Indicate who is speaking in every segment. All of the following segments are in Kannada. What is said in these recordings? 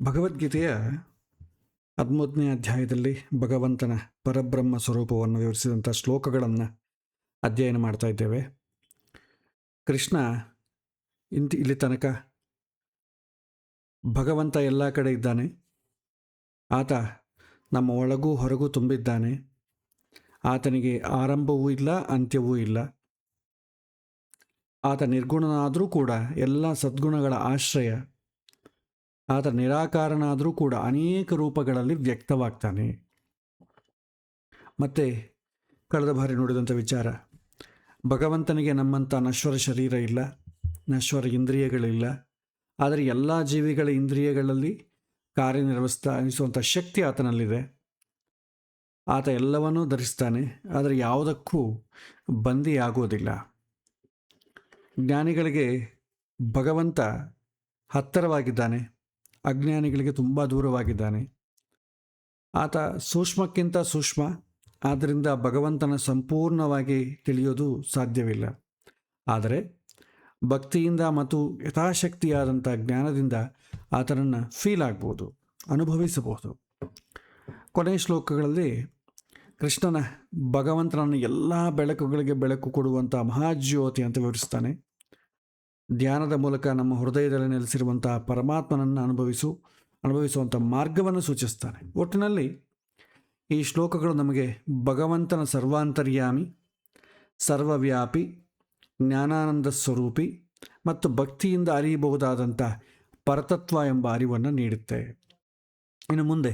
Speaker 1: ಭಗವದ್ಗೀತೆಯ 13ನೇ ಅಧ್ಯಾಯದಲ್ಲಿ ಭಗವಂತನ ಪರಬ್ರಹ್ಮ ಸ್ವರೂಪವನ್ನು ವಿವರಿಸಿದಂಥ ಶ್ಲೋಕಗಳನ್ನು ಅಧ್ಯಯನ ಮಾಡ್ತಾ ಇದ್ದೇವೆ. ಕೃಷ್ಣ ಇಲ್ಲಿ ತನಕ ಭಗವಂತ ಎಲ್ಲ ಕಡೆ ಇದ್ದಾನೆ, ಆತ ನಮ್ಮ ಒಳಗೂ ಹೊರಗೂ ತುಂಬಿದ್ದಾನೆ, ಆತನಿಗೆ ಆರಂಭವೂ ಇಲ್ಲ ಅಂತ್ಯವೂ ಇಲ್ಲ, ಆತ ನಿರ್ಗುಣನಾದರೂ ಕೂಡ ಎಲ್ಲ ಸದ್ಗುಣಗಳ ಆಶ್ರಯ, ಆತ ನಿರಾಕಾರನಾದರೂ ಕೂಡ ಅನೇಕ ರೂಪಗಳಲ್ಲಿ ವ್ಯಕ್ತವಾಗ್ತಾನೆ. ಮತ್ತು ಕಳೆದ ಬಾರಿ ನೋಡಿದಂಥ ವಿಚಾರ, ಭಗವಂತನಿಗೆ ನಮ್ಮಂಥ ನಶ್ವರ ಶರೀರ ಇಲ್ಲ, ನಶ್ವರ ಇಂದ್ರಿಯಗಳಿಲ್ಲ, ಆದರೆ ಎಲ್ಲ ಜೀವಿಗಳ ಇಂದ್ರಿಯಗಳಲ್ಲಿ ಕಾರ್ಯನಿರ್ವಹಿಸುವಂಥ ಶಕ್ತಿ ಆತನಲ್ಲಿದೆ. ಆತ ಎಲ್ಲವನ್ನೂ ಧರಿಸ್ತಾನೆ, ಆದರೆ ಯಾವುದಕ್ಕೂ ಬಂದಿಯಾಗೋದಿಲ್ಲ. ಜ್ಞಾನಿಗಳಿಗೆ ಭಗವಂತ ಹತ್ತಿರವಾಗಿದ್ದಾನೆ, ಅಜ್ಞಾನಿಗಳಿಗೆ ತುಂಬ ದೂರವಾಗಿದ್ದಾನೆ. ಆತ ಸೂಕ್ಷ್ಮಕ್ಕಿಂತ ಸೂಕ್ಷ್ಮ, ಆದ್ದರಿಂದ ಭಗವಂತನ ಸಂಪೂರ್ಣವಾಗಿ ತಿಳಿಯೋದು ಸಾಧ್ಯವಿಲ್ಲ. ಆದರೆ ಭಕ್ತಿಯಿಂದ ಮತ್ತು ಯಥಾಶಕ್ತಿಯಾದಂಥ ಜ್ಞಾನದಿಂದ ಆತನನ್ನು ಫೀಲ್ ಆಗ್ಬೋದು, ಅನುಭವಿಸಬಹುದು. ಕೊನೆಯ ಶ್ಲೋಕಗಳಲ್ಲಿ ಕೃಷ್ಣನ ಭಗವಂತನನ್ನು ಎಲ್ಲ ಬೆಳಕುಗಳಿಗೆ ಬೆಳಕು ಕೊಡುವಂಥ ಮಹಾಜ್ಯೋತಿ ಅಂತ ವಿವರಿಸ್ತಾನೆ. ಧ್ಯಾನದ ಮೂಲಕ ನಮ್ಮ ಹೃದಯದಲ್ಲಿ ನೆಲೆಸಿರುವಂಥ ಪರಮಾತ್ಮನನ್ನು ಅನುಭವಿಸುವಂಥ ಮಾರ್ಗವನ್ನು ಸೂಚಿಸ್ತಾನೆ. ಒಟ್ಟಿನಲ್ಲಿ ಈ ಶ್ಲೋಕಗಳು ನಮಗೆ ಭಗವಂತನ ಸರ್ವಾಂತರ್ಯಾಮಿ, ಸರ್ವವ್ಯಾಪಿ, ಜ್ಞಾನಾನಂದ ಸ್ವರೂಪಿ ಮತ್ತು ಭಕ್ತಿಯಿಂದ ಅರಿಯಬಹುದಾದಂಥ ಪರತತ್ವ ಎಂಬ ಅರಿವನ್ನು ನೀಡುತ್ತೆ. ಇನ್ನು ಮುಂದೆ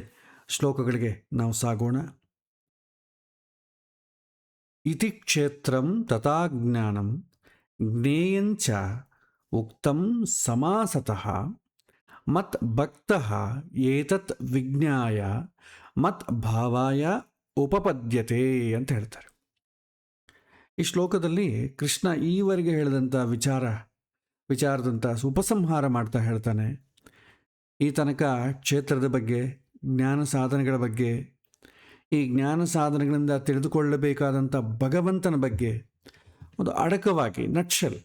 Speaker 1: ಶ್ಲೋಕಗಳಿಗೆ ನಾವು ಸಾಗೋಣ. ಇತಿ ಕ್ಷೇತ್ರಂ ತಥಾ ಜ್ಞಾನಂ ಜ್ಞೇಯಂಚ ಉಕ್ತಂ ಸಮಾಸತಃ ಮತ್ ಭಕ್ತಃ ಏತತ್ ವಿಜ್ಞಾಯ ಮತ್ ಭಾವಾಯ ಉಪಪದ್ಯತೆ ಅಂತ ಹೇಳ್ತಾರೆ. ಈ ಶ್ಲೋಕದಲ್ಲಿ ಕೃಷ್ಣ ಈವರೆಗೆ ಹೇಳಿದಂಥ ವಿಚಾರದಂಥ ಉಪಸಂಹಾರ ಮಾಡ್ತಾ ಹೇಳ್ತಾನೆ. ಈ ತನಕ ಕ್ಷೇತ್ರದ ಬಗ್ಗೆ, ಜ್ಞಾನ ಸಾಧನೆಗಳ ಬಗ್ಗೆ, ಈ ಜ್ಞಾನ ಸಾಧನೆಗಳಿಂದ ತಿಳಿದುಕೊಳ್ಳಬೇಕಾದಂಥ ಭಗವಂತನ ಬಗ್ಗೆ ಒಂದು ಅಡಕವಾಗಿ ನಟ್ಶಲ್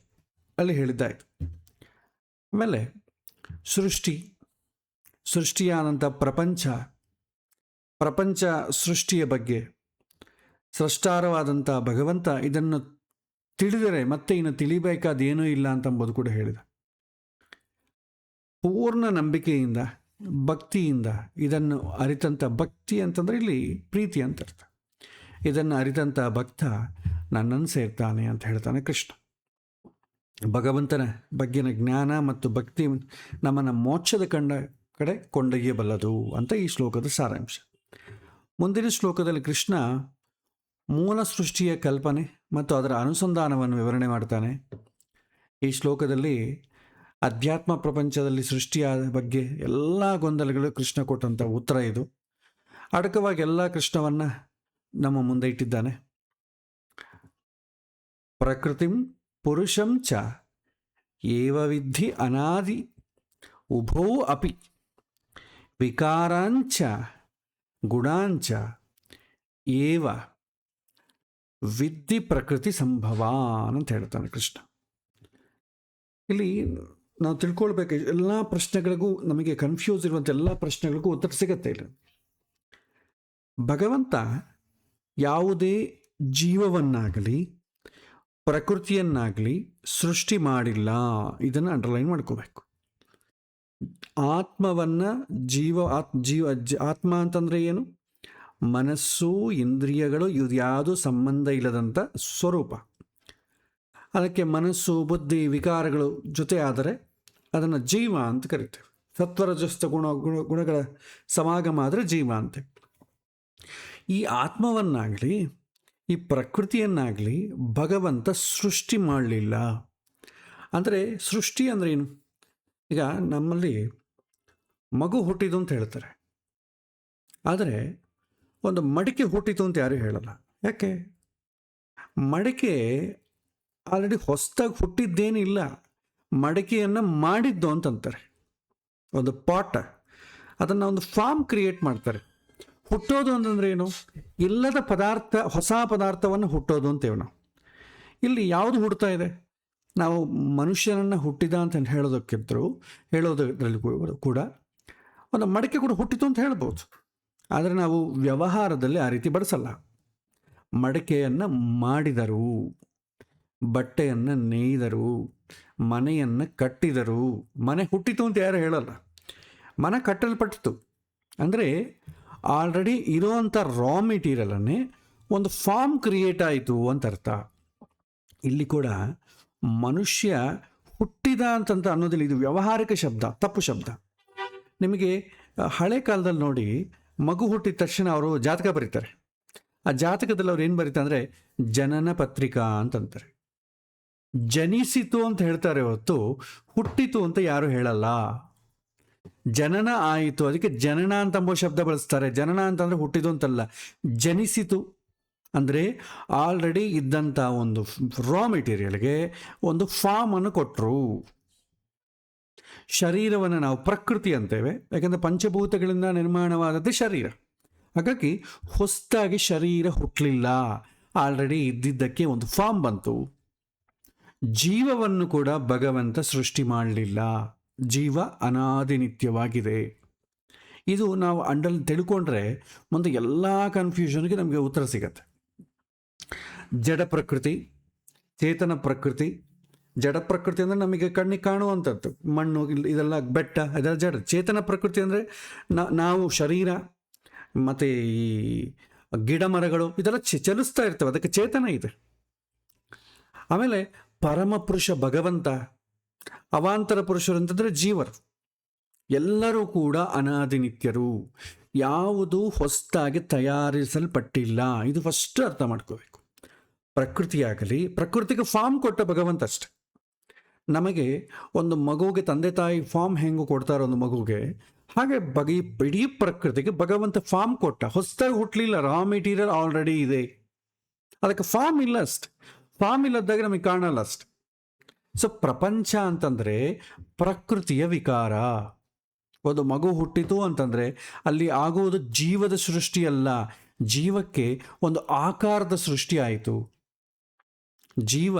Speaker 1: ಅಲ್ಲಿ ಹೇಳಿದ್ದಾಯಿತು. ಆಮೇಲೆ ಸೃಷ್ಟಿಯಾದಂಥ ಪ್ರಪಂಚ ಸೃಷ್ಟಿಯ ಬಗ್ಗೆ, ಸೃಷ್ಟಾರವಾದಂಥ ಭಗವಂತ ಇದನ್ನು ತಿಳಿದರೆ ಮತ್ತೆ ಇನ್ನು ತಿಳಿಬೇಕಾದೇನೂ ಇಲ್ಲ ಅಂತಂಬುದು ಕೂಡ ಹೇಳಿದ. ಪೂರ್ಣ ನಂಬಿಕೆಯಿಂದ, ಭಕ್ತಿಯಿಂದ ಇದನ್ನು ಅರಿತಂಥ, ಭಕ್ತಿ ಅಂತಂದರೆ ಇಲ್ಲಿ ಪ್ರೀತಿ ಅಂತ ಅರ್ಥ, ಇದನ್ನು ಅರಿತಂಥ ಭಕ್ತ ನನ್ನನ್ನು ಸೇರ್ತಾನೆ ಅಂತ ಹೇಳ್ತಾನೆ ಕೃಷ್ಣ. ಭಗವಂತನ ಬಗ್ಗೆನ ಜ್ಞಾನ ಮತ್ತು ಭಕ್ತಿ ನಮ್ಮನ್ನು ಮೋಕ್ಷದ ಕಡೆ ಕೊಂಡೊಯ್ಯಬಲ್ಲದು ಅಂತ ಈ ಶ್ಲೋಕದ ಸಾರಾಂಶ. ಮುಂದಿನ ಶ್ಲೋಕದಲ್ಲಿ ಕೃಷ್ಣ ಮೂಲ ಸೃಷ್ಟಿಯ ಕಲ್ಪನೆ ಮತ್ತು ಅದರ ಅನುಸಂಧಾನವನ್ನು ವಿವರಣೆ ಮಾಡ್ತಾನೆ. ಈ ಶ್ಲೋಕದಲ್ಲಿ ಅಧ್ಯಾತ್ಮ ಪ್ರಪಂಚದಲ್ಲಿ ಸೃಷ್ಟಿಯಾದ ಬಗ್ಗೆ ಎಲ್ಲ ಗೊಂದಲಗಳು ಕೃಷ್ಣ ಕೊಟ್ಟಂಥ ಉತ್ತರ ಇದು. ಅಡಕವಾಗಿ ಎಲ್ಲ ಕೃಷ್ಣವನ್ನು ನಮ್ಮ ಮುಂದೆ ಇಟ್ಟಿದ್ದಾನೆ. ಪ್ರಕೃತಿಂ ಪುರುಷಂ ಚ ಏವ ವಿದ್ಧಿ ಅನಾದಿ ಉಭೌ ಅಪಿ ವಿಕಾರಾಂಚ ಗುಣಾಂಚ ಏವ ವಿದ್ಧಿ ಪ್ರಕೃತಿ ಸಂಭವಾನ್ ಅಂತ ಹೇಳ್ತಾನೆ ಕೃಷ್ಣ. ಇಲ್ಲಿ ನಾವು ತಿಳ್ಕೊಳ್ಬೇಕು, ಎಲ್ಲ ಪ್ರಶ್ನೆಗಳಿಗೂ, ನಮಗೆ ಕನ್ಫ್ಯೂಸ್ ಇರುವಂಥ ಎಲ್ಲ ಪ್ರಶ್ನೆಗಳಿಗೂ ಉತ್ತರ ಸಿಗತ್ತೆ. ಇಲ್ಲ, ಭಗವಂತ ಯಾವುದೇ ಜೀವವನ್ನಾಗಲಿ ಪ್ರಕೃತಿಯನ್ನಾಗಲಿ ಸೃಷ್ಟಿ ಮಾಡಿಲ್ಲ. ಇದನ್ನು ಅಂಡರ್ಲೈನ್ ಮಾಡ್ಕೋಬೇಕು. ಆತ್ಮವನ್ನು ಆತ್ಮ ಅಂತಂದರೆ ಏನು? ಮನಸ್ಸು, ಇಂದ್ರಿಯಗಳು, ಇದ್ಯಾವುದು ಸಂಬಂಧ ಇಲ್ಲದಂಥ ಸ್ವರೂಪ. ಅದಕ್ಕೆ ಮನಸ್ಸು, ಬುದ್ಧಿ, ವಿಕಾರಗಳು ಜೊತೆ ಆದರೆ ಅದನ್ನು ಜೀವ ಅಂತ ಕರಿತೇವೆ. ಸತ್ವರಜಸ್ತ ಗುಣಗಳ ಸಮಾಗಮ ಆದರೆ ಜೀವ ಅಂತೆ. ಈ ಆತ್ಮವನ್ನಾಗಲಿ ಈ ಪ್ರಕೃತಿಯನ್ನಾಗಲಿ ಭಗವಂತ ಸೃಷ್ಟಿ ಮಾಡಲಿಲ್ಲ. ಅಂದರೆ ಸೃಷ್ಟಿ ಅಂದರೆ ಏನು? ಈಗ ನಮ್ಮಲ್ಲಿ ಮಗು ಹುಟ್ಟಿತು ಅಂತ ಹೇಳ್ತಾರೆ, ಆದರೆ ಒಂದು ಮಡಿಕೆ ಹುಟ್ಟಿತು ಅಂತ ಯಾರೂ ಹೇಳಲ್ಲ. ಯಾಕೆ? ಮಡಿಕೆ ಆಲ್ರೆಡಿ ಹೊಸದಾಗಿ ಹುಟ್ಟಿದ್ದೇನಿಲ್ಲ, ಮಡಿಕೆಯನ್ನು ಮಾಡಿದ್ದು ಅಂತಂತಾರೆ. ಒಂದು ಪಾಟ್, ಅದನ್ನು ಒಂದು ಫಾರ್ಮ್ ಕ್ರಿಯೇಟ್ ಮಾಡ್ತಾರೆ. ಹುಟ್ಟೋದು ಅಂತಂದರೆ ಏನು? ಇಲ್ಲದ ಪದಾರ್ಥ, ಹೊಸ ಪದಾರ್ಥವನ್ನು ಹುಟ್ಟೋದು ಅಂತೇವೆ ನಾವು. ಇಲ್ಲಿ ಯಾವುದು ಹುಡ್ತಾ ಇದೆ? ನಾವು ಮನುಷ್ಯನನ್ನು ಹುಟ್ಟಿದ ಅಂತ ಹೇಳೋದಕ್ಕಿಂತರೂ ಹೇಳೋದ್ರಲ್ಲಿ ಕೂಡ ಒಂದು ಮಡಕೆ ಕೂಡ ಹುಟ್ಟಿತು ಅಂತ ಹೇಳ್ಬೋದು. ಆದರೆ ನಾವು ವ್ಯವಹಾರದಲ್ಲಿ ಆ ರೀತಿ ಬಳಸಲ್ಲ. ಮಡಕೆಯನ್ನು ಮಾಡಿದರು, ಬಟ್ಟೆಯನ್ನು ನೇಯ್ದರು, ಮನೆಯನ್ನು ಕಟ್ಟಿದರು. ಮನೆ ಹುಟ್ಟಿತು ಅಂತ ಯಾರು ಹೇಳಲ್ಲ, ಮನೆ ಕಟ್ಟಲ್ಪಟ್ಟಿತು. ಅಂದರೆ ಆಲ್ರೆಡಿ ಇರೋವಂಥ ರಾ ಮೆಟೀರಿಯಲನ್ನೇ ಒಂದು ಫಾರ್ಮ್ ಕ್ರಿಯೇಟ್ ಆಯಿತು ಅಂತ ಅರ್ಥ. ಇಲ್ಲಿ ಕೂಡ ಮನುಷ್ಯ ಹುಟ್ಟಿದ ಅಂತಂತ ಅನ್ನೋದಿಲ್ಲ, ಇದು ವ್ಯಾವಹಾರಿಕ ಶಬ್ದ, ತಪ್ಪು ಶಬ್ದ. ನಿಮಗೆ ಹಳೆ ಕಾಲದಲ್ಲಿ ನೋಡಿ, ಮಗು ಹುಟ್ಟಿದ ತಕ್ಷಣ ಅವರು ಜಾತಕ ಬರೀತಾರೆ. ಆ ಜಾತಕದಲ್ಲಿ ಅವ್ರು ಏನು ಬರೀತಾರೆ ಅಂದರೆ ಜನನ ಪತ್ರಿಕಾ ಅಂತಂತಾರೆ. ಜನಿಸಿತು ಅಂತ ಹೇಳ್ತಾರೆ ಹೊತ್ತು ಹುಟ್ಟಿತು ಅಂತ ಯಾರು ಹೇಳಲ್ಲ. ಜನನ ಆಯಿತು, ಅದಕ್ಕೆ ಜನನ ಅಂತಂಬೋ ಶಬ್ದ ಬಳಸ್ತಾರೆ. ಜನನ ಅಂತಂದರೆ ಹುಟ್ಟಿತು ಅಂತಲ್ಲ, ಜನಿಸಿತು ಅಂದರೆ ಆಲ್ರೆಡಿ ಇದ್ದಂಥ ಒಂದು ರಾ ಮೆಟೀರಿಯಲ್ಗೆ ಒಂದು ಫಾರ್ಮನ್ನು ಕೊಟ್ಟರು. ಶರೀರವನ್ನು ನಾವು ಪ್ರಕೃತಿ ಅಂತೇವೆ, ಯಾಕಂದರೆ ಪಂಚಭೂತಗಳಿಂದ ನಿರ್ಮಾಣವಾದದ್ದು ಶರೀರ. ಹಾಗಾಗಿ ಹೊಸದಾಗಿ ಶರೀರ ಹುಟ್ಟಲಿಲ್ಲ, ಆಲ್ರೆಡಿ ಇದ್ದಿದ್ದಕ್ಕೆ ಒಂದು ಫಾರ್ಮ್ ಬಂತು. ಜೀವವನ್ನು ಕೂಡ ಭಗವಂತ ಸೃಷ್ಟಿ ಮಾಡಲಿಲ್ಲ, ಜೀವ ಅನಾದಿ ನಿತ್ಯವಾಗಿದೆ. ಇದು ನಾವು ತಿಳ್ಕೊಂಡ್ರೆ ಮುಂದೆ ಎಲ್ಲ ಕನ್ಫ್ಯೂಷನ್ಗೆ ನಮಗೆ ಉತ್ತರ ಸಿಗತ್ತೆ. ಜಡ ಪ್ರಕೃತಿ, ಚೇತನ ಪ್ರಕೃತಿ. ಜಡ ಪ್ರಕೃತಿ ಅಂದರೆ ನಮಗೆ ಕಣ್ಣಿಗೆ ಕಾಣುವಂಥದ್ದು, ಮಣ್ಣು ಇದೆಲ್ಲ ಬೆಟ್ಟ, ಇದೆಲ್ಲ ಜಡ. ಚೇತನ ಪ್ರಕೃತಿ ಅಂದರೆ ನಾವು ಶರೀರ ಮತ್ತು ಈ ಗಿಡ ಮರಗಳು ಇದೆಲ್ಲ ಚಲಿಸ್ತಾ ಇರ್ತವೆ, ಅದಕ್ಕೆ ಚೇತನ ಇದೆ. ಆಮೇಲೆ ಪರಮಪುರುಷ ಭಗವಂತ, ಅವಾಂತರ ಪುರುಷರು ಅಂತಂದರೆ ಜೀವರು. ಎಲ್ಲರೂ ಕೂಡ ಅನಾದಿ ನಿತ್ಯರು, ಯಾವುದು ಹೊಸದಾಗಿ ತಯಾರಿಸಲ್ಪಟ್ಟಿಲ್ಲ. ಇದು ಫಸ್ಟ್ ಅರ್ಥ ಮಾಡ್ಕೋಬೇಕು. ಪ್ರಕೃತಿಯಾಗಲಿ, ಪ್ರಕೃತಿಗೆ ಫಾರ್ಮ್ ಕೊಟ್ಟ ಭಗವಂತ ಅಷ್ಟೆ. ನಮಗೆ ಒಂದು ಮಗುವಿಗೆ ತಂದೆ ತಾಯಿ ಫಾರ್ಮ್ ಹೆಂಗೆ ಕೊಡ್ತಾರೋ ಒಂದು ಮಗುಗೆ, ಹಾಗೆ ಇಡೀ ಪ್ರಕೃತಿಗೆ ಭಗವಂತ ಫಾರ್ಮ್ ಕೊಟ್ಟ. ಹೊಸದಾಗಿ ಹುಟ್ಟಲಿಲ್ಲ, ರಾ ಮೆಟೀರಿಯಲ್ ಆಲ್ರೆಡಿ ಇದೆ, ಅದಕ್ಕೆ ಫಾರ್ಮ್ ಇಲ್ಲ ಅಷ್ಟೆ. ಫಾರ್ಮ್ ಇಲ್ಲದಾಗ ನಮಗೆ ಕಾಣಲ್ಲ ಅಷ್ಟೆ. ಸೊ ಪ್ರಪಂಚ ಅಂತಂದರೆ ಪ್ರಕೃತಿಯ ವಿಕಾರ. ಒಂದು ಮಗು ಹುಟ್ಟಿತು ಅಂತಂದರೆ ಅಲ್ಲಿ ಆಗುವುದು ಜೀವದ ಸೃಷ್ಟಿಯಲ್ಲ, ಜೀವಕ್ಕೆ ಒಂದು ಆಕಾರದ ಸೃಷ್ಟಿ ಆಯಿತು. ಜೀವ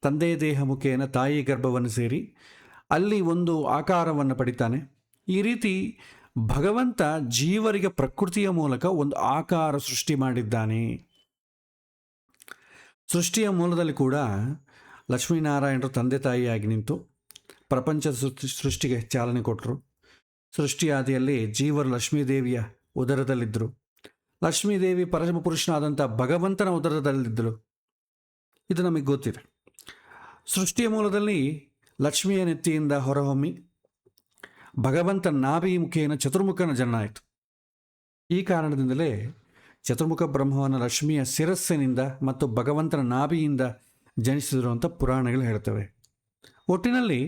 Speaker 1: ತಂದೆಯ ದೇಹ ಮುಖೇನ ತಾಯಿ ಗರ್ಭವನ್ನು ಸೇರಿ ಅಲ್ಲಿ ಒಂದು ಆಕಾರವನ್ನು ಪಡಿತಾನೆ. ಈ ರೀತಿ ಭಗವಂತ ಜೀವರಿಗೆ ಪ್ರಕೃತಿಯ ಮೂಲಕ ಒಂದು ಆಕಾರ ಸೃಷ್ಟಿ ಮಾಡಿದ್ದಾನೆ. ಸೃಷ್ಟಿಯ ಮೂಲದಲ್ಲಿ ಕೂಡ ಲಕ್ಷ್ಮೀನಾರಾಯಣರು ತಂದೆ ತಾಯಿಯಾಗಿ ನಿಂತು ಪ್ರಪಂಚದ ಸೃಷ್ಟಿಗೆ ಚಾಲನೆ ಕೊಟ್ಟರು. ಸೃಷ್ಟಿಯಾದಿಯಲ್ಲಿ ಜೀವರು ಲಕ್ಷ್ಮೀದೇವಿಯ ಉದರದಲ್ಲಿದ್ದರು. ಲಕ್ಷ್ಮೀದೇವಿ ಪರಮಪುರುಷನಾದಂಥ ಭಗವಂತನ ಉದರದಲ್ಲಿದ್ದರು. ಇದು ನಮಗೆ ಗೊತ್ತಿದೆ. ಸೃಷ್ಟಿಯ ಮೂಲದಲ್ಲಿ ಲಕ್ಷ್ಮಿಯ ನೆತ್ತಿಯಿಂದ ಹೊರಹೊಮ್ಮಿ ಭಗವಂತ ನಾಭಿ ಮುಖೇನ ಚತುರ್ಮುಖನ ಜನ ಆಯಿತು. ಈ ಕಾರಣದಿಂದಲೇ ಚತುರ್ಮುಖ ಬ್ರಹ್ಮವನ್ನು ಲಕ್ಷ್ಮಿಯ ಶಿರಸ್ಸಿನಿಂದ ಮತ್ತು ಭಗವಂತನ ನಾಭಿಯಿಂದ ಜನಿಸಿದರು ಅಂತ ಪುರಾಣಗಳು ಹೇಳ್ತವೆ. ಒಟ್ಟಿನಲ್ಲಿ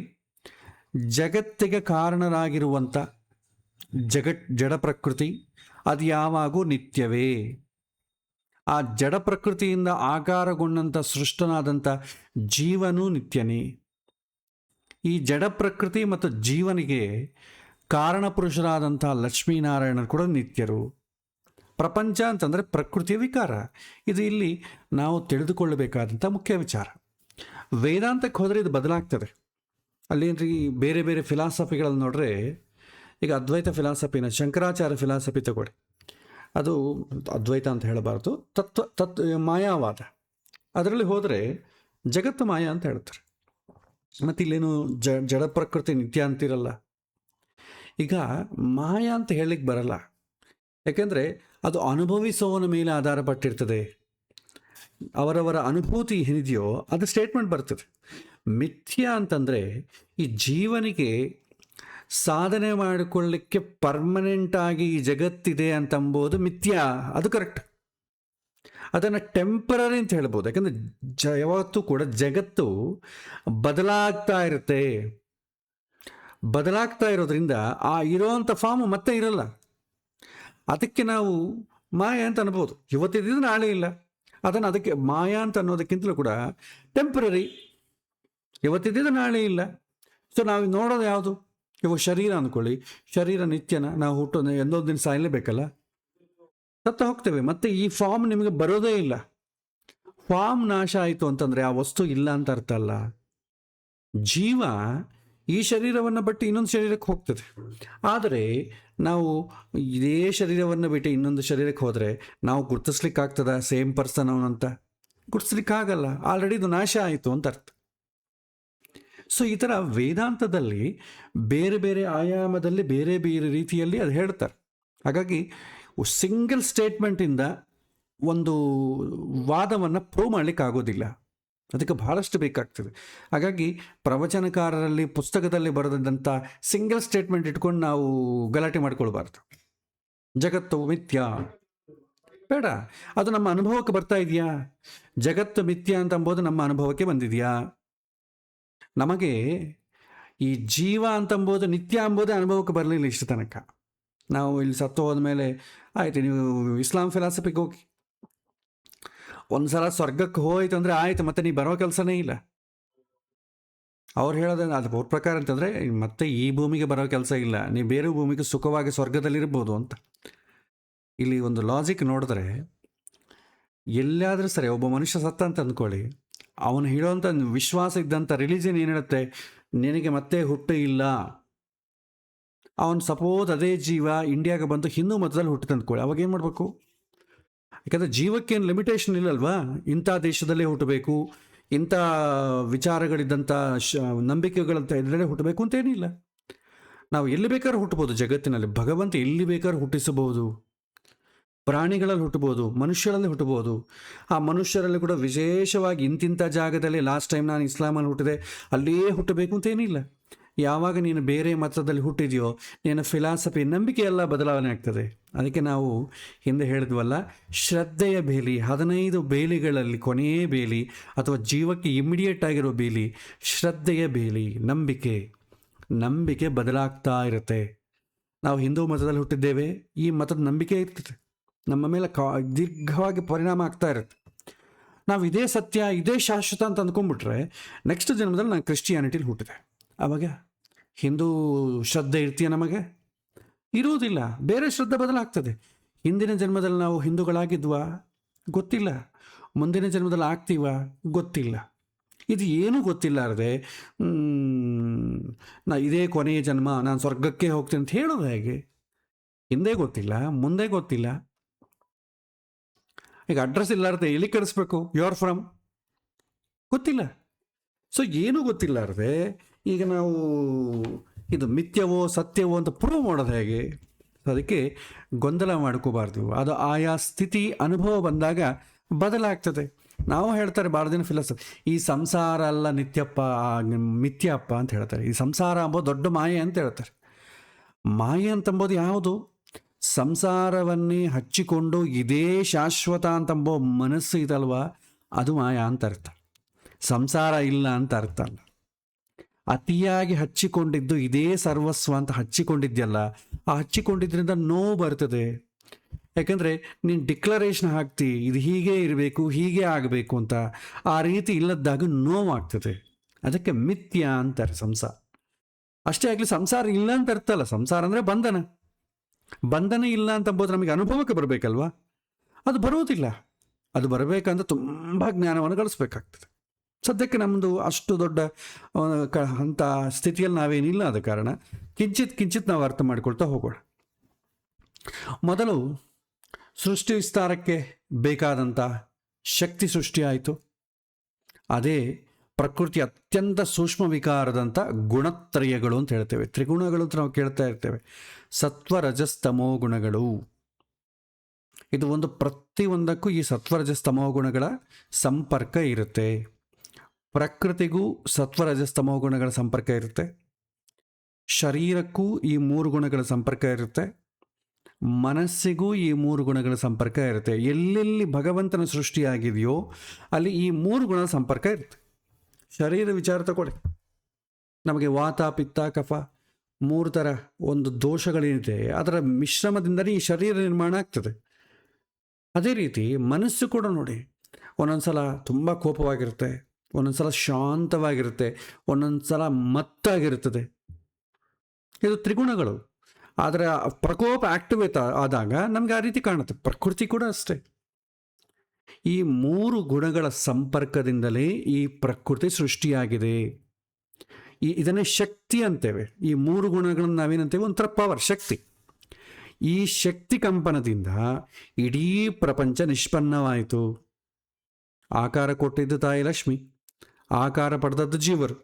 Speaker 1: ಜಗತ್ತಿಗೆ ಕಾರಣರಾಗಿರುವಂಥ ಜಡ ಪ್ರಕೃತಿ ಅದು ಯಾವಾಗೂ ನಿತ್ಯವೇ. ಆ ಜಡ ಪ್ರಕೃತಿಯಿಂದ ಆಕಾರಗೊಂಡಂಥ ಸೃಷ್ಟನಾದಂಥ ಜೀವನೂ ನಿತ್ಯನೇ. ಈ ಜಡ ಪ್ರಕೃತಿ ಮತ್ತು ಜೀವನಿಗೆ ಕಾರಣಪುರುಷರಾದಂಥ ಲಕ್ಷ್ಮೀನಾರಾಯಣರು ಕೂಡ ನಿತ್ಯರು. ಪ್ರಪಂಚ ಅಂತಂದರೆ ಪ್ರಕೃತಿಯ ವಿಕಾರ. ಇದು ಇಲ್ಲಿ ನಾವು ತಿಳಿದುಕೊಳ್ಳಬೇಕಾದಂಥ ಮುಖ್ಯ ವಿಚಾರ. ವೇದಾಂತಕ್ಕೆ ಹೋದರೆ ಇದು ಬದಲಾಗ್ತದೆ. ಅಲ್ಲೇನ್ರಿ ಬೇರೆ ಬೇರೆ ಫಿಲಾಸಫಿಗಳಲ್ಲಿ ನೋಡ್ರೆ, ಈಗ ಅದ್ವೈತ ಫಿಲಾಸಫಿನ ಶಂಕರಾಚಾರ್ಯ ಫಿಲಾಸಫಿ ತಗೊಳ್ಳಿ, ಅದು ಅದ್ವೈತ ಅಂತ ಹೇಳಬಾರ್ದು, ಮಾಯಾವಾದ. ಅದರಲ್ಲಿ ಹೋದರೆ ಜಗತ್ತು ಮಾಯ ಅಂತ ಹೇಳ್ತಾರೆ. ಮತ್ತು ಇಲ್ಲೇನು ಜಡ ಪ್ರಕೃತಿ ನಿತ್ಯ ಅಂತಿರಲ್ಲ. ಈಗ ಮಾಯ ಅಂತ ಹೇಳಲಿಕ್ಕೆ ಬರಲ್ಲ, ಯಾಕೆಂದರೆ ಅದು ಅನುಭವಿಸೋವನ ಮೇಲೆ ಆಧಾರ ಪಟ್ಟಿರ್ತದೆ. ಅವರವರ ಅನುಭೂತಿ ಏನಿದೆಯೋ ಅದು ಸ್ಟೇಟ್ಮೆಂಟ್ ಬರ್ತದೆ. ಮಿಥ್ಯ ಅಂತಂದರೆ ಈ ಜೀವನಿಗೆ ಸಾಧನೆ ಮಾಡಿಕೊಳ್ಳಲಿಕ್ಕೆ ಪರ್ಮನೆಂಟಾಗಿ ಈ ಜಗತ್ತಿದೆ ಅಂತಂಬೋದು ಮಿಥ್ಯ, ಅದು ಕರೆಕ್ಟ್. ಅದನ್ನು ಟೆಂಪರರಿ ಅಂತ ಹೇಳ್ಬೋದು. ಯಾಕಂದರೆ ಯಾವತ್ತೂ ಕೂಡ ಜಗತ್ತು ಬದಲಾಗ್ತಾ ಇರುತ್ತೆ. ಬದಲಾಗ್ತಾ ಇರೋದ್ರಿಂದ ಆ ಇರೋವಂಥ ಫಾರ್ಮ್ ಮತ್ತೆ ಇರಲ್ಲ. ಅದಕ್ಕೆ ನಾವು ಮಾಯ ಅಂತ ಅನ್ಬೋದು. ಇವತ್ತಿದ್ದು ನಾಳೆ ಇಲ್ಲ. ಅದನ್ನು ಅದಕ್ಕೆ ಮಾಯ ಅಂತ ಅನ್ನೋದಕ್ಕಿಂತಲೂ ಕೂಡ ಟೆಂಪ್ರರಿ, ಇವತ್ತಿದ್ದು ನಾಳೆ ಇಲ್ಲ. ಸೊ ನಾವು ನೋಡೋದು ಯಾವುದು? ಇವಾಗ ಶರೀರ ಅಂದ್ಕೊಳ್ಳಿ, ಶರೀರ ನಿತ್ಯನ, ನಾವು ಹುಟ್ಟೋದು ಎಂದೊಂದು ದಿನ ಸಾಯಲೇಬೇಕಲ್ಲ, ಸತ್ತ ಹೋಗ್ತೇವೆ. ಮತ್ತೆ ಈ ಫಾರ್ಮ್ ನಿಮಗೆ ಬರೋದೇ ಇಲ್ಲ. ಫಾರ್ಮ್ ನಾಶ ಆಯಿತು ಅಂತಂದರೆ ಆ ವಸ್ತು ಇಲ್ಲ ಅಂತ ಅರ್ಥ ಅಲ್ಲ. ಜೀವ ಈ ಶರೀರವನ್ನು ಬಿಟ್ಟು ಇನ್ನೊಂದು ಶರೀರಕ್ಕೆ ಹೋಗ್ತದೆ. ಆದರೆ ನಾವು ಇದೇ ಶರೀರವನ್ನು ಬಿಟ್ಟು ಇನ್ನೊಂದು ಶರೀರಕ್ಕೆ ಹೋದರೆ ನಾವು ಗುರ್ತಿಸ್ಲಿಕ್ಕಾಗ್ತದ ಸೇಮ್ ಪರ್ಸನ್ ಅವನಂತ? ಗುರ್ತಿಸ್ಲಿಕ್ಕಾಗಲ್ಲ. ಆಲ್ರೆಡಿ ಇದು ನಾಶ ಆಯಿತು ಅಂತ ಅರ್ಥ. ಸೊ ಈ ಥರ ವೇದಾಂತದಲ್ಲಿ ಬೇರೆ ಬೇರೆ ಆಯಾಮದಲ್ಲಿ ಬೇರೆ ಬೇರೆ ರೀತಿಯಲ್ಲಿ ಅದು ಹೇಳ್ತಾರೆ. ಹಾಗಾಗಿ ಸಿಂಗಲ್ ಸ್ಟೇಟ್ಮೆಂಟಿಂದ ಒಂದು ವಾದವನ್ನು ಪ್ರೂವ್ ಮಾಡಲಿಕ್ಕಾಗೋದಿಲ್ಲ. ಅದಕ್ಕೆ ಬಹಳಷ್ಟು ಬೇಕಾಗ್ತದೆ. ಹಾಗಾಗಿ ಪ್ರವಚನಕಾರರಲ್ಲಿ ಪುಸ್ತಕದಲ್ಲಿ ಬರೆದಂಥ ಸಿಂಗಲ್ ಸ್ಟೇಟ್ಮೆಂಟ್ ಇಟ್ಕೊಂಡು ನಾವು ಗಲಾಟೆ ಮಾಡ್ಕೊಳ್ಬಾರ್ದು. ಜಗತ್ತು ಮಿಥ್ಯಾ ಬೇಡ, ಅದು ನಮ್ಮ ಅನುಭವಕ್ಕೆ ಬರ್ತಾ ಇದೆಯಾ? ಜಗತ್ತು ಮಿಥ್ಯಾ ಅಂತ ಅಂಬೋದು ನಮ್ಮ ಅನುಭವಕ್ಕೆ ಬಂದಿದೆಯಾ? ನಮಗೆ ಈ ಜೀವ ಅಂತಂಬೋದು ನಿತ್ಯ ಅಂಬೋದೇ ಅನುಭವಕ್ಕೆ ಬರಲಿಲ್ಲ ಇಷ್ಟು ತನಕ. ನಾವು ಇಲ್ಲಿ ಸತ್ತು ಹೋದ್ಮೇಲೆ ಆಯ್ತು, ನೀವು ಇಸ್ಲಾಂ ಫಿಲಾಸಫಿಗೆ ಹೋಗಿ ಒಂದು ಸಲ ಸ್ವರ್ಗಕ್ಕೆ ಹೋಯ್ತು ಅಂದರೆ ಆಯ್ತು, ಮತ್ತೆ ನೀವು ಬರೋ ಕೆಲಸನೇ ಇಲ್ಲ. ಅವ್ರು ಹೇಳೋದು ಅದು ಅವ್ರ ಪ್ರಕಾರ ಅಂತಂದರೆ ಮತ್ತೆ ಈ ಭೂಮಿಗೆ ಬರೋ ಕೆಲಸ ಇಲ್ಲ, ನೀವು ಬೇರೆ ಭೂಮಿಗೆ ಸುಖವಾಗಿ ಸ್ವರ್ಗದಲ್ಲಿರ್ಬೋದು ಅಂತ. ಇಲ್ಲಿ ಒಂದು ಲಾಜಿಕ್ ನೋಡಿದ್ರೆ, ಎಲ್ಲಾದರೂ ಸರಿ ಒಬ್ಬ ಮನುಷ್ಯ ಸತ್ತ ಅಂತ ಅಂದ್ಕೊಳ್ಳಿ, ಅವನು ಹೇಳೋವಂಥ ವಿಶ್ವಾಸ ಇದ್ದಂಥ ರಿಲಿಜನ್ ಏನು ಹೇಳುತ್ತೆ, ನಿನಗೆ ಮತ್ತೆ ಹುಟ್ಟು ಇಲ್ಲ. ಅವನು ಸಪೋಸ್ ಅದೇ ಜೀವ ಇಂಡಿಯಾಗೆ ಬಂದು ಹಿಂದೂ ಮತದಲ್ಲಿ ಹುಟ್ಟು ಅಂದ್ಕೊಳ್ಳಿ, ಅವಾಗ ಏನು ಮಾಡಬೇಕು? ಯಾಕಂದರೆ ಜೀವಕ್ಕೇನು ಲಿಮಿಟೇಷನ್ ಇಲ್ಲಲ್ವಾ? ಇಂಥ ದೇಶದಲ್ಲೇ ಹುಟ್ಟಬೇಕು, ಇಂಥ ವಿಚಾರಗಳಿದ್ದಂಥ ನಂಬಿಕೆಗಳಂತ ಇದರಲ್ಲೇ ಹುಟ್ಟಬೇಕು ಅಂತೇನಿಲ್ಲ. ನಾವು ಎಲ್ಲಿ ಬೇಕಾದ್ರೂ ಹುಟ್ಟಬೋದು ಜಗತ್ತಿನಲ್ಲಿ. ಭಗವಂತ ಎಲ್ಲಿ ಬೇಕಾದ್ರೂ ಹುಟ್ಟಿಸಬಹುದು. ಪ್ರಾಣಿಗಳಲ್ಲಿ ಹುಟ್ಟಬೋದು, ಮನುಷ್ಯರಲ್ಲಿ ಹುಟ್ಟಬೋದು. ಆ ಮನುಷ್ಯರಲ್ಲಿ ಕೂಡ ವಿಶೇಷವಾಗಿ ಇಂತಿಂಥ ಜಾಗದಲ್ಲಿ ಲಾಸ್ಟ್ ಟೈಮ್ ನಾನು ಇಸ್ಲಾಮಲ್ಲಿ ಹುಟ್ಟಿದೆ ಅಲ್ಲಿಯೇ ಹುಟ್ಟಬೇಕು ಅಂತೇನಿಲ್ಲ. ಯಾವಾಗ ನೀನು ಬೇರೆ ಮತದಲ್ಲಿ ಹುಟ್ಟಿದೆಯೋ ನಿನ್ನ ಫಿಲಾಸಫಿ ನಂಬಿಕೆ ಎಲ್ಲ ಬದಲಾವಣೆ ಆಗ್ತದೆ. ಅದಕ್ಕೆ ನಾವು ಹಿಂದೆ ಹೇಳಿದ್ವಲ್ಲ, ಶ್ರದ್ಧೆಯ ಬೇಲಿ, 15 ಬೇಲಿಗಳಲ್ಲಿ ಕೊನೆಯೇ ಬೇಲಿ ಅಥವಾ ಜೀವಕ್ಕೆ ಇಮಿಡಿಯೇಟ್ ಆಗಿರೋ ಬೇಲಿ ಶ್ರದ್ಧೆಯ ಬೇಲಿ, ನಂಬಿಕೆ ಬದಲಾಗ್ತಾ ಇರುತ್ತೆ. ನಾವು ಹಿಂದೂ ಮತದಲ್ಲಿ ಹುಟ್ಟಿದ್ದೇವೆ, ಈ ಮತದ ನಂಬಿಕೆ ಇರ್ತದೆ, ನಮ್ಮ ಮೇಲೆ ದೀರ್ಘವಾಗಿ ಪರಿಣಾಮ ಆಗ್ತಾ ಇರುತ್ತೆ. ನಾವು ಇದೇ ಸತ್ಯ ಇದೇ ಶಾಶ್ವತ ಅಂತ ಅಂದ್ಕೊಂಡ್ಬಿಟ್ರೆ ನೆಕ್ಸ್ಟ್ ಜನ್ಮದಲ್ಲಿ ನಾನು ಕ್ರಿಶ್ಚಿಯಾನಿಟಿಲಿ ಹುಟ್ಟಿದೆ, ಆವಾಗ ಹಿಂದೂ ಶ್ರದ್ಧೆ ಇರ್ತೀಯ ನಮಗೆ? ಇರುವುದಿಲ್ಲ. ಬೇರೆ ಶ್ರದ್ಧೆ ಬದಲಾಗ್ತದೆ. ಹಿಂದಿನ ಜನ್ಮದಲ್ಲಿ ನಾವು ಹಿಂದೂಗಳಾಗಿದ್ವಾ? ಗೊತ್ತಿಲ್ಲ. ಮುಂದಿನ ಜನ್ಮದಲ್ಲಿ ಆಗ್ತೀವ? ಗೊತ್ತಿಲ್ಲ. ಇದು ಏನೂ ಗೊತ್ತಿಲ್ಲಾರದೆ ಇದೇ ಕೊನೆಯ ಜನ್ಮ, ನಾನು ಸ್ವರ್ಗಕ್ಕೆ ಹೋಗ್ತೀನಿ ಅಂತ ಹೇಳೋದು ಹೇಗೆ? ಹಿಂದೆ ಗೊತ್ತಿಲ್ಲ, ಮುಂದೆ ಗೊತ್ತಿಲ್ಲ. ಈಗ ಅಡ್ರೆಸ್ ಇಲ್ಲಾರದೆ ಎಲ್ಲಿ ಕಳಿಸ್ಬೇಕು? ಯೋರ್ ಫ್ರಮ್ ಗೊತ್ತಿಲ್ಲ. ಸೊ ಏನೂ ಗೊತ್ತಿಲ್ಲಾರದೆ ಈಗ ನಾವು ಇದು ಮಿಥ್ಯವೋ ಸತ್ಯವೋ ಅಂತ ಪ್ರೂವ್ ಮಾಡೋದು ಹೇಗೆ? ಅದಕ್ಕೆ ಗೊಂದಲ ಮಾಡ್ಕೋಬಾರ್ದು. ಅದು ಆಯಾ ಸ್ಥಿತಿ ಅನುಭವ ಬಂದಾಗ ಬದಲಾಗ್ತದೆ. ನಾವು ಹೇಳ್ತಾರೆ ಭಾಳ ದಿನ ಫಿಲಾಸಫಿ, ಈ ಸಂಸಾರ ಅಲ್ಲ ನಿತ್ಯಪ್ಪ ಮಿಥ್ಯಪ್ಪ ಅಂತ ಹೇಳ್ತಾರೆ. ಈ ಸಂಸಾರ ಅಂಬೋದು ದೊಡ್ಡ ಮಾಯೆ ಅಂತ ಹೇಳ್ತಾರೆ. ಮಾಯೆ ಅಂತಂಬೋದು ಯಾವುದು? ಸಂಸಾರವನ್ನೇ ಹಚ್ಚಿಕೊಂಡು ಇದೇ ಶಾಶ್ವತ ಅಂತಂಬೋ ಮನಸ್ಸು ಇದಲ್ವ, ಅದು ಮಾಯಾ ಅಂತ ಅರ್ಥ. ಸಂಸಾರ ಇಲ್ಲ ಅಂತ ಅರ್ಥ ಅಲ್ಲ. ಅತಿಯಾಗಿ ಹಚ್ಚಿಕೊಂಡಿದ್ದು ಇದೇ ಸರ್ವಸ್ವ ಅಂತ ಹಚ್ಚಿಕೊಂಡಿದ್ಯಲ್ಲ, ಆ ಹಚ್ಚಿಕೊಂಡಿದ್ರಿಂದ ನೋವು ಬರ್ತದೆ. ಯಾಕಂದರೆ ನೀನು ಡಿಕ್ಲರೇಷನ್ ಹಾಕ್ತಿ, ಇದು ಹೀಗೆ ಇರಬೇಕು, ಹೀಗೆ ಆಗಬೇಕು ಅಂತ. ಆ ರೀತಿ ಇಲ್ಲದಾಗ ನೋವಾಗ್ತದೆ. ಅದಕ್ಕೆ ಮಿಥ್ಯ ಅಂತಾರೆ ಸಂಸಾರ. ಅಷ್ಟೇ ಆಗಲಿ, ಸಂಸಾರ ಇಲ್ಲ ಅಂತ ಅರ್ಥ ಅಲ್ಲ. ಸಂಸಾರ ಅಂದರೆ ಬಂಧನ ಇಲ್ಲ ಅಂತ ಅಂಬೋದು ನಮಗೆ ಅನುಭವಕ್ಕೆ ಬರಬೇಕಲ್ವಾ? ಅದು ಬರೋದಿಲ್ಲ. ಅದು ಬರಬೇಕಂದ್ರೆ ತುಂಬ ಜ್ಞಾನವನ್ನು ಗಳಿಸ್ಬೇಕಾಗ್ತದೆ. ಸದ್ಯಕ್ಕೆ ನಮ್ಮದು ಅಷ್ಟು ದೊಡ್ಡ ಅಂಥ ಸ್ಥಿತಿಯಲ್ಲಿ ನಾವೇನಿಲ್ಲ. ಆದ ಕಾರಣ ಕಿಂಚಿತ್ ನಾವು ಅರ್ಥ ಮಾಡಿಕೊಳ್ತಾ ಹೋಗೋಣ. ಮೊದಲು ಸೃಷ್ಟಿ ವಿಸ್ತಾರಕ್ಕೆ ಬೇಕಾದಂಥ ಶಕ್ತಿ ಸೃಷ್ಟಿ ಆಯಿತು. ಅದೇ ಪ್ರಕೃತಿ ಅತ್ಯಂತ ಸೂಕ್ಷ್ಮ ವಿಕಾರದಂಥ ಗುಣತ್ರಯಗಳು ಅಂತ ಹೇಳ್ತೇವೆ. ತ್ರಿಗುಣಗಳು ಅಂತ ನಾವು ಕೇಳ್ತಾ ಇರ್ತೇವೆ. ಸತ್ವ ರಜಸ್ತಮೋ ಗುಣಗಳು. ಇದು ಒಂದು ಪ್ರತಿಯೊಂದಕ್ಕೂ ಈ ಸತ್ವ ರಜಸ್ತಮೋ ಗುಣಗಳ ಸಂಪರ್ಕ ಇರುತ್ತೆ. ಪ್ರಕೃತಿಗೂ ಸತ್ವ ರಜಸ್ತಮೋ ಗುಣಗಳ ಸಂಪರ್ಕ ಇರುತ್ತೆ. ಶರೀರಕ್ಕೂ ಈ 3 ಗುಣಗಳ ಸಂಪರ್ಕ ಇರುತ್ತೆ. ಮನಸ್ಸಿಗೂ ಈ 3 ಗುಣಗಳ ಸಂಪರ್ಕ ಇರುತ್ತೆ. ಎಲ್ಲೆಲ್ಲಿ ಭಗವಂತನ ಸೃಷ್ಟಿಯಾಗಿದೆಯೋ ಅಲ್ಲಿ ಈ 3 ಗುಣದ ಸಂಪರ್ಕ ಇರುತ್ತೆ. ಶರೀರ ವಿಚಾರ ತಗೊಳ್ಳಿ. ನಮಗೆ ವಾತ ಪಿತ್ತ ಕಫ 3 ಥರ ಒಂದು ದೋಷಗಳೇನಿದೆ, ಅದರ ಮಿಶ್ರಮದಿಂದಲೇ ಈ ಶರೀರ ನಿರ್ಮಾಣ ಆಗ್ತದೆ. ಅದೇ ರೀತಿ ಮನಸ್ಸು ಕೂಡ ನೋಡಿ, ಒಂದೊಂದು ಸಲ ತುಂಬ ಕೋಪವಾಗಿರುತ್ತೆ, ಒಂದೊಂದು ಸಲ ಶಾಂತವಾಗಿರುತ್ತೆ, ಒಂದೊಂದು ಸಲ ಮತ್ತಾಗಿರುತ್ತದೆ. ಇದು ತ್ರಿಗುಣಗಳು. ಆದರೆ ಪ್ರಕೋಪ ಆಕ್ಟಿವೇಟ್ ಆದಾಗ ನಮಗೆ ಆ ರೀತಿ ಕಾಣುತ್ತೆ. ಪ್ರಕೃತಿ ಕೂಡ ಅಷ್ಟೇ. ಈ 3 ಗುಣಗಳ ಸಂಪರ್ಕದಿಂದಲೇ ಈ ಪ್ರಕೃತಿ ಸೃಷ್ಟಿಯಾಗಿದೆ. ಇದನ್ನೇ ಶಕ್ತಿ ಅಂತೇವೆ. ಈ 3 ಗುಣಗಳನ್ನು ನಾವೇನಂತೇವೆ, ಒಂಥರ ಪವರ್, ಶಕ್ತಿ. ಈ ಶಕ್ತಿ ಕಂಪನದಿಂದ ಇಡೀ ಪ್ರಪಂಚ ನಿಷ್ಪನ್ನವಾಯಿತು. ಆಕಾರ ಕೊಟ್ಟಿದ್ದು ತಾಯಿ ಲಕ್ಷ್ಮಿ, ಆಕಾರ ಪಡೆದದ್ದು ಜೀವರು,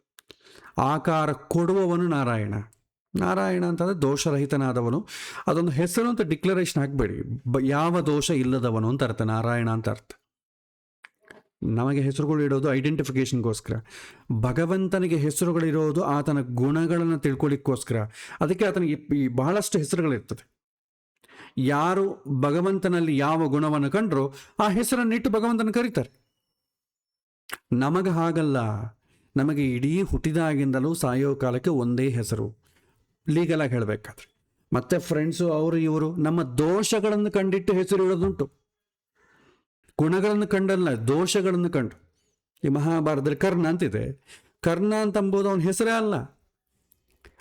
Speaker 1: ಆಕಾರ ಕೊಡುವವನು ನಾರಾಯಣ. ನಾರಾಯಣ ಅಂತಂದರೆ ದೋಷರಹಿತನಾದವನು. ಅದೊಂದು ಹೆಸರು ಅಂತ ಡಿಕ್ಲರೇಷನ್ ಹಾಕಬೇಡಿ. ಯಾವ ದೋಷ ಇಲ್ಲದವನು ಅಂತ ಅರ್ಥ ನಾರಾಯಣ ಅಂತ ಅರ್ಥ. ನಮಗೆ ಹೆಸರುಗಳು ಇಡೋದು ಐಡೆಂಟಿಫಿಕೇಶನ್ಗೋಸ್ಕರ. ಭಗವಂತನಿಗೆ ಹೆಸರುಗಳಿರೋದು ಆತನ ಗುಣಗಳನ್ನು ತಿಳ್ಕೊಳ್ಳಿಕ್ಕೋಸ್ಕರ. ಅದಕ್ಕೆ ಆತನಿಗೆ ಬಹಳಷ್ಟು ಹೆಸರುಗಳಿರ್ತದೆ. ಯಾರು ಭಗವಂತನಲ್ಲಿ ಯಾವ ಗುಣವನ್ನು ಕಂಡ್ರೋ ಆ ಹೆಸರನ್ನಿಟ್ಟು ಭಗವಂತನ ಕರೀತಾರೆ. ನಮಗೆ ಹಾಗಲ್ಲ. ನಮಗೆ ಇಡೀ ಹುಟ್ಟಿದಾಗಿಂದಲೂ ಸಾಯೋ ಕಾಲಕ್ಕೆ ಒಂದೇ ಹೆಸರು, ಲೀಗಲಾಗಿ ಹೇಳಬೇಕಾದ್ರೆ. ಮತ್ತೆ ಫ್ರೆಂಡ್ಸು ಅವರು ಇವರು ನಮ್ಮ ದೋಷಗಳನ್ನು ಕಂಡಿಟ್ಟು ಹೆಸರು ಇಡೋದುಂಟು. ಗುಣಗಳನ್ನು ಕಂಡಲ್ಲ, ದೋಷಗಳನ್ನು ಕಂಡು. ಈ ಮಹಾಭಾರತದಲ್ಲಿ ಕರ್ಣ ಅಂತಿದೆ. ಕರ್ಣ ಅಂತಂಬೋದು ಅವನ ಹೆಸರೇ ಅಲ್ಲ,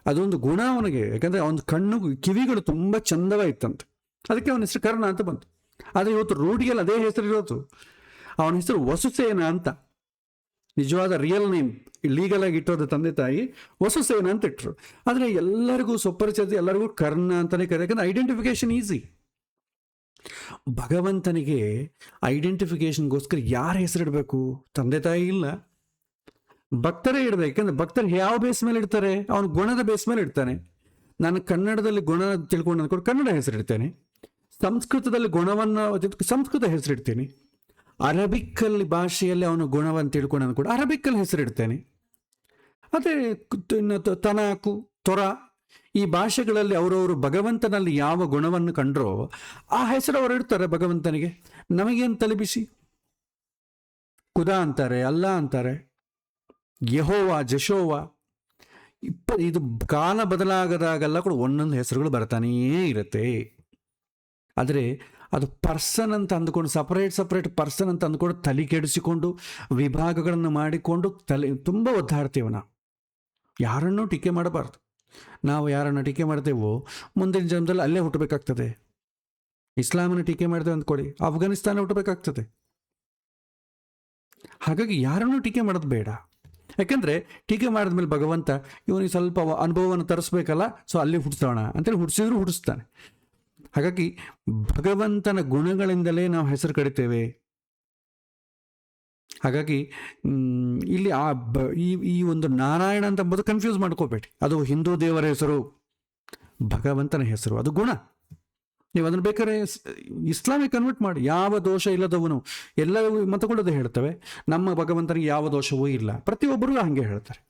Speaker 1: ಅದೊಂದು ಗುಣ ಅವನಿಗೆ. ಯಾಕಂದರೆ ಅವನ ಕಣ್ಣು ಕಿವಿಗಳು ತುಂಬ ಚಂದವಾಯಿತಂತೆ, ಅದಕ್ಕೆ ಅವನ ಹೆಸರು ಕರ್ಣ ಅಂತ ಬಂತು. ಆದರೆ ಇವತ್ತು ರೂಢಿಯಲ್ಲಿ ಅದೇ ಹೆಸರು ಇರೋದು. ಅವನ ಹೆಸರು ವಸುಸೇನ ಅಂತ. ನಿಜವಾದ ರಿಯಲ್ ನೇಮ್ ಲೀಗಲ್ ಆಗಿ ಇಟ್ಟೋದು ತಂದೆ ತಾಯಿ ವಸುಸೇನ ಅಂತ ಇಟ್ಟರು. ಆದರೆ ಎಲ್ಲರಿಗೂ ಸುಪರಿಚಿತ, ಎಲ್ಲರಿಗೂ ಕರ್ಣ ಅಂತಲೇ ಕರೀತಾರೆ. ಯಾಕಂದರೆ ಐಡೆಂಟಿಫಿಕೇಶನ್ ಈಸಿ. ಭಗವಂತನಿಗೆ ಐಡೆಂಟಿಫಿಕೇಶನ್ಗೋಸ್ಕರ ಯಾರ ಹೆಸರಿಡಬೇಕು? ತಂದೆ ತಾಯಿ ಇಲ್ಲ, ಭಕ್ತರೇ ಇಡಬೇಕು. ಯಾಕಂದರೆ ಭಕ್ತರು ಯಾವ ಬೇಸ್ ಮೇಲೆ ಇಡ್ತಾರೆ? ಅವನ ಗುಣದ ಬೇಸ್ ಮೇಲೆ ಇಡ್ತಾನೆ. ನಾನು ಕನ್ನಡದಲ್ಲಿ ಗುಣ ತಿಳ್ಕೊಂಡು ಅಂದ್ಕೊಂಡು ಕನ್ನಡ ಹೆಸರಿಡ್ತೇನೆ, ಸಂಸ್ಕೃತದಲ್ಲಿ ಗುಣವನ್ನು ಸಂಸ್ಕೃತ ಹೆಸರಿಡ್ತೀನಿ, ಅರಬಿಕ್ಕಲ್ಲಿ ಭಾಷೆಯಲ್ಲಿ ಅವನ ಗುಣವನ್ನು ತಿಳ್ಕೊಂಡು ಅಂದ್ಕೊಂಡು ಅರಬಿಕ್ಕಲ್ಲಿ ಹೆಸರಿಡ್ತೇನೆ. ಅದೇ ತನಾಕು, ತೊರ, ಈ ಭಾಷೆಗಳಲ್ಲಿ ಅವರವರು ಭಗವಂತನಲ್ಲಿ ಯಾವ ಗುಣವನ್ನು ಕಂಡ್ರೋ ಆ ಹೆಸರು ಅವರು ಇಡ್ತಾರೆ ಭಗವಂತನಿಗೆ. ನಮಗೇನು ತಲೆಬಿಸಿ? ಖುದಾ ಅಂತಾರೆ, ಅಲ್ಲ ಅಂತಾರೆ, ಯೆಹೋವ, ಜಶೋವ. ಇದು ಕಾಲ ಬದಲಾಗದಾಗೆಲ್ಲ ಕೂಡ ಒಂದೊಂದು ಹೆಸರುಗಳು ಬರ್ತಾನೇ ಇರುತ್ತೆ. ಆದರೆ ಅದು ಪರ್ಸನ್ ಅಂತ ಅಂದ್ಕೊಂಡು ಸಪ್ರೇಟ್ ಪರ್ಸನ್ ಅಂತ ಅಂದ್ಕೊಂಡು ತಲೆ ಕೆಡಿಸಿಕೊಂಡು ವಿಭಾಗಗಳನ್ನು ಮಾಡಿಕೊಂಡು ತುಂಬ ಒದ್ದಾಡ್ತೇವೆ. ನಾವು ಯಾರನ್ನೂ ಟೀಕೆ ಮಾಡಬಾರ್ದು. ನಾವು ಯಾರನ್ನು ಟೀಕೆ ಮಾಡ್ತೇವೋ ಮುಂದಿನ ಜನ್ಮದಲ್ಲಿ ಅಲ್ಲೇ ಹುಟ್ಟಬೇಕಾಗ್ತದೆ. ಇಸ್ಲಾಮನ್ನು ಟೀಕೆ ಮಾಡ್ತೇವೆ ಅಂದ್ಕೊಳ್ಳಿ, ಅಫ್ಘಾನಿಸ್ತಾನ ಹುಟ್ಟಬೇಕಾಗ್ತದೆ. ಹಾಗಾಗಿ ಯಾರನ್ನೂ ಟೀಕೆ ಮಾಡೋದು ಬೇಡ. ಯಾಕೆಂದರೆ ಟೀಕೆ ಮಾಡಿದ್ಮೇಲೆ ಭಗವಂತ ಇವನಿಗೆ ಸ್ವಲ್ಪ ಅನುಭವವನ್ನು ತರಿಸ್ಬೇಕಲ್ಲ, ಸೊ ಅಲ್ಲಿ ಹುಟ್ಟಿಸೋಣ ಅಂತೇಳಿ ಹುಟ್ಟಿಸಿದ್ರು ಹುಟ್ಟಿಸ್ತಾನೆ. ಹಾಗಾಗಿ ಭಗವಂತನ ಗುಣಗಳಿಂದಲೇ ನಾವು ಹೆಸರು ಕಡಿತೇವೆ. ಹಾಗಾಗಿ ಇಲ್ಲಿ ಈ ಒಂದು ನಾರಾಯಣ ಅಂತ ಅಂಬೋದು ಕನ್ಫ್ಯೂಸ್ ಮಾಡ್ಕೋಬೇಡಿ. ಅದು ಹಿಂದೂ ದೇವರ ಹೆಸರು, ಭಗವಂತನ ಹೆಸರು, ಅದು ಗುಣ. ನೀವು ಅದನ್ನು ಬೇಕಾದ್ರೆ ಇಸ್ಲಾಮಿಗೆ ಕನ್ವರ್ಟ್ ಮಾಡಿ. ಯಾವ ದೋಷ ಇಲ್ಲದವನು, ಎಲ್ಲ ಮತಗಳದ್ದು ಹೇಳ್ತವೆ ನಮ್ಮ ಭಗವಂತನಿಗೆ ಯಾವ ದೋಷವೂ ಇಲ್ಲ. ಪ್ರತಿಯೊಬ್ಬರಿಗೂ ಹಾಗೆ ಹೇಳ್ತಾರೆ.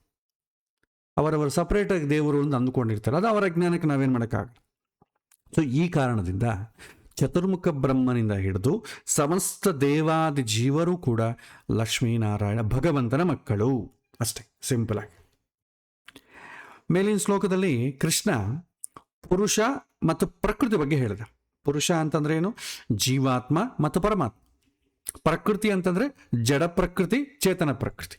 Speaker 1: ಅವರವರು ಸಪ್ರೇಟಾಗಿ ದೇವರು ಅಂತ ಅಂದ್ಕೊಂಡಿರ್ತಾರೆ. ಅದು ಅವರ ಜ್ಞಾನಕ್ಕೆ ನಾವೇನು ಮಾಡೋಕ್ಕಾಗಲ್ಲ. ಸೊ ಈ ಕಾರಣದಿಂದ ಚತುರ್ಮುಖ ಬ್ರಹ್ಮನಿಂದ ಹಿಡಿದು ಸಮಸ್ತ ದೇವಾದಿ ಜೀವರು ಕೂಡ ಲಕ್ಷ್ಮೀನಾರಾಯಣ ಭಗವಂತನ ಮಕ್ಕಳು. ಅಷ್ಟೇ, ಸಿಂಪಲ್ ಆಗಿ. ಮೇಲಿನ ಶ್ಲೋಕದಲ್ಲಿ ಕೃಷ್ಣ ಪುರುಷ ಮತ್ತು ಪ್ರಕೃತಿ ಬಗ್ಗೆ ಹೇಳಿದ. ಪುರುಷ ಅಂತಂದ್ರೆ ಏನು? ಜೀವಾತ್ಮ ಮತ್ತು ಪರಮಾತ್ಮ. ಪ್ರಕೃತಿ ಅಂತಂದ್ರೆ ಜಡ ಪ್ರಕೃತಿ, ಚೇತನ ಪ್ರಕೃತಿ.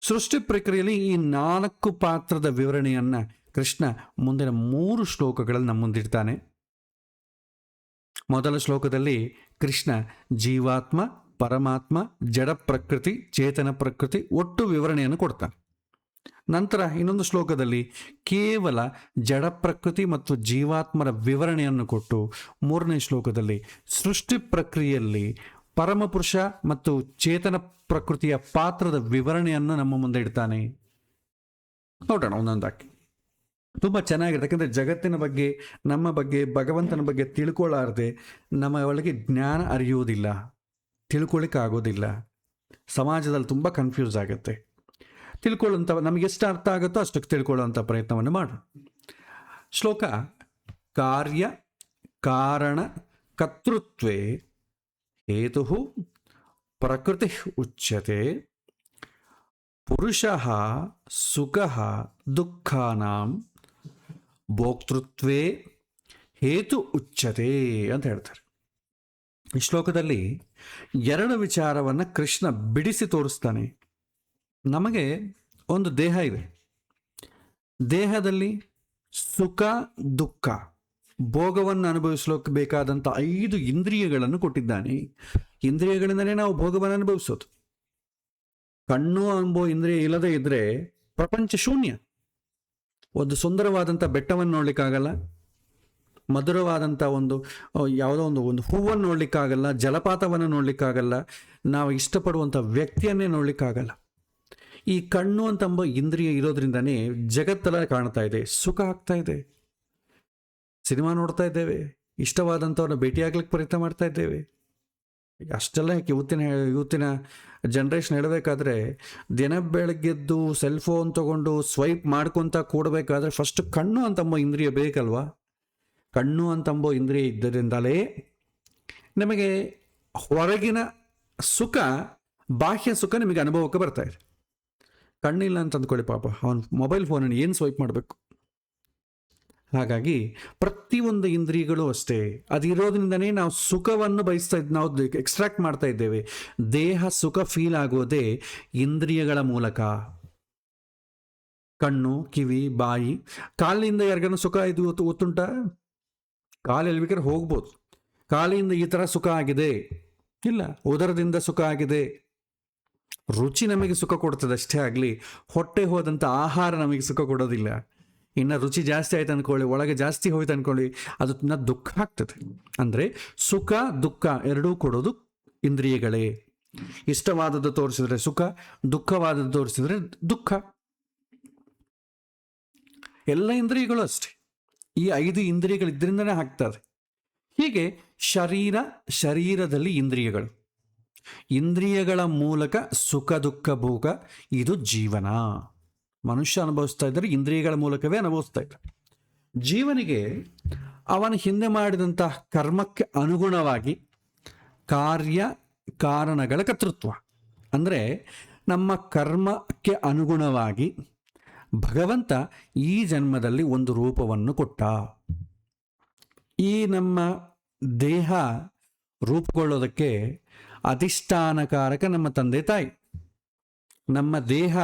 Speaker 1: ಸೃಷ್ಟಿ ಪ್ರಕ್ರಿಯೆಯಲ್ಲಿ ಈ 4 ಪಾತ್ರದ ವಿವರಣೆಯನ್ನ ಕೃಷ್ಣ ಮುಂದಿನ 3 ಶ್ಲೋಕಗಳಲ್ಲಿ ನಮ್ಮ ಮುಂದಿಡ್ತಾನೆ. ಮೊದಲ ಶ್ಲೋಕದಲ್ಲಿ ಕೃಷ್ಣ ಜೀವಾತ್ಮ, ಪರಮಾತ್ಮ, ಜಡ ಪ್ರಕೃತಿ, ಚೇತನ ಪ್ರಕೃತಿ ಒಟ್ಟು ವಿವರಣೆಯನ್ನು ಕೊಡ್ತಾನೆ. ನಂತರ ಇನ್ನೊಂದು ಶ್ಲೋಕದಲ್ಲಿ ಕೇವಲ ಜಡ ಪ್ರಕೃತಿ ಮತ್ತು ಜೀವಾತ್ಮರ ವಿವರಣೆಯನ್ನು ಕೊಟ್ಟು 3ನೇ ಶ್ಲೋಕದಲ್ಲಿ ಸೃಷ್ಟಿ ಪ್ರಕ್ರಿಯೆಯಲ್ಲಿ ಪರಮಪುರುಷ ಮತ್ತು ಚೇತನ ಪ್ರಕೃತಿಯ ಪಾತ್ರದ ವಿವರಣೆಯನ್ನು ನಮ್ಮ ಮುಂದೆ ಇಡ್ತಾನೆ. ನೋಡೋಣ ಒಂದೊಂದಾಗಿ. ತುಂಬ ಚೆನ್ನಾಗಿರುತ್ತೆ. ಯಾಕಂದರೆ ಜಗತ್ತಿನ ಬಗ್ಗೆ, ನಮ್ಮ ಬಗ್ಗೆ, ಭಗವಂತನ ಬಗ್ಗೆ ತಿಳ್ಕೊಳ್ಳಾರ್ದೆ ನಮ್ಮ ಒಳಗೆ ಜ್ಞಾನ ಅರಿಯುವುದಿಲ್ಲ, ತಿಳ್ಕೊಳ್ಳಿಕ್ಕಾಗೋದಿಲ್ಲ. ಸಮಾಜದಲ್ಲಿ ತುಂಬ ಕನ್ಫ್ಯೂಸ್ ಆಗುತ್ತೆ. ತಿಳ್ಕೊಳ್ಳೋಂಥ ನಮಗೆ ಎಷ್ಟು ಅರ್ಥ ಆಗುತ್ತೋ ಅಷ್ಟಕ್ಕೆ ತಿಳ್ಕೊಳ್ಳೋಂಥ ಪ್ರಯತ್ನವನ್ನು ಮಾಡು. ಶ್ಲೋಕ: ಕಾರ್ಯ ಕಾರಣ ಕರ್ತೃತ್ವೇ ಹೇತು ಪ್ರಕೃತಿ ಉಚ್ಯತೆ ಪುರುಷಃ ಸುಖಃ ದುಃಖಾನಾಂ ಭೋಕ್ತೃತ್ವೇ ಹೇತು ಉಚ್ಯತೆ ಅಂತ ಹೇಳ್ತಾರೆ. ಈ ಶ್ಲೋಕದಲ್ಲಿ 2 ವಿಚಾರವನ್ನು ಕೃಷ್ಣ ಬಿಡಿಸಿ ತೋರಿಸ್ತಾನೆ. ನಮಗೆ ಒಂದು ದೇಹ ಇದೆ. ದೇಹದಲ್ಲಿ ಸುಖ ದುಃಖ ಭೋಗವನ್ನು ಅನುಭವಿಸಲಿಕ್ಕೆ ಬೇಕಾದಂಥ 5 ಇಂದ್ರಿಯಗಳನ್ನು ಕೊಟ್ಟಿದ್ದಾನೆ. ಇಂದ್ರಿಯಗಳಿಂದಲೇ ನಾವು ಭೋಗವನ್ನು ಅನುಭವಿಸೋದು. ಕಣ್ಣು ಎಂಬೋ ಇಂದ್ರಿಯ ಇಲ್ಲದೇ ಇದ್ದರೆ ಪ್ರಪಂಚ ಶೂನ್ಯ. ಒಂದು ಸುಂದರವಾದಂಥ ಬೆಟ್ಟವನ್ನು ನೋಡ್ಲಿಕ್ಕಾಗಲ್ಲ, ಮಧುರವಾದಂಥ ಯಾವುದೋ ಒಂದು ಹೂವನ್ನು ನೋಡ್ಲಿಕ್ಕಾಗಲ್ಲ, ಜಲಪಾತವನ್ನು ನೋಡ್ಲಿಕ್ಕಾಗಲ್ಲ, ನಾವು ಇಷ್ಟಪಡುವಂಥ ವ್ಯಕ್ತಿಯನ್ನೇ ನೋಡ್ಲಿಕ್ಕಾಗಲ್ಲ. ಈ ಕಣ್ಣು ಅಂತಂಬ ಇಂದ್ರಿಯ ಇರೋದ್ರಿಂದನೇ ಜಗತ್ತೆಲ್ಲ ಕಾಣ್ತಾ ಇದೆ, ಸುಖ ಆಗ್ತಾ ಇದೆ, ಸಿನಿಮಾ ನೋಡ್ತಾ ಇದ್ದೇವೆ, ಇಷ್ಟವಾದಂಥವ್ರನ್ನ ಭೇಟಿಯಾಗ್ಲಿಕ್ಕೆ ಪ್ರಯತ್ನ ಮಾಡ್ತಾ ಇದ್ದೇವೆ. ಅಷ್ಟೆಲ್ಲ ಯಾಕೆ ಇವತ್ತಿನ ಜನ್ರೇಷನ್ ಹೇಳಬೇಕಾದ್ರೆ, ದಿನ ಬೆಳಗ್ಗೆದ್ದು ಸೆಲ್ ಫೋನ್ ತೊಗೊಂಡು ಸ್ವೈಪ್ ಮಾಡ್ಕೊತ ಕೂಡಬೇಕಾದ್ರೆ ಫಸ್ಟ್ ಕಣ್ಣು ಅಂತಂಬ ಇಂದ್ರಿಯ ಬೇಕಲ್ವಾ? ಕಣ್ಣು ಅಂತಂಬೋ ಇಂದ್ರಿಯ ಇದ್ದರಿಂದಲೇ ನಮಗೆ ಹೊರಗಿನ ಸುಖ, ಬಾಹ್ಯ ಸುಖ ನಿಮಗೆ ಅನುಭವಕ್ಕೆ ಬರ್ತಾ ಇದೆ. ಕಣ್ಣಿಲ್ಲ ಅಂತ ಅಂದ್ಕೊಳ್ಳಿ, ಪಾಪ ಅವನು ಮೊಬೈಲ್ ಫೋನನ್ನು ಏನು ಸ್ವೈಪ್ ಮಾಡಬೇಕು? ಹಾಗಾಗಿ ಪ್ರತಿಯೊಂದು ಇಂದ್ರಿಯಗಳು ಅಷ್ಟೇ, ಅದಿರೋದ್ರಿಂದನೇ ನಾವು ಸುಖವನ್ನು ನಾವು ಎಕ್ಸ್ಟ್ರಾಕ್ಟ್ ಮಾಡ್ತಾ ಇದ್ದೇವೆ. ದೇಹ ಸುಖ ಫೀಲ್ ಆಗೋದೇ ಇಂದ್ರಿಯಗಳ ಮೂಲಕ. ಕಣ್ಣು, ಕಿವಿ, ಬಾಯಿ, ಕಾಲಿನಿಂದ ಯಾರಿಗಾನ ಸುಖ ಇದು ಗೊತ್ತುಂಟ? ಕಾಲು ಎಲ್ಬೇಕಾದ್ರೆ ಹೋಗ್ಬೋದು, ಕಾಲಿಂದ ಈ ಥರ ಸುಖ ಆಗಿದೆ ಇಲ್ಲ, ಉದರದಿಂದ ಸುಖ ಆಗಿದೆ. ರುಚಿ ನಮಗೆ ಸುಖ ಕೊಡ್ತದೆ ಅಷ್ಟೇ ಆಗಲಿ, ಹೊಟ್ಟೆ ಹೋದಂಥ ಆಹಾರ ನಮಗೆ ಸುಖ ಕೊಡೋದಿಲ್ಲ. ಇನ್ನು ರುಚಿ ಜಾಸ್ತಿ ಆಯ್ತು ಅಂದ್ಕೊಳ್ಳಿ, ಒಳಗೆ ಜಾಸ್ತಿ ಹೋಯ್ತು ಅಂದ್ಕೊಳ್ಳಿ, ಅದು ದುಃಖ ಆಗ್ತದೆ. ಅಂದರೆ ಸುಖ ದುಃಖ ಎರಡೂ ಕೊಡೋದು ಇಂದ್ರಿಯಗಳೇ. ಇಷ್ಟವಾದದ್ದು ತೋರಿಸಿದ್ರೆ ಸುಖ, ದುಃಖವಾದದ್ದು ತೋರಿಸಿದ್ರೆ ದುಃಖ. ಎಲ್ಲ ಇಂದ್ರಿಯಗಳು ಅಷ್ಟೇ, ಈ 5 ಇಂದ್ರಿಯಗಳಿದ್ದರಿಂದನೇ ಆಗ್ತದೆ. ಹೀಗೆ ಶರೀರದಲ್ಲಿ ಇಂದ್ರಿಯಗಳು, ಇಂದ್ರಿಯಗಳ ಮೂಲಕ ಸುಖ ದುಃಖ ಭೋಗ, ಇದು ಜೀವನ. ಮನುಷ್ಯ ಅನುಭವಿಸ್ತಾ ಇದ್ದರೆ ಇಂದ್ರಿಯಗಳ ಮೂಲಕವೇ ಅನುಭವಿಸ್ತಾ ಇದ್ದ. ಜೀವನಿಗೆ ಅವನ ಹಿಂದೆ ಮಾಡಿದಂತಹ ಕರ್ಮಕ್ಕೆ ಅನುಗುಣವಾಗಿ ಕಾರ್ಯ ಕಾರಣಗಳ ಕರ್ತೃತ್ವ, ಅಂದರೆ ನಮ್ಮ ಕರ್ಮಕ್ಕೆ ಅನುಗುಣವಾಗಿ ಭಗವಂತ ಈ ಜನ್ಮದಲ್ಲಿ ಒಂದು ರೂಪವನ್ನು ಕೊಟ್ಟ. ಈ ನಮ್ಮ ದೇಹ ರೂಪುಗೊಳ್ಳೋದಕ್ಕೆ ಅಧಿಷ್ಠಾನಕಾರಕ ನಮ್ಮ ತಂದೆ ತಾಯಿ. ನಮ್ಮ ದೇಹ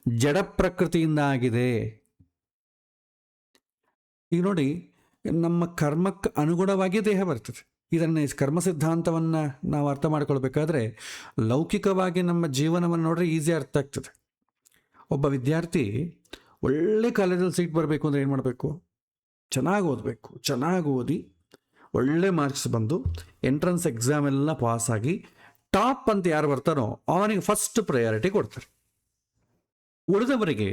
Speaker 1: ಜಡ ಪ್ರಕೃತಿಯಿಂದ ಆಗಿದೆ. ಈಗ ನೋಡಿ, ನಮ್ಮ ಕರ್ಮಕ್ಕೆ ಅನುಗುಣವಾಗಿ ದೇಹ ಬರ್ತದೆ. ಇದನ್ನು ಕರ್ಮ ಸಿದ್ಧಾಂತವನ್ನು ನಾವು ಅರ್ಥ ಮಾಡ್ಕೊಳ್ಬೇಕಾದ್ರೆ ಲೌಕಿಕವಾಗಿ ನಮ್ಮ ಜೀವನವನ್ನು ನೋಡ್ರೆ ಈಸಿ ಅರ್ಥ ಆಗ್ತದೆ. ಒಬ್ಬ ವಿದ್ಯಾರ್ಥಿ ಒಳ್ಳೆ ಕಾಲೇಜಲ್ಲಿ ಸೀಟ್ ಬರಬೇಕು ಅಂದರೆ ಏನು ಮಾಡಬೇಕು? ಚೆನ್ನಾಗಿ ಓದಬೇಕು, ಚೆನ್ನಾಗಿ ಓದಿ ಒಳ್ಳೆ ಮಾರ್ಕ್ಸ್ ಬಂದು ಎಂಟ್ರೆನ್ಸ್ ಎಕ್ಸಾಮ್ ಎಲ್ಲ ಪಾಸಾಗಿ ಟಾಪ್ ಅಂತ ಯಾರು ಬರ್ತಾರೋ ಅವನಿಗೆ ಫಸ್ಟ್ ಪ್ರಯಾರಿಟಿ ಕೊಡ್ತಾರೆ. ಉಳಿದವರಿಗೆ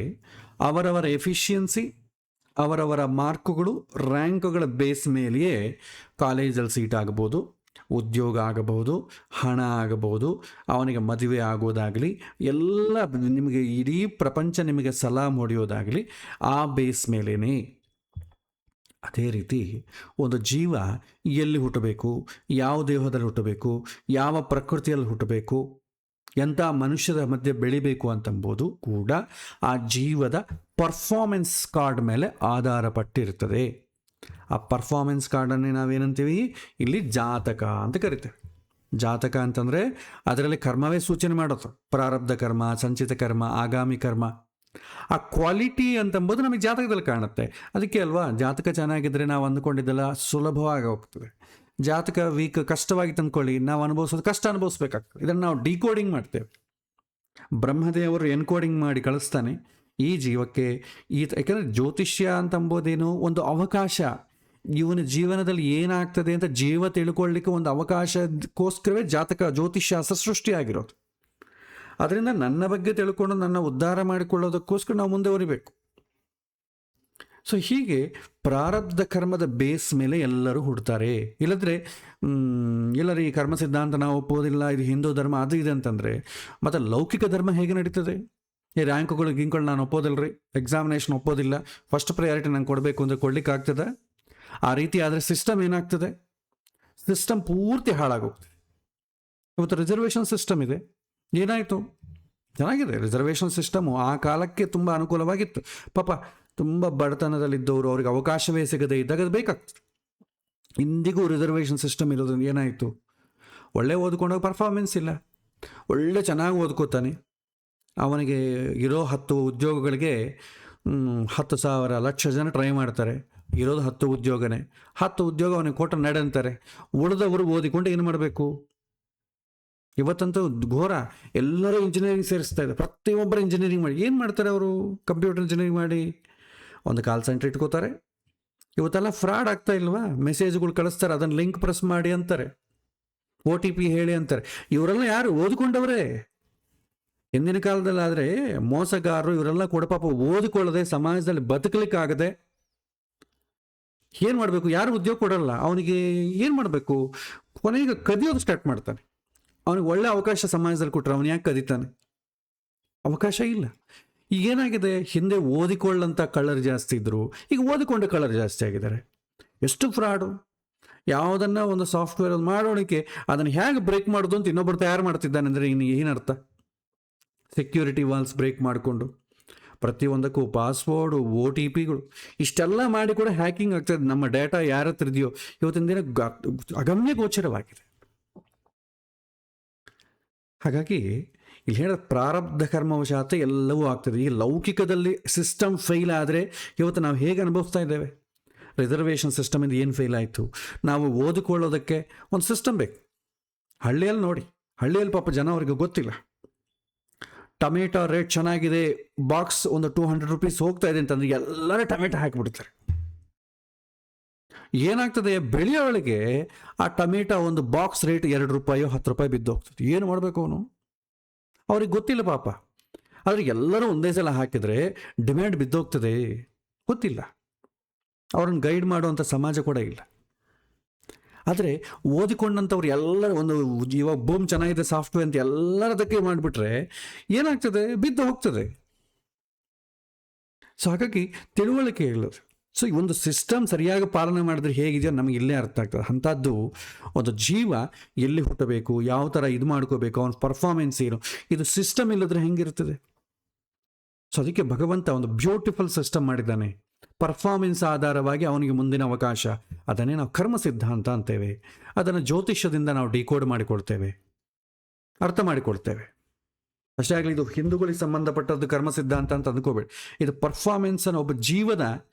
Speaker 1: ಅವರವರ ಎಫಿಷಿಯನ್ಸಿ, ಅವರವರ ಮಾರ್ಕುಗಳು, ರ್ಯಾಂಕ್ಗಳ ಬೇಸ್ ಮೇಲೆಯೇ ಕಾಲೇಜಲ್ಲಿ ಸೀಟ್ ಆಗಬಹುದು, ಉದ್ಯೋಗ ಆಗಬಹುದು, ಹಣ ಆಗಬಹುದು, ಅವನಿಗೆ ಮದುವೆ ಆಗೋದಾಗಲಿ, ಎಲ್ಲ ನಿಮಗೆ ಇಡೀ ಪ್ರಪಂಚ ನಿಮಗೆ ಸಲಾಂ ಹೊಡೆಯೋದಾಗಲಿ ಆ ಬೇಸ್ ಮೇಲೇ. ಅದೇ ರೀತಿ ಒಂದು ಜೀವ ಎಲ್ಲಿ ಹುಟ್ಟಬೇಕು, ಯಾವ ದೇಹದಲ್ಲಿ ಹುಟ್ಟಬೇಕು, ಯಾವ ಪ್ರಕೃತಿಯಲ್ಲಿ ಹುಟ್ಟಬೇಕು, ಎಂಥ ಮನುಷ್ಯರ ಮಧ್ಯೆ ಬೆಳಿಬೇಕು ಅಂತಂಬೋದು ಕೂಡ ಆ ಜೀವದ ಪರ್ಫಾರ್ಮೆನ್ಸ್ ಕಾರ್ಡ್ ಮೇಲೆ ಆಧಾರ ಪಟ್ಟಿರ್ತದೆ. ಆ ಪರ್ಫಾರ್ಮೆನ್ಸ್ ಕಾರ್ಡನ್ನೇ ನಾವೇನಂತೀವಿ ಇಲ್ಲಿ ಜಾತಕ ಅಂತ ಕರಿತೇವೆ. ಜಾತಕ ಅಂತಂದರೆ ಅದರಲ್ಲಿ ಕರ್ಮವೇ ಸೂಚನೆ ಮಾಡೋದು, ಪ್ರಾರಬ್ಧ ಕರ್ಮ, ಸಂಚಿತ ಕರ್ಮ, ಆಗಾಮಿ ಕರ್ಮ. ಆ ಕ್ವಾಲಿಟಿ ಅಂತಂಬೋದು ನಮಗೆ ಜಾತಕದಲ್ಲಿ ಕಾಣುತ್ತೆ. ಅದಕ್ಕೆ ಅಲ್ವಾ ಜಾತಕ ಚೆನ್ನಾಗಿದ್ದರೆ ನಾವು ಅಂದ್ಕೊಂಡಿದ್ದೆಲ್ಲ ಸುಲಭವಾಗಿ ಹೋಗ್ತದೆ. ಜಾತಕ ವೀಕ್, ಕಷ್ಟವಾಗಿ ತಂದ್ಕೊಳ್ಳಿ, ನಾವು ಅನುಭವಿಸೋದು ಕಷ್ಟ ಅನುಭವಿಸ್ಬೇಕಾಗ್ತದೆ. ಇದನ್ನು ನಾವು ಡಿಕೋಡಿಂಗ್ ಮಾಡ್ತೇವೆ. ಬ್ರಹ್ಮದೇವರು ಎನ್ಕೋಡಿಂಗ್ ಮಾಡಿ ಕಳಿಸ್ತಾನೆ ಈ ಜೀವಕ್ಕೆ. ಯಾಕಂದರೆ ಜ್ಯೋತಿಷ್ಯ ಅಂತಂಬೋದೇನು ಒಂದು ಅವಕಾಶ, ಇವನ ಜೀವನದಲ್ಲಿ ಏನಾಗ್ತದೆ ಅಂತ ಜೀವ ತಿಳ್ಕೊಳ್ಳಿಕ್ಕೆ ಒಂದು ಅವಕಾಶಕ್ಕೋಸ್ಕರವೇ ಜ್ಯೋತಿಷ್ಯಾಸ್ತ್ರ ಸೃಷ್ಟಿಯಾಗಿರೋದು. ಅದರಿಂದ ನನ್ನ ಬಗ್ಗೆ ತಿಳ್ಕೊಂಡು ನನ್ನ ಉದ್ಧಾರ ಮಾಡಿಕೊಳ್ಳೋದಕ್ಕೋಸ್ಕರ ನಾವು ಮುಂದೆ ಹೊರಿಬೇಕು. ಸೊ ಹೀಗೆ ಪ್ರಾರಬ್ಧ ಕರ್ಮದ ಬೇಸ್ ಮೇಲೆ ಎಲ್ಲರೂ ಹುಡ್ತಾರೆ. ಇಲ್ಲದ್ರೆ ಎಲ್ಲರೂ ಈ ಕರ್ಮ ಸಿದ್ಧಾಂತ ನಾವು ಒಪ್ಪೋದಿಲ್ಲ, ಇದು ಹಿಂದೂ ಧರ್ಮ ಅದು ಇದೆ ಅಂತಂದರೆ ಮತ್ತು ಲೌಕಿಕ ಧರ್ಮ ಹೇಗೆ ನಡೀತದೆ? ಈ ರ್ಯಾಂಕ್ಗಳು ಗಿಂಕ್ಗಳು ನಾನು ಒಪ್ಪೋದಿಲ್ಲ, ಎಕ್ಸಾಮಿನೇಷನ್ ಒಪ್ಪೋದಿಲ್ಲ, ಫಸ್ಟ್ ಪ್ರಯಾರಿಟಿ ನಂಗೆ ಕೊಡಬೇಕು ಅಂದರೆ ಕೊಡ್ಲಿಕ್ಕೆ ಆಗ್ತದೆ? ಆ ರೀತಿ ಆದರೆ ಸಿಸ್ಟಮ್ ಏನಾಗ್ತದೆ? ಸಿಸ್ಟಮ್ ಪೂರ್ತಿ ಹಾಳಾಗೋಗ್ತದೆ. ಇವತ್ತು ರಿಸರ್ವೇಷನ್ ಸಿಸ್ಟಮ್ ಇದೆ, ಏನಾಯಿತು? ಚೆನ್ನಾಗಿದೆ ರಿಸರ್ವೇಷನ್ ಸಿಸ್ಟಮು, ಆ ಕಾಲಕ್ಕೆ ತುಂಬ ಅನುಕೂಲವಾಗಿತ್ತು. ಪಾಪ ತುಂಬ ಬಡತನದಲ್ಲಿದ್ದವರು, ಅವ್ರಿಗೆ ಅವಕಾಶವೇ ಸಿಗದೇ ಇದ್ದಾಗ ಅದು ಬೇಕಾಗ್ತದೆ. ಇಂದಿಗೂ ರಿಸರ್ವೇಷನ್ ಸಿಸ್ಟಮ್ ಇರೋದ್ರಿಂದ ಏನಾಯಿತು? ಒಳ್ಳೆ ಓದ್ಕೊಂಡಾಗ ಪರ್ಫಾರ್ಮೆನ್ಸ್ ಇಲ್ಲ, ಒಳ್ಳೆ ಚೆನ್ನಾಗಿ ಓದ್ಕೋತಾನೆ, ಅವನಿಗೆ ಇರೋ 10 ಉದ್ಯೋಗಗಳಿಗೆ 10,000 ಲಕ್ಷ ಜನ ಟ್ರೈ ಮಾಡ್ತಾರೆ, ಇರೋದು 10 ಉದ್ಯೋಗನೇ, 10 ಉದ್ಯೋಗ ಅವನಿಗೆ ಕೊಟ್ಟು ನಡೆಂತಾರೆ. ಉಳಿದವರು ಓದಿಕೊಂಡು ಏನು ಮಾಡಬೇಕು? ಇವತ್ತಂತೂ ಘೋರ, ಎಲ್ಲರೂ ಇಂಜಿನಿಯರಿಂಗ್ ಸೇರಿಸ್ತಾ ಇದ್ದಾರೆ. ಪ್ರತಿಯೊಬ್ಬರು ಇಂಜಿನಿಯರಿಂಗ್ ಮಾಡಿ ಏನು ಮಾಡ್ತಾರೆ ಅವರು? ಕಂಪ್ಯೂಟರ್ ಇಂಜಿನಿಯರಿಂಗ್ ಮಾಡಿ ಒಂದು ಕಾಲ್ ಸೆಂಟರ್ ಇಟ್ಕೋತಾರೆ. ಇವತ್ತೆಲ್ಲ ಫ್ರಾಡ್ ಆಗ್ತಾ ಇಲ್ವಾ? ಮೆಸೇಜ್ಗಳು ಕಳಿಸ್ತಾರೆ, ಅದನ್ನು ಲಿಂಕ್ ಪ್ರೆಸ್ ಮಾಡಿ ಅಂತಾರೆ, OTP ಹೇಳಿ ಅಂತಾರೆ. ಇವರೆಲ್ಲ ಯಾರು? ಓದಿಕೊಂಡವರೇ. ಹಿಂದಿನ ಕಾಲದಲ್ಲಿ ಆದರೆ ಮೋಸಗಾರರು ಇವರೆಲ್ಲ ಕೂಡ ಪಾಪ ಓದಿಕೊಳ್ಳದೆ ಸಮಾಜದಲ್ಲಿ ಬದುಕಲಿಕ್ಕಾಗದೆ ಏನು ಮಾಡಬೇಕು? ಯಾರು ಉದ್ಯೋಗ ಕೊಡಲ್ಲ ಅವನಿಗೆ. ಏನು ಮಾಡಬೇಕು? ಕೊನೆಗೆ ಕದಿಯೋದು ಸ್ಟಾರ್ಟ್ ಮಾಡ್ತಾನೆ. ಅವನಿಗೆ ಒಳ್ಳೆ ಅವಕಾಶ ಸಮಾಜದಲ್ಲಿ ಕೊಟ್ಟರೆ ಅವನು ಯಾಕೆ ಕದೀತಾನೆ? ಅವಕಾಶ ಇಲ್ಲ. ಈಗ ಏನಾಗಿದೆ? ಹಿಂದೆ ಓದಿಕೊಳ್ಳಂಥ ಕಳ್ಳರು ಜಾಸ್ತಿ ಇದ್ದರು, ಈಗ ಓದಿಕೊಂಡ ಕಳ್ಳರು ಜಾಸ್ತಿ ಆಗಿದ್ದಾರೆ. ಎಷ್ಟು ಫ್ರಾಡು! ಯಾವುದನ್ನ ಒಂದು ಸಾಫ್ಟ್ವೇರ್ ಮಾಡೋಣಿಕೆ ಅದನ್ನು ಹೇಗೆ ಬ್ರೇಕ್ ಮಾಡೋದು ಅಂತ ಇನ್ನೊಬ್ಬರು ತಯಾರು ಮಾಡ್ತಿದ್ದಾನೆ ಅಂದರೆ ಇನ್ನು ಏನರ್ಥ? ಸೆಕ್ಯೂರಿಟಿ ವಾಲ್ಸ್ ಬ್ರೇಕ್ ಮಾಡಿಕೊಂಡು ಪ್ರತಿಯೊಂದಕ್ಕೂ ಪಾಸ್ವರ್ಡು, OTPಗಳು ಇಷ್ಟೆಲ್ಲ ಮಾಡಿ ಕೂಡ ಹ್ಯಾಕಿಂಗ್ ಆಗ್ತದೆ. ನಮ್ಮ ಡೇಟಾ ಯಾರ ಹತ್ರ ಇದೆಯೋ ಇವತ್ತಿನ ದಿನ ಅಗಮ್ಯ ಗೋಚರವಾಗಿದೆ. ಹಾಗಾಗಿ ಇಲ್ಲಿ ಹೇಳೋದು ಪ್ರಾರಬ್ಧ ಕರ್ಮವಶಾತ್ ಎಲ್ಲವೂ ಆಗ್ತದೆ. ಈ ಲೌಕಿಕದಲ್ಲಿ ಸಿಸ್ಟಮ್ ಫೇಲ್ ಆದರೆ ಇವತ್ತು ನಾವು ಹೇಗೆ ಅನುಭವಿಸ್ತಾ ಇದ್ದೇವೆ? ರಿಸರ್ವೇಷನ್ ಸಿಸ್ಟಮಿಂದ ಏನು ಫೇಲ್ ಆಯಿತು? ನಾವು ಓದಿಕೊಳ್ಳೋದಕ್ಕೆ ಒಂದು ಸಿಸ್ಟಮ್ ಬೇಕು. ಹಳ್ಳಿಯಲ್ಲಿ ನೋಡಿ, ಹಳ್ಳಿಯಲ್ಲಿ ಪಾಪ ಜನ ಅವ್ರಿಗೆ ಗೊತ್ತಿಲ್ಲ. ಟೊಮೆಟೊ ರೇಟ್ ಚೆನ್ನಾಗಿದೆ, ಬಾಕ್ಸ್ ಒಂದು 200 ರೂಪೀಸ್ ಹೋಗ್ತಾ ಇದೆ ಅಂತಂದ್ರೆ ಎಲ್ಲರೂ ಟೊಮೆಟೊ ಹಾಕಿಬಿಡ್ತಾರೆ. ಏನಾಗ್ತದೆ? ಬೆಳೆಯೋಳಿಗೆ ಆ ಟೊಮೆಟೊ ಒಂದು ಬಾಕ್ಸ್ ರೇಟ್ 2 ರೂಪಾಯೋ 10 ರೂಪಾಯಿ ಬಿದ್ದು ಹೋಗ್ತದೆ. ಏನು ಮಾಡಬೇಕು ಅವನು? ಅವ್ರಿಗೆ ಗೊತ್ತಿಲ್ಲ ಪಾಪ. ಆದರೆ ಎಲ್ಲರೂ ಒಂದೇ ಸಲ ಹಾಕಿದರೆ ಡಿಮ್ಯಾಂಡ್ ಬಿದ್ದೋಗ್ತದೆ, ಗೊತ್ತಿಲ್ಲ. ಅವ್ರನ್ನ ಗೈಡ್ ಮಾಡುವಂಥ ಸಮಾಜ ಕೂಡ ಇಲ್ಲ. ಆದರೆ ಓದಿಕೊಂಡಂಥವ್ರು ಎಲ್ಲರೂ ಒಂದು ಇವಾಗ ಬೂಮ್ ಚೆನ್ನಾಗಿದೆ ಸಾಫ್ಟ್ವೇರ್ ಅಂತ ಎಲ್ಲರದಕ್ಕೆ ಮಾಡಿಬಿಟ್ರೆ ಏನಾಗ್ತದೆ? ಬಿದ್ದು ಹೋಗ್ತದೆ. ಸೊ ಹಾಗಾಗಿ ತಿಳುವಳಿಕೆ ಹೇಳೋದು. ಸೊ ಈ ಒಂದು ಸಿಸ್ಟಮ್ ಸರಿಯಾಗಿ ಪಾಲನೆ ಮಾಡಿದ್ರೆ ಹೇಗಿದೆಯೋ ನಮಗೆ ಇಲ್ಲೇ ಅರ್ಥ ಆಗ್ತದೆ. ಅಂಥದ್ದು ಒಂದು ಜೀವ ಎಲ್ಲಿ ಹುಟ್ಟಬೇಕು, ಯಾವ ಥರ ಇದು ಮಾಡ್ಕೋಬೇಕು, ಅವನ ಪರ್ಫಾರ್ಮೆನ್ಸ್ ಏನು, ಇದು ಸಿಸ್ಟಮ್ ಇಲ್ಲದ್ರೆ ಹೆಂಗಿರ್ತದೆ? ಸೊ ಅದಕ್ಕೆ ಭಗವಂತ ಒಂದು ಬ್ಯೂಟಿಫುಲ್ ಸಿಸ್ಟಮ್ ಮಾಡಿದ್ದಾನೆ. ಪರ್ಫಾರ್ಮೆನ್ಸ್ ಆಧಾರವಾಗಿ ಅವನಿಗೆ ಮುಂದಿನ ಅವಕಾಶ, ಅದನ್ನೇ ನಾವು ಕರ್ಮ ಸಿದ್ಧಾಂತ ಅಂತೇವೆ. ಅದನ್ನು ಜ್ಯೋತಿಷ್ಯದಿಂದ ನಾವು ಡಿಕೋಡ್ ಮಾಡಿಕೊಳ್ತೇವೆ, ಅರ್ಥ ಮಾಡಿಕೊಳ್ತೇವೆ. ಅಷ್ಟೇ ಆಗಲಿ, ಇದು ಹಿಂದೂಗಳಿಗೆ ಸಂಬಂಧಪಟ್ಟದ್ದು ಕರ್ಮ ಸಿದ್ಧಾಂತ ಅಂತ ಅಂದ್ಕೋಬೇಡಿ. ಇದು ಪರ್ಫಾರ್ಮೆನ್ಸನ್ನು, ಒಬ್ಬ ಜೀವನ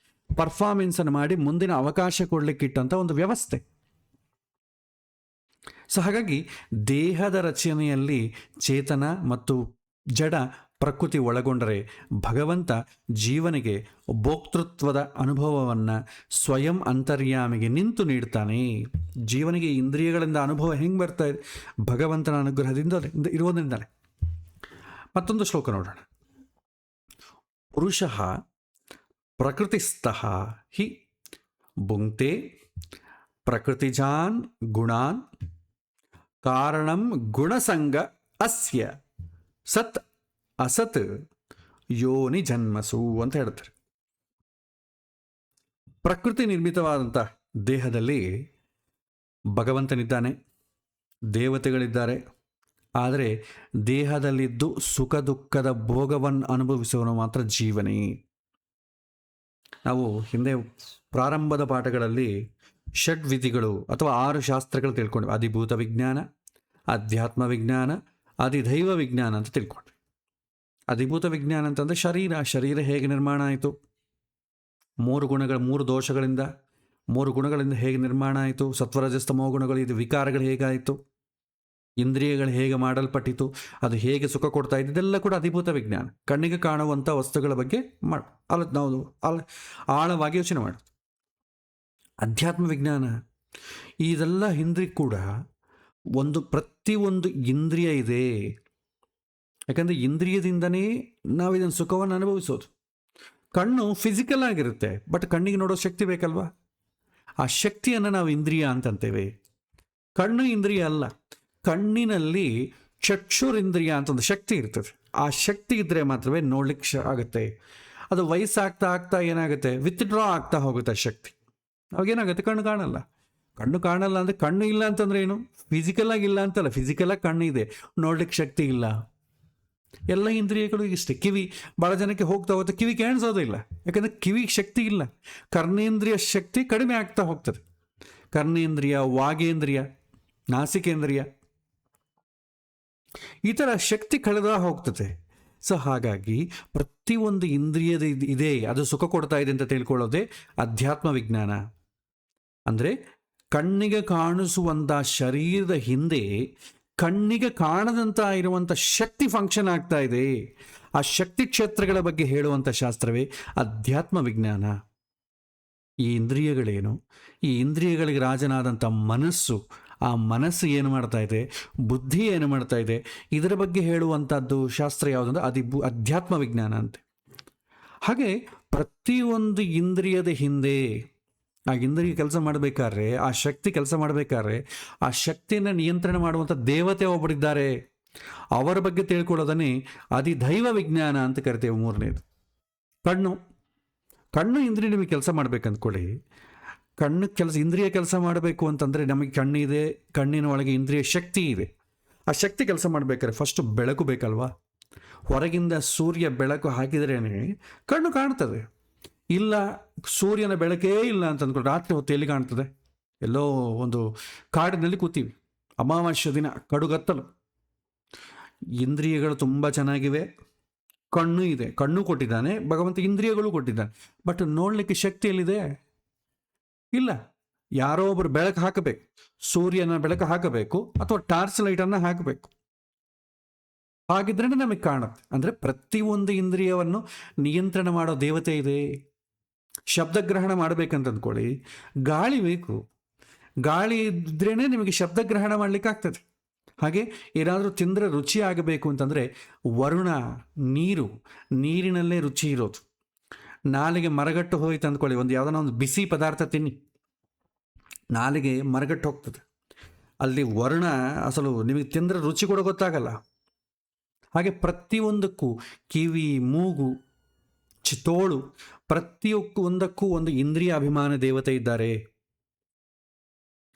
Speaker 1: ಪರ್ಫಾರ್ಮೆನ್ಸನ್ನು ಮಾಡಿ ಮುಂದಿನ ಅವಕಾಶ ಕೊಡಲಿಕ್ಕಿಟ್ಟಂಥ ಒಂದು ವ್ಯವಸ್ಥೆ. ಸೊ ಹಾಗಾಗಿ ದೇಹದ ರಚನೆಯಲ್ಲಿ ಚೇತನ ಮತ್ತು ಜಡ ಪ್ರಕೃತಿ ಒಳಗೊಂಡರೆ ಭಗವಂತ ಜೀವನಿಗೆ ಭೋಕ್ತೃತ್ವದ ಅನುಭವವನ್ನು ಸ್ವಯಂ ಅಂತರ್ಯಾಮಿಗೆ ನಿಂತು ನೀಡ್ತಾನೆ. ಜೀವನಿಗೆ ಇಂದ್ರಿಯಗಳಿಂದ ಅನುಭವ ಹೆಂಗೆ ಬರ್ತಾ ಇದೆ? ಭಗವಂತನ ಅನುಗ್ರಹದಿಂದ ಇರೋದ್ರಿಂದಲೇ. ಮತ್ತೊಂದು ಶ್ಲೋಕ ನೋಡೋಣ. ಪುರುಷಃ ಪ್ರಕೃತಿಸ್ಥಃ ಹಿ ಭುಂಕ್ತೆ ಪ್ರಕೃತಿಜಾನ್ ಗುಣಾನ್ ಕಾರಣಂ ಗುಣಸಂಗ ಅಸ್ಯ ಸತ್ ಅಸತ್ ಯೋನಿ ಜನ್ಮಸು ಅಂತ ಹೇಳ್ತಾರೆ. ಪ್ರಕೃತಿ ನಿರ್ಮಿತವಾದಂಥ ದೇಹದಲ್ಲಿ ಭಗವಂತನಿದ್ದಾನೆ, ದೇವತೆಗಳಿದ್ದಾರೆ. ಆದರೆ ದೇಹದಲ್ಲಿದ್ದು ಸುಖ ದುಃಖದ ಭೋಗವನ್ನು ಅನುಭವಿಸುವನು ಮಾತ್ರ ಜೀವನೇ. ನಾವು ಹಿಂದೆ ಪ್ರಾರಂಭದ ಪಾಠಗಳಲ್ಲಿ ಷಡ್ವಿಧಿಗಳು ಅಥವಾ 6 ಶಾಸ್ತ್ರಗಳು ತಿಳ್ಕೊಂಡ್ವಿ. ಅಧಿಭೂತ ವಿಜ್ಞಾನ, ಅಧ್ಯಾತ್ಮ ವಿಜ್ಞಾನ, ಅಧಿದೈವ ವಿಜ್ಞಾನ ಅಂತ ತಿಳ್ಕೊಂಡ್ವಿ. ಅಧಿಭೂತ ವಿಜ್ಞಾನ ಅಂತಂದರೆ ಶರೀರ ಹೇಗೆ ನಿರ್ಮಾಣ ಆಯಿತು, 3 ದೋಷಗಳಿಂದ 3 ಗುಣಗಳಿಂದ ಹೇಗೆ ನಿರ್ಮಾಣ ಆಯಿತು, ಸತ್ವರಜಸ್ತಮೋ ಗುಣಗಳು, ಇದು ವಿಕಾರಗಳು ಹೇಗಾಯಿತು, ಇಂದ್ರಿಯಗಳು ಹೇಗೆ ಮಾಡಲ್ಪಟ್ಟಿತು, ಅದು ಹೇಗೆ ಸುಖ ಕೊಡ್ತಾ ಇದೆ, ಇದೆಲ್ಲ ಕೂಡ ಅಧಿಭೂತ ವಿಜ್ಞಾನ. ಕಣ್ಣಿಗೆ ಕಾಣುವಂಥ ವಸ್ತುಗಳ ಬಗ್ಗೆ ನಾವು ಆಳವಾಗಿ ಯೋಚನೆ ಮಾಡೋದು. ಅಧ್ಯಾತ್ಮ ವಿಜ್ಞಾನ ಇದೆಲ್ಲ ಹಿಂದೆ ಕೂಡ ಪ್ರತಿಯೊಂದು ಇಂದ್ರಿಯ ಇದೆ. ಯಾಕಂದರೆ ಇಂದ್ರಿಯದಿಂದನೇ ನಾವು ಇದನ್ನು ಸುಖವನ್ನು ಅನುಭವಿಸೋದು. ಕಣ್ಣು ಫಿಸಿಕಲ್ ಆಗಿರುತ್ತೆ, ಬಟ್ ಕಣ್ಣಿಗೆ ನೋಡೋ ಶಕ್ತಿ ಬೇಕಲ್ವಾ? ಆ ಶಕ್ತಿಯನ್ನು ನಾವು ಇಂದ್ರಿಯ ಅಂತಂತೇವೆ. ಕಣ್ಣು ಇಂದ್ರಿಯ ಅಲ್ಲ. ಕಣ್ಣಿನಲ್ಲಿ ಚಕ್ಷುರಿಂದ್ರಿಯ ಅಂತ ಒಂದು ಶಕ್ತಿ ಇರ್ತದೆ. ಆ ಶಕ್ತಿ ಇದ್ದರೆ ಮಾತ್ರವೇ ನೋಡ್ಲಿಕ್ಕೆ ಆಗುತ್ತೆ. ಅದು ವಯಸ್ಸಾಗ್ತಾ ಆಗ್ತಾ ಏನಾಗುತ್ತೆ? ವಿತ್ಡ್ರಾ ಆಗ್ತಾ ಹೋಗುತ್ತೆ ಆ ಶಕ್ತಿ. ಅವಾಗೇನಾಗುತ್ತೆ? ಕಣ್ಣು ಕಾಣಲ್ಲ. ಕಣ್ಣು ಕಾಣಲ್ಲ ಅಂದರೆ ಕಣ್ಣು ಇಲ್ಲ ಅಂತಂದ್ರೆ ಏನು? ಫಿಸಿಕಲಾಗಿ ಇಲ್ಲ ಅಂತಲ್ಲ, ಫಿಸಿಕಲಾಗಿ ಕಣ್ಣು ಇದೆ, ನೋಡ್ಲಿಕ್ಕೆ ಶಕ್ತಿ ಇಲ್ಲ. ಎಲ್ಲ ಇಂದ್ರಿಯಗಳು ಇಷ್ಟೇ. ಕಿವಿ ಭಾಳ ಜನಕ್ಕೆ ಹೋಗ್ತಾ ಹೋಗುತ್ತೆ, ಕಿವಿ ಕೇಳಿಸೋದಿಲ್ಲ. ಯಾಕಂದರೆ ಕಿವಿಗೆ ಶಕ್ತಿ ಇಲ್ಲ. ಕರ್ಣೇಂದ್ರಿಯ ಶಕ್ತಿ ಕಡಿಮೆ ಆಗ್ತಾ ಹೋಗ್ತದೆ. ಕರ್ಣೇಂದ್ರಿಯ, ವಾಗೇಂದ್ರಿಯ, ನಾಸಿಕೇಂದ್ರಿಯ, ಈ ಥರ ಶಕ್ತಿ ಕಳೆದ ಹೋಗ್ತದೆ. ಸೊ ಹಾಗಾಗಿ ಪ್ರತಿಯೊಂದು ಇಂದ್ರಿಯದ ಇದೆ, ಅದು ಸುಖ ಕೊಡ್ತಾ ಇದೆ ಅಂತ ತಿಳ್ಕೊಳ್ಳೋದೇ ಅಧ್ಯಾತ್ಮ ವಿಜ್ಞಾನ. ಅಂದರೆ ಕಣ್ಣಿಗೆ ಕಾಣಿಸುವಂಥ ಶರೀರದ ಹಿಂದೆ ಕಣ್ಣಿಗೆ ಕಾಣದಂತ ಇರುವಂಥ ಶಕ್ತಿ ಫಂಕ್ಷನ್ ಆಗ್ತಾ ಇದೆ. ಆ ಶಕ್ತಿ ಕ್ಷೇತ್ರಗಳ ಬಗ್ಗೆ ಹೇಳುವಂಥ ಶಾಸ್ತ್ರವೇ ಅಧ್ಯಾತ್ಮ ವಿಜ್ಞಾನ. ಈ ಇಂದ್ರಿಯಗಳೇನು, ಈ ಇಂದ್ರಿಯಗಳಿಗೆ ರಾಜನಾದಂಥ ಮನಸ್ಸು, ಆ ಮನಸ್ಸು ಏನು ಮಾಡ್ತಾ ಇದೆ, ಬುದ್ಧಿ ಏನು ಮಾಡ್ತಾ ಇದೆ, ಇದರ ಬಗ್ಗೆ ಹೇಳುವಂಥದ್ದು ಶಾಸ್ತ್ರ ಯಾವುದಂದ್ರೆ ಅಧ್ಯಾತ್ಮ ವಿಜ್ಞಾನ ಅಂತೆ. ಹಾಗೆ ಪ್ರತಿಯೊಂದು ಇಂದ್ರಿಯದ ಹಿಂದೆ ಆ ಇಂದ್ರಿಯ ಕೆಲಸ ಮಾಡಬೇಕಾದ್ರೆ, ಆ ಶಕ್ತಿ ಕೆಲಸ ಮಾಡಬೇಕಾದ್ರೆ, ಆ ಶಕ್ತಿಯನ್ನು ನಿಯಂತ್ರಣ ಮಾಡುವಂಥ ದೇವತೆ ಒಬ್ಬರಿದ್ದಾರೆ. ಅವರ ಬಗ್ಗೆ ತಿಳ್ಕೊಳ್ಳೋದನ್ನೇ ಅಧಿದೈವ ವಿಜ್ಞಾನ ಅಂತ ಕರಿತೇವೆ. ಮೂರನೇದು ಕಣ್ಣು ಇಂದ್ರಿಯ ನಿಮಗೆ ಕೆಲಸ ಮಾಡ್ಬೇಕಂದ್ಕೊಳ್ಳಿ. ಇಂದ್ರಿಯ ಕೆಲಸ ಮಾಡಬೇಕು ಅಂತಂದರೆ ನಮಗೆ ಕಣ್ಣಿದೆ, ಕಣ್ಣಿನ ಒಳಗೆ ಇಂದ್ರಿಯ ಶಕ್ತಿ ಇದೆ. ಆ ಶಕ್ತಿ ಕೆಲಸ ಮಾಡಬೇಕಾದ್ರೆ ಫಸ್ಟು ಬೆಳಕು ಬೇಕಲ್ವಾ. ಹೊರಗಿಂದ ಸೂರ್ಯ ಬೆಳಕು ಹಾಕಿದ್ರೇ ಕಣ್ಣು ಕಾಣ್ತದೆ. ಇಲ್ಲ ಸೂರ್ಯನ ಬೆಳಕೇ ಇಲ್ಲ ಅಂತ ಅಂದ್ಕೊಂಡು ರಾತ್ರಿ ಹೊತ್ತು ಎಲ್ಲಿ ಕಾಣ್ತದೆ? ಎಲ್ಲೋ ಒಂದು ಕಾಡಿನಲ್ಲಿ ಕೂತೀವಿ, ಅಮಾವಾಸ್ಯ ದಿನ, ಕಡುಗತ್ತಲು. ಇಂದ್ರಿಯಗಳು ತುಂಬ ಚೆನ್ನಾಗಿವೆ, ಕಣ್ಣು ಇದೆ, ಕಣ್ಣು ಕೊಟ್ಟಿದ್ದಾನೆ ಭಗವಂತ, ಇಂದ್ರಿಯಗಳು ಕೊಟ್ಟಿದ್ದಾನೆ. ಬಟ್ ನೋಡಲಿಕ್ಕೆ ಶಕ್ತಿ ಎಲ್ಲಿದೆ? ಇಲ್ಲ. ಯಾರೋ ಒಬ್ಬರು ಬೆಳಕು ಹಾಕಬೇಕು, ಸೂರ್ಯನ ಬೆಳಕು ಹಾಕಬೇಕು ಅಥವಾ ಟಾರ್ಚ್ ಲೈಟನ್ನು ಹಾಕಬೇಕು. ಹಾಗಿದ್ರೇ ನಮಗೆ ಕಾಣುತ್ತೆ. ಅಂದರೆ ಪ್ರತಿಯೊಂದು ಇಂದ್ರಿಯವನ್ನು ನಿಯಂತ್ರಣ ಮಾಡೋ ದೇವತೆ ಇದೆ. ಶಬ್ದಗ್ರಹಣ ಮಾಡಬೇಕಂತ ಅಂದ್ಕೊಳ್ಳಿ, ಗಾಳಿ ಬೇಕು. ಗಾಳಿ ಇದ್ರೇ ನಿಮಗೆ ಶಬ್ದಗ್ರಹಣ ಮಾಡಲಿಕ್ಕೆ ಆಗ್ತದೆ. ಹಾಗೆ ಏನಾದರೂ ತಿಂದರೆ ರುಚಿ ಆಗಬೇಕು ಅಂತಂದರೆ ವರುಣ, ನೀರಿನಲ್ಲೇ ರುಚಿ ಇರೋದು. ನಾಲಿಗೆ ಮರಗಟ್ಟು ಹೋಯ್ತು ಅಂದ್ಕೊಳ್ಳಿ, ಯಾವುದೋ ಒಂದು ಬಿಸಿ ಪದಾರ್ಥ ತಿನ್ನಿ, ನಾಲಿಗೆ ಮರಗಟ್ಟು ಹೋಗ್ತದೆ. ಅಲ್ಲಿ ವರುಣ ಅಸಲು ನಿಮಗೆ ತಿಂದರೆ ರುಚಿ ಕೂಡ ಗೊತ್ತಾಗಲ್ಲ. ಹಾಗೆ ಪ್ರತಿಯೊಂದಕ್ಕೂ ಕಿವಿ, ಮೂಗು, ತೋಳು, ಪ್ರತಿಯೊಂದಕ್ಕೂ ಒಂದು ಇಂದ್ರಿಯ ಅಭಿಮಾನ ದೇವತೆ ಇದ್ದಾರೆ.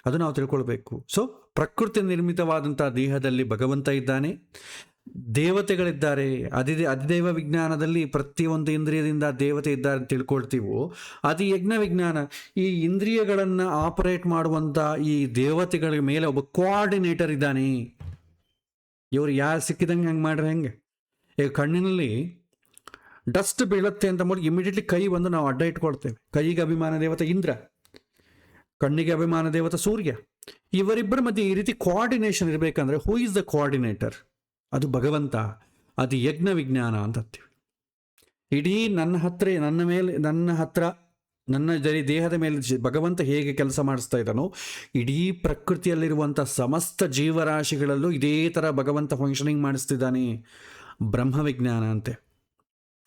Speaker 1: ಅದು ನಾವು ತಿಳ್ಕೊಳ್ಬೇಕು. ಸೊ ಪ್ರಕೃತಿ ನಿರ್ಮಿತವಾದಂಥ ದೇಹದಲ್ಲಿ ಭಗವಂತ ಇದ್ದಾನೆ, ದೇವತೆಗಳಿದ್ದಾರೆ. ಅಧಿದೈವ ವಿಜ್ಞಾನದಲ್ಲಿ ಪ್ರತಿಯೊಂದು ಇಂದ್ರಿಯದಿಂದ ದೇವತೆ ಇದ್ದಾರೆ ಅಂತ ತಿಳ್ಕೊಳ್ತೀವೋ, ಅದು ಯಜ್ಞ ವಿಜ್ಞಾನ. ಈ ಇಂದ್ರಿಯಗಳನ್ನು ಆಪರೇಟ್ ಮಾಡುವಂಥ ಈ ದೇವತೆಗಳ ಮೇಲೆ ಒಬ್ಬ ಕೋಆರ್ಡಿನೇಟರ್ ಇದ್ದಾನೆ. ಇವರು ಯಾರು ಸಿಕ್ಕಿದಂಗೆ ಹಂಗೆ ಮಾಡ್ರೆ ಹೆಂಗೆ? ಈಗ ಕಣ್ಣಿನಲ್ಲಿ ಡಸ್ಟ್ ಬೀಳುತ್ತೆ ಅಂತ ಮಾಡಿ ಇಮಿಡಿಯೇಟ್ಲಿ ಕೈ ಬಂದು ನಾವು ಅಡ್ಡ ಇಟ್ಕೊಳ್ತೇವೆ. ಕೈಗೆ ಅಭಿಮಾನ ದೇವತೆ ಇಂದ್ರ, ಕಣ್ಣಿಗೆ ಅಭಿಮಾನ ದೇವತೆ ಸೂರ್ಯ. ಇವರಿಬ್ಬರ ಮಧ್ಯೆ ಈ ರೀತಿ ಕೋಆರ್ಡಿನೇಷನ್ ಇರಬೇಕಂದ್ರೆ ಹೂ ಈಸ್ ದ ಕೋಆರ್ಡಿನೇಟರ್? ಅದು ಭಗವಂತ. ಅದು ಯಜ್ಞ ವಿಜ್ಞಾನ ಅಂತೀವಿ. ಇಡೀ ನನ್ನ ದೇಹದ ಮೇಲೆ ಭಗವಂತ ಹೇಗೆ ಕೆಲಸ ಮಾಡಿಸ್ತಾ ಇದ್ದಾನೋ, ಇಡೀ ಪ್ರಕೃತಿಯಲ್ಲಿರುವಂಥ ಸಮಸ್ತ ಜೀವರಾಶಿಗಳಲ್ಲೂ ಇದೇ ಥರ ಭಗವಂತ ಫಂಕ್ಷನಿಂಗ್ ಮಾಡಿಸ್ತಿದ್ದಾನೆ. ಬ್ರಹ್ಮ ವಿಜ್ಞಾನ ಅಂತೆ.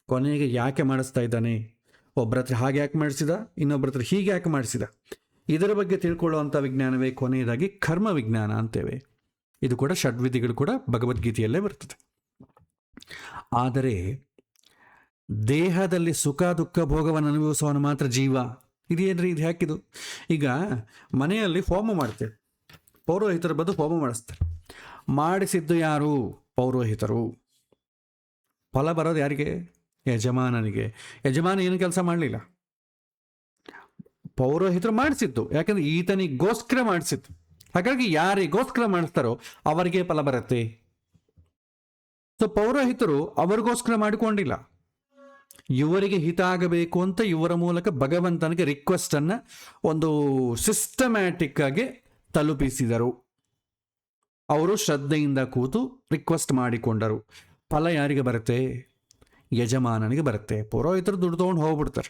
Speaker 1: ಕೊನೆಗೆ ಯಾಕೆ ಮಾಡಿಸ್ತಾ ಇದ್ದಾನೆ? ಒಬ್ಬರ ಹತ್ರ ಹಾಗೆ ಯಾಕೆ ಮಾಡಿಸಿದ, ಇನ್ನೊಬ್ಬರ ಹತ್ರ ಹೀಗೆ ಯಾಕೆ ಮಾಡಿಸಿದ, ಇದರ ಬಗ್ಗೆ ತಿಳ್ಕೊಳ್ಳುವಂಥ ವಿಜ್ಞಾನವೇ ಕೊನೆಯದಾಗಿ ಕರ್ಮ ವಿಜ್ಞಾನ ಅಂತೇವೆ. ಇದು ಕೂಡ ಷಡ್ವಿಧಿಗಳು ಕೂಡ ಭಗವದ್ಗೀತೆಯಲ್ಲೇ ಬರ್ತದೆ. ಆದರೆ ದೇಹದಲ್ಲಿ ಸುಖ ದುಃಖ ಭೋಗವನ್ನು ಅನುಭವಿಸುವವನು ಮಾತ್ರ ಜೀವ. ಇದೇನ್ರಿ ಇದು ಯಾಕಿದು? ಈಗ ಮನೆಯಲ್ಲಿ ಹೋಮ ಮಾಡ್ತೇವೆ, ಪೌರೋಹಿತರು ಬಂದು ಹೋಮ ಮಾಡಿಸ್ತಾರೆ. ಮಾಡಿಸಿದ್ದು ಯಾರು? ಪೌರೋಹಿತರು. ಫಲ ಬರೋದು ಯಾರಿಗೆ? ಯಜಮಾನನಿಗೆ. ಯಜಮಾನ ಏನು ಕೆಲಸ ಮಾಡಲಿಲ್ಲ, ಪೌರೋಹಿತರು ಮಾಡಿಸಿದ್ದು. ಯಾಕಂದ್ರೆ ಈತನಿಗೋಸ್ಕರ ಮಾಡಿಸಿದ್ದು. ಹಾಗಾಗಿ ಯಾರಿಗೋಸ್ಕರ ಮಾಡಿಸ್ತಾರೋ ಅವರಿಗೆ ಫಲ ಬರುತ್ತೆ. ಸೊ ಪೌರೋಹಿತರು ಅವರಿಗೋಸ್ಕರ ಮಾಡಿಕೊಂಡಿಲ್ಲ, ಇವರಿಗೆ ಹಿತ ಆಗಬೇಕು ಅಂತ ಇವರ ಮೂಲಕ ಭಗವಂತನಿಗೆ ರಿಕ್ವೆಸ್ಟ್ ಅನ್ನ ಒಂದು ಸಿಸ್ಟಮ್ಯಾಟಿಕ್ ಆಗಿ ತಲುಪಿಸಿದರು. ಅವರು ಶ್ರದ್ಧೆಯಿಂದ ಕೂತು ರಿಕ್ವೆಸ್ಟ್ ಮಾಡಿಕೊಂಡರು. ಫಲ ಯಾರಿಗೆ ಬರುತ್ತೆ? ಯಜಮಾನನಿಗೆ ಬರುತ್ತೆ. ಪುರೋಹಿತರು ದುಡ್ಡು ತೊಗೊಂಡು ಹೋಗ್ಬಿಡ್ತಾರೆ.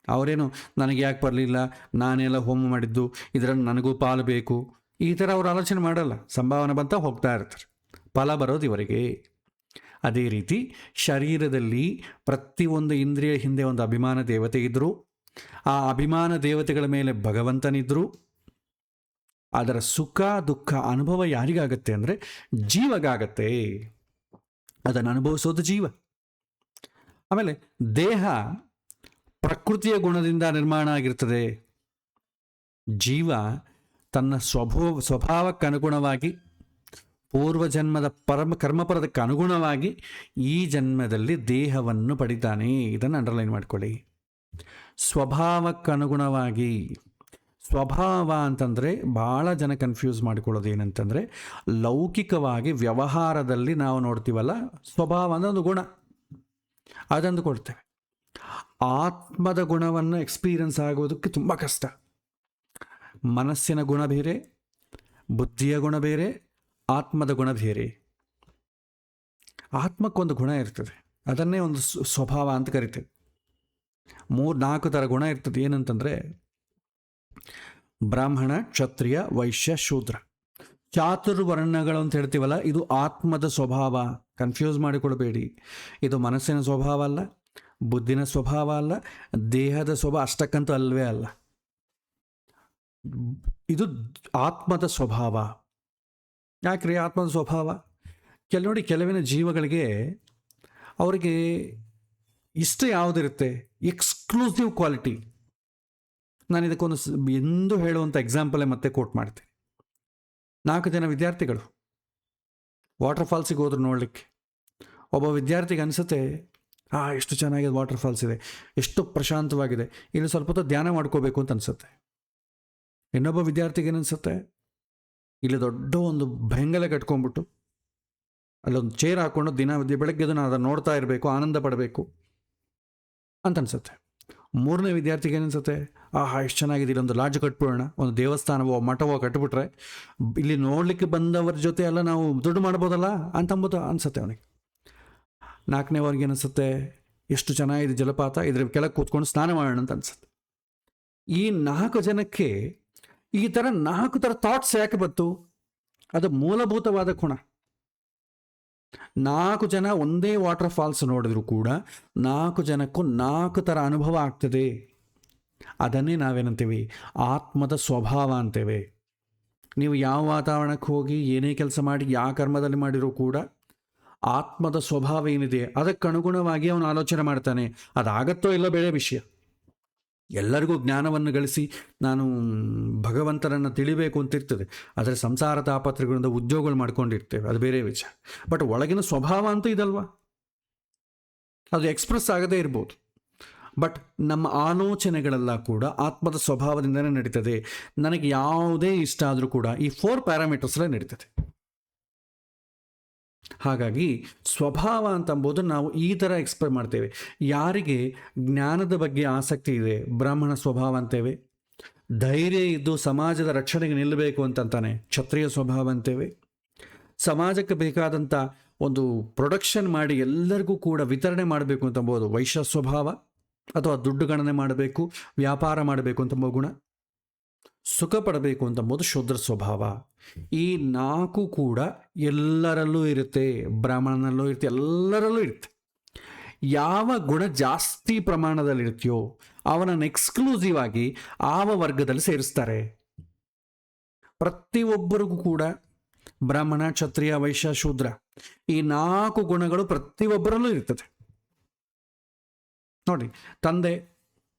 Speaker 1: ಅವರೇನು ನನಗೆ ಯಾಕೆ ಬರಲಿಲ್ಲ, ನಾನೆಲ್ಲ ಹೋಮ ಮಾಡಿದ್ದು, ಇದರಲ್ಲಿ ನನಗೂ ಪಾಲು ಬೇಕು, ಈ ಥರ ಅವ್ರು ಆಲೋಚನೆ ಮಾಡಲ್ಲ. ಸಂಭಾವನೆ ಬಂತ ಹೋಗ್ತಾ ಇರ್ತಾರೆ. ಫಲ ಬರೋದು ಇವರಿಗೆ. ಅದೇ ರೀತಿ ಶರೀರದಲ್ಲಿ ಪ್ರತಿಯೊಂದು ಇಂದ್ರಿಯ ಹಿಂದೆ ಒಂದು ಅಭಿಮಾನ ದೇವತೆ ಇದ್ದರು. ಆ ಅಭಿಮಾನ ದೇವತೆಗಳ ಮೇಲೆ ಭಗವಂತನಿದ್ರು. ಅದರ ಸುಖ ದುಃಖ ಅನುಭವ ಯಾರಿಗಾಗತ್ತೆ ಅಂದರೆ ಜೀವಗಾಗತ್ತೆ. ಅದನ್ನು ಅನುಭವಿಸೋದು ಜೀವ. ಆಮೇಲೆ ದೇಹ ಪ್ರಕೃತಿಯ ಗುಣದಿಂದ ನಿರ್ಮಾಣ ಆಗಿರ್ತದೆ. ಜೀವ ತನ್ನ ಸ್ವಭಾವಕ್ಕೆ ಅನುಗುಣವಾಗಿ, ಪೂರ್ವಜನ್ಮದ ಕರ್ಮಪರದಕ್ಕೆ ಅನುಗುಣವಾಗಿ ಈ ಜನ್ಮದಲ್ಲಿ ದೇಹವನ್ನು ಪಡಿತಾನೆ. ಇದನ್ನು ಅಂಡರ್ಲೈನ್ ಮಾಡ್ಕೊಳ್ಳಿ. ಸ್ವಭಾವಕ್ಕನುಗುಣವಾಗಿ. ಸ್ವಭಾವ ಅಂತಂದರೆ ಭಾಳ ಜನ ಕನ್ಫ್ಯೂಸ್ ಮಾಡಿಕೊಳ್ಳೋದು ಏನಂತಂದರೆ, ಲೌಕಿಕವಾಗಿ ವ್ಯವಹಾರದಲ್ಲಿ ನಾವು ನೋಡ್ತೀವಲ್ಲ, ಸ್ವಭಾವ ಅಂದರೆ ಒಂದು ಗುಣ, ಅದೊಂದು ಕೊಡ್ತೇವೆ. ಆತ್ಮದ ಗುಣವನ್ನು ಎಕ್ಸ್ಪೀರಿಯನ್ಸ್ ಆಗೋದಕ್ಕೆ ತುಂಬ ಕಷ್ಟ. ಮನಸ್ಸಿನ ಗುಣ ಬೇರೆ, ಬುದ್ಧಿಯ ಗುಣ ಬೇರೆ, ಆತ್ಮದ ಗುಣ ಬೇರೆ. ಆತ್ಮಕ್ಕೊಂದು ಗುಣ ಇರ್ತದೆ, ಅದನ್ನೇ ಒಂದು ಸ್ವಭಾವ ಅಂತ ಕರಿತೇವೆ. 3-4 ಥರ ಗುಣ ಇರ್ತದೆ. ಏನಂತಂದರೆ ಬ್ರಾಹ್ಮಣ, ಕ್ಷತ್ರಿಯ, ವೈಶ್ಯ, ಶೂದ್ರ. ಚಾತುರ್ವರ್ಣಗಳು ಅಂತ ಹೇಳ್ತೀವಲ್ಲ, ಇದು ಆತ್ಮದ ಸ್ವಭಾವ. ಕನ್ಫ್ಯೂಸ್ ಮಾಡಿಕೊಳ್ಬೇಡಿ. ಇದು ಮನಸ್ಸಿನ ಸ್ವಭಾವ ಅಲ್ಲ, ಬುದ್ಧಿನ ಸ್ವಭಾವ ಅಲ್ಲ, ದೇಹದ ಸ್ವಭಾವ ಅಷ್ಟಕ್ಕಂತೂ ಅಲ್ವೇ ಅಲ್ಲ. ಇದು ಆತ್ಮದ ಸ್ವಭಾವ. ಯಾಕ್ರಿ ಆತ್ಮದ ಸ್ವಭಾವ? ನೋಡಿ, ಕೆಲವಿನ ಜೀವಗಳಿಗೆ ಅವರಿಗೆ ಇಷ್ಟ ಯಾವುದಿರುತ್ತೆ, ಎಕ್ಸ್ಕ್ಲೂಸಿವ್ ಕ್ವಾಲಿಟಿ. ನಾನು ಇದಕ್ಕೊಂದು ಎಂದು ಹೇಳುವಂಥ ಎಕ್ಸಾಂಪಲೇ ಮತ್ತೆ ಕೋಟ್ ಮಾಡ್ತೀನಿ. 4 ಜನ ವಿದ್ಯಾರ್ಥಿಗಳು ವಾಟರ್ ಫಾಲ್ಸಿಗೆ ಹೋದ್ರು ನೋಡಲಿಕ್ಕೆ. ಒಬ್ಬ ವಿದ್ಯಾರ್ಥಿಗೆ ಅನಿಸುತ್ತೆ, ಎಷ್ಟು ಚೆನ್ನಾಗಿದೆ ವಾಟರ್ ಫಾಲ್ಸ್ ಇದೆ, ಎಷ್ಟು ಪ್ರಶಾಂತವಾಗಿದೆ, ಇಲ್ಲಿ ಸ್ವಲ್ಪ ಹೊತ್ತು ಧ್ಯಾನ ಮಾಡ್ಕೋಬೇಕು ಅಂತ ಅನಿಸುತ್ತೆ. ಇನ್ನೊಬ್ಬ ವಿದ್ಯಾರ್ಥಿಗೆ ಏನನ್ಸುತ್ತೆ, ಇಲ್ಲಿ ದೊಡ್ಡ ಒಂದು ಬೆಂಗಲ ಕಟ್ಕೊಂಡ್ಬಿಟ್ಟು ಅಲ್ಲೊಂದು ಚೇರ್ ಹಾಕ್ಕೊಂಡು ಬೆಳಗ್ಗೆ ನಾನು ಅದನ್ನು ನೋಡ್ತಾ ಇರಬೇಕು, ಆನಂದ ಪಡಬೇಕು ಅಂತ ಅನಿಸುತ್ತೆ. 3ನೇ ವಿದ್ಯಾರ್ಥಿಗೆ ಏನನ್ಸುತ್ತೆ, ಎಷ್ಟು ಚೆನ್ನಾಗಿದೆ, ಇಲ್ಲೊಂದು ಲಾಡ್ಜ್ ಕಟ್ಬಿಡೋಣ, ಒಂದು ದೇವಸ್ಥಾನವೋ ಮಠವೋ ಕಟ್ಬಿಟ್ರೆ ಇಲ್ಲಿ ನೋಡಲಿಕ್ಕೆ ಬಂದವರ ಜೊತೆ ಎಲ್ಲ ನಾವು ದುಡ್ಡು ಮಾಡ್ಬೋದಲ್ಲ ಅಂತಂಬುದು ಅನಿಸುತ್ತೆ ಅವನಿಗೆ. 4ನೇವರೆಗೆ ಏನಿಸುತ್ತೆ, ಎಷ್ಟು ಚೆನ್ನಾಗಿದೆ ಜಲಪಾತ, ಇದ್ರ ಕೆಳಗೆ ಕೂತ್ಕೊಂಡು ಸ್ನಾನ ಮಾಡೋಣ ಅಂತ ಅನಿಸುತ್ತೆ. ಈ 4 ಜನಕ್ಕೆ ಈ ಥರ 4 ಥರ ಥಾಟ್ಸ್ ಯಾಕೆ ಬಂತು? ಅದು ಮೂಲಭೂತವಾದ ಗುಣ. 4 ಜನ ಒಂದೇ ವಾಟರ್ ಫಾಲ್ಸ್ ನೋಡಿದ್ರು ಕೂಡ 4 ಜನಕ್ಕೂ 4 ಥರ ಅನುಭವ ಆಗ್ತದೆ. ಅದನ್ನೇ ನಾವೇನಂತೀವಿ, ಆತ್ಮದ ಸ್ವಭಾವ ಅಂತೇವೆ. ನೀವು ಯಾವ ವಾತಾವರಣಕ್ಕೆ ಹೋಗಿ ಏನೇ ಕೆಲಸ ಮಾಡಿ ಯಾವ ಕರ್ಮದಲ್ಲಿ ಮಾಡಿರೂ ಕೂಡ ಆತ್ಮದ ಸ್ವಭಾವ ಏನಿದೆ ಅದಕ್ಕನುಗುಣವಾಗಿ ಅವನು ಆಲೋಚನೆ ಮಾಡ್ತಾನೆ. ಅದಾಗತ್ತೋ ಇಲ್ಲೋ ಬೇರೆ ವಿಷಯ. ಎಲ್ಲರಿಗೂ ಜ್ಞಾನವನ್ನು ಗಳಿಸಿ ನಾನು ಭಗವಂತನನ್ನು ತಿಳಿಬೇಕು ಅಂತಿರ್ತದೆ. ಆದರೆ ಸಂಸಾರ ತಾಪತ್ರಗಳಿಂದ ಉದ್ಯೋಗಗಳು ಮಾಡ್ಕೊಂಡಿರ್ತೇವೆ, ಅದು ಬೇರೆ ವಿಚಾರ. ಬಟ್ ಒಳಗಿನ ಸ್ವಭಾವ ಅಂತೂ ಇದಲ್ವಾ, ಅದು ಎಕ್ಸ್ಪ್ರೆಸ್ ಆಗದೇ ಇರ್ಬೋದು. ಬಟ್ ನಮ್ಮ ಆಲೋಚನೆಗಳೆಲ್ಲ ಕೂಡ ಆತ್ಮದ ಸ್ವಭಾವದಿಂದಲೇ ನಡೀತದೆ. ನನಗೆ ಯಾವುದೇ ಇಷ್ಟ ಆದರೂ ಕೂಡ ಈ 4 ಪ್ಯಾರಾಮೀಟರ್ಸಲ್ಲೇ ನಡೀತದೆ. ಹಾಗಾಗಿ ಸ್ವಭಾವ ಅಂತಂಬೋದು ನಾವು ಈ ಥರ ಎಕ್ಸ್ಪ್ರೆಸ್ ಮಾಡ್ತೇವೆ. ಯಾರಿಗೆ ಜ್ಞಾನದ ಬಗ್ಗೆ ಆಸಕ್ತಿ ಇದೆ, ಬ್ರಾಹ್ಮಣ ಸ್ವಭಾವ ಅಂತೇವೆ. ಧೈರ್ಯ ಇದ್ದು ಸಮಾಜದ ರಕ್ಷಣೆಗೆ ನಿಲ್ಲಬೇಕು ಅಂತಂತಾನೆ ಕ್ಷತ್ರಿಯ ಸ್ವಭಾವ ಅಂತೇವೆ. ಸಮಾಜಕ್ಕೆ ಬೇಕಾದಂಥ ಒಂದು ಪ್ರೊಡಕ್ಷನ್ ಮಾಡಿ ಎಲ್ಲರಿಗೂ ಕೂಡ ವಿತರಣೆ ಮಾಡಬೇಕು ಅಂತಂಬೋದು ವೈಶ್ಯ ಸ್ವಭಾವ, ಅಥವಾ ದುಡ್ಡು ಗಣನೆ ಮಾಡಬೇಕು, ವ್ಯಾಪಾರ ಮಾಡಬೇಕು ಅಂತಂಬೋ ಗುಣ. ಸುಖ ಪಡಬೇಕು ಅಂತಂಬೋದು ಶೂದ್ರ ಸ್ವಭಾವ. ಈ 4 ಕೂಡ ಎಲ್ಲರಲ್ಲೂ ಇರುತ್ತೆ, ಬ್ರಾಹ್ಮಣನಲ್ಲೂ ಇರುತ್ತೆ, ಎಲ್ಲರಲ್ಲೂ ಇರುತ್ತೆ. ಯಾವ ಗುಣ ಜಾಸ್ತಿ ಪ್ರಮಾಣದಲ್ಲಿ ಇರ್ತೀಯೋ ಅವನನ್ನು ಎಕ್ಸ್ಕ್ಲೂಸಿವ್ ಆಗಿ ಆವ ವರ್ಗದಲ್ಲಿ ಸೇರಿಸ್ತಾರೆ. ಪ್ರತಿಯೊಬ್ಬರಿಗೂ ಕೂಡ ಬ್ರಾಹ್ಮಣ, ಕ್ಷತ್ರಿಯ, ವೈಶ್ಯ, ಶೂದ್ರ ಈ 4 ಗುಣಗಳು ಪ್ರತಿಯೊಬ್ಬರಲ್ಲೂ ಇರ್ತದೆ. ನೋಡಿ, ತಂದೆ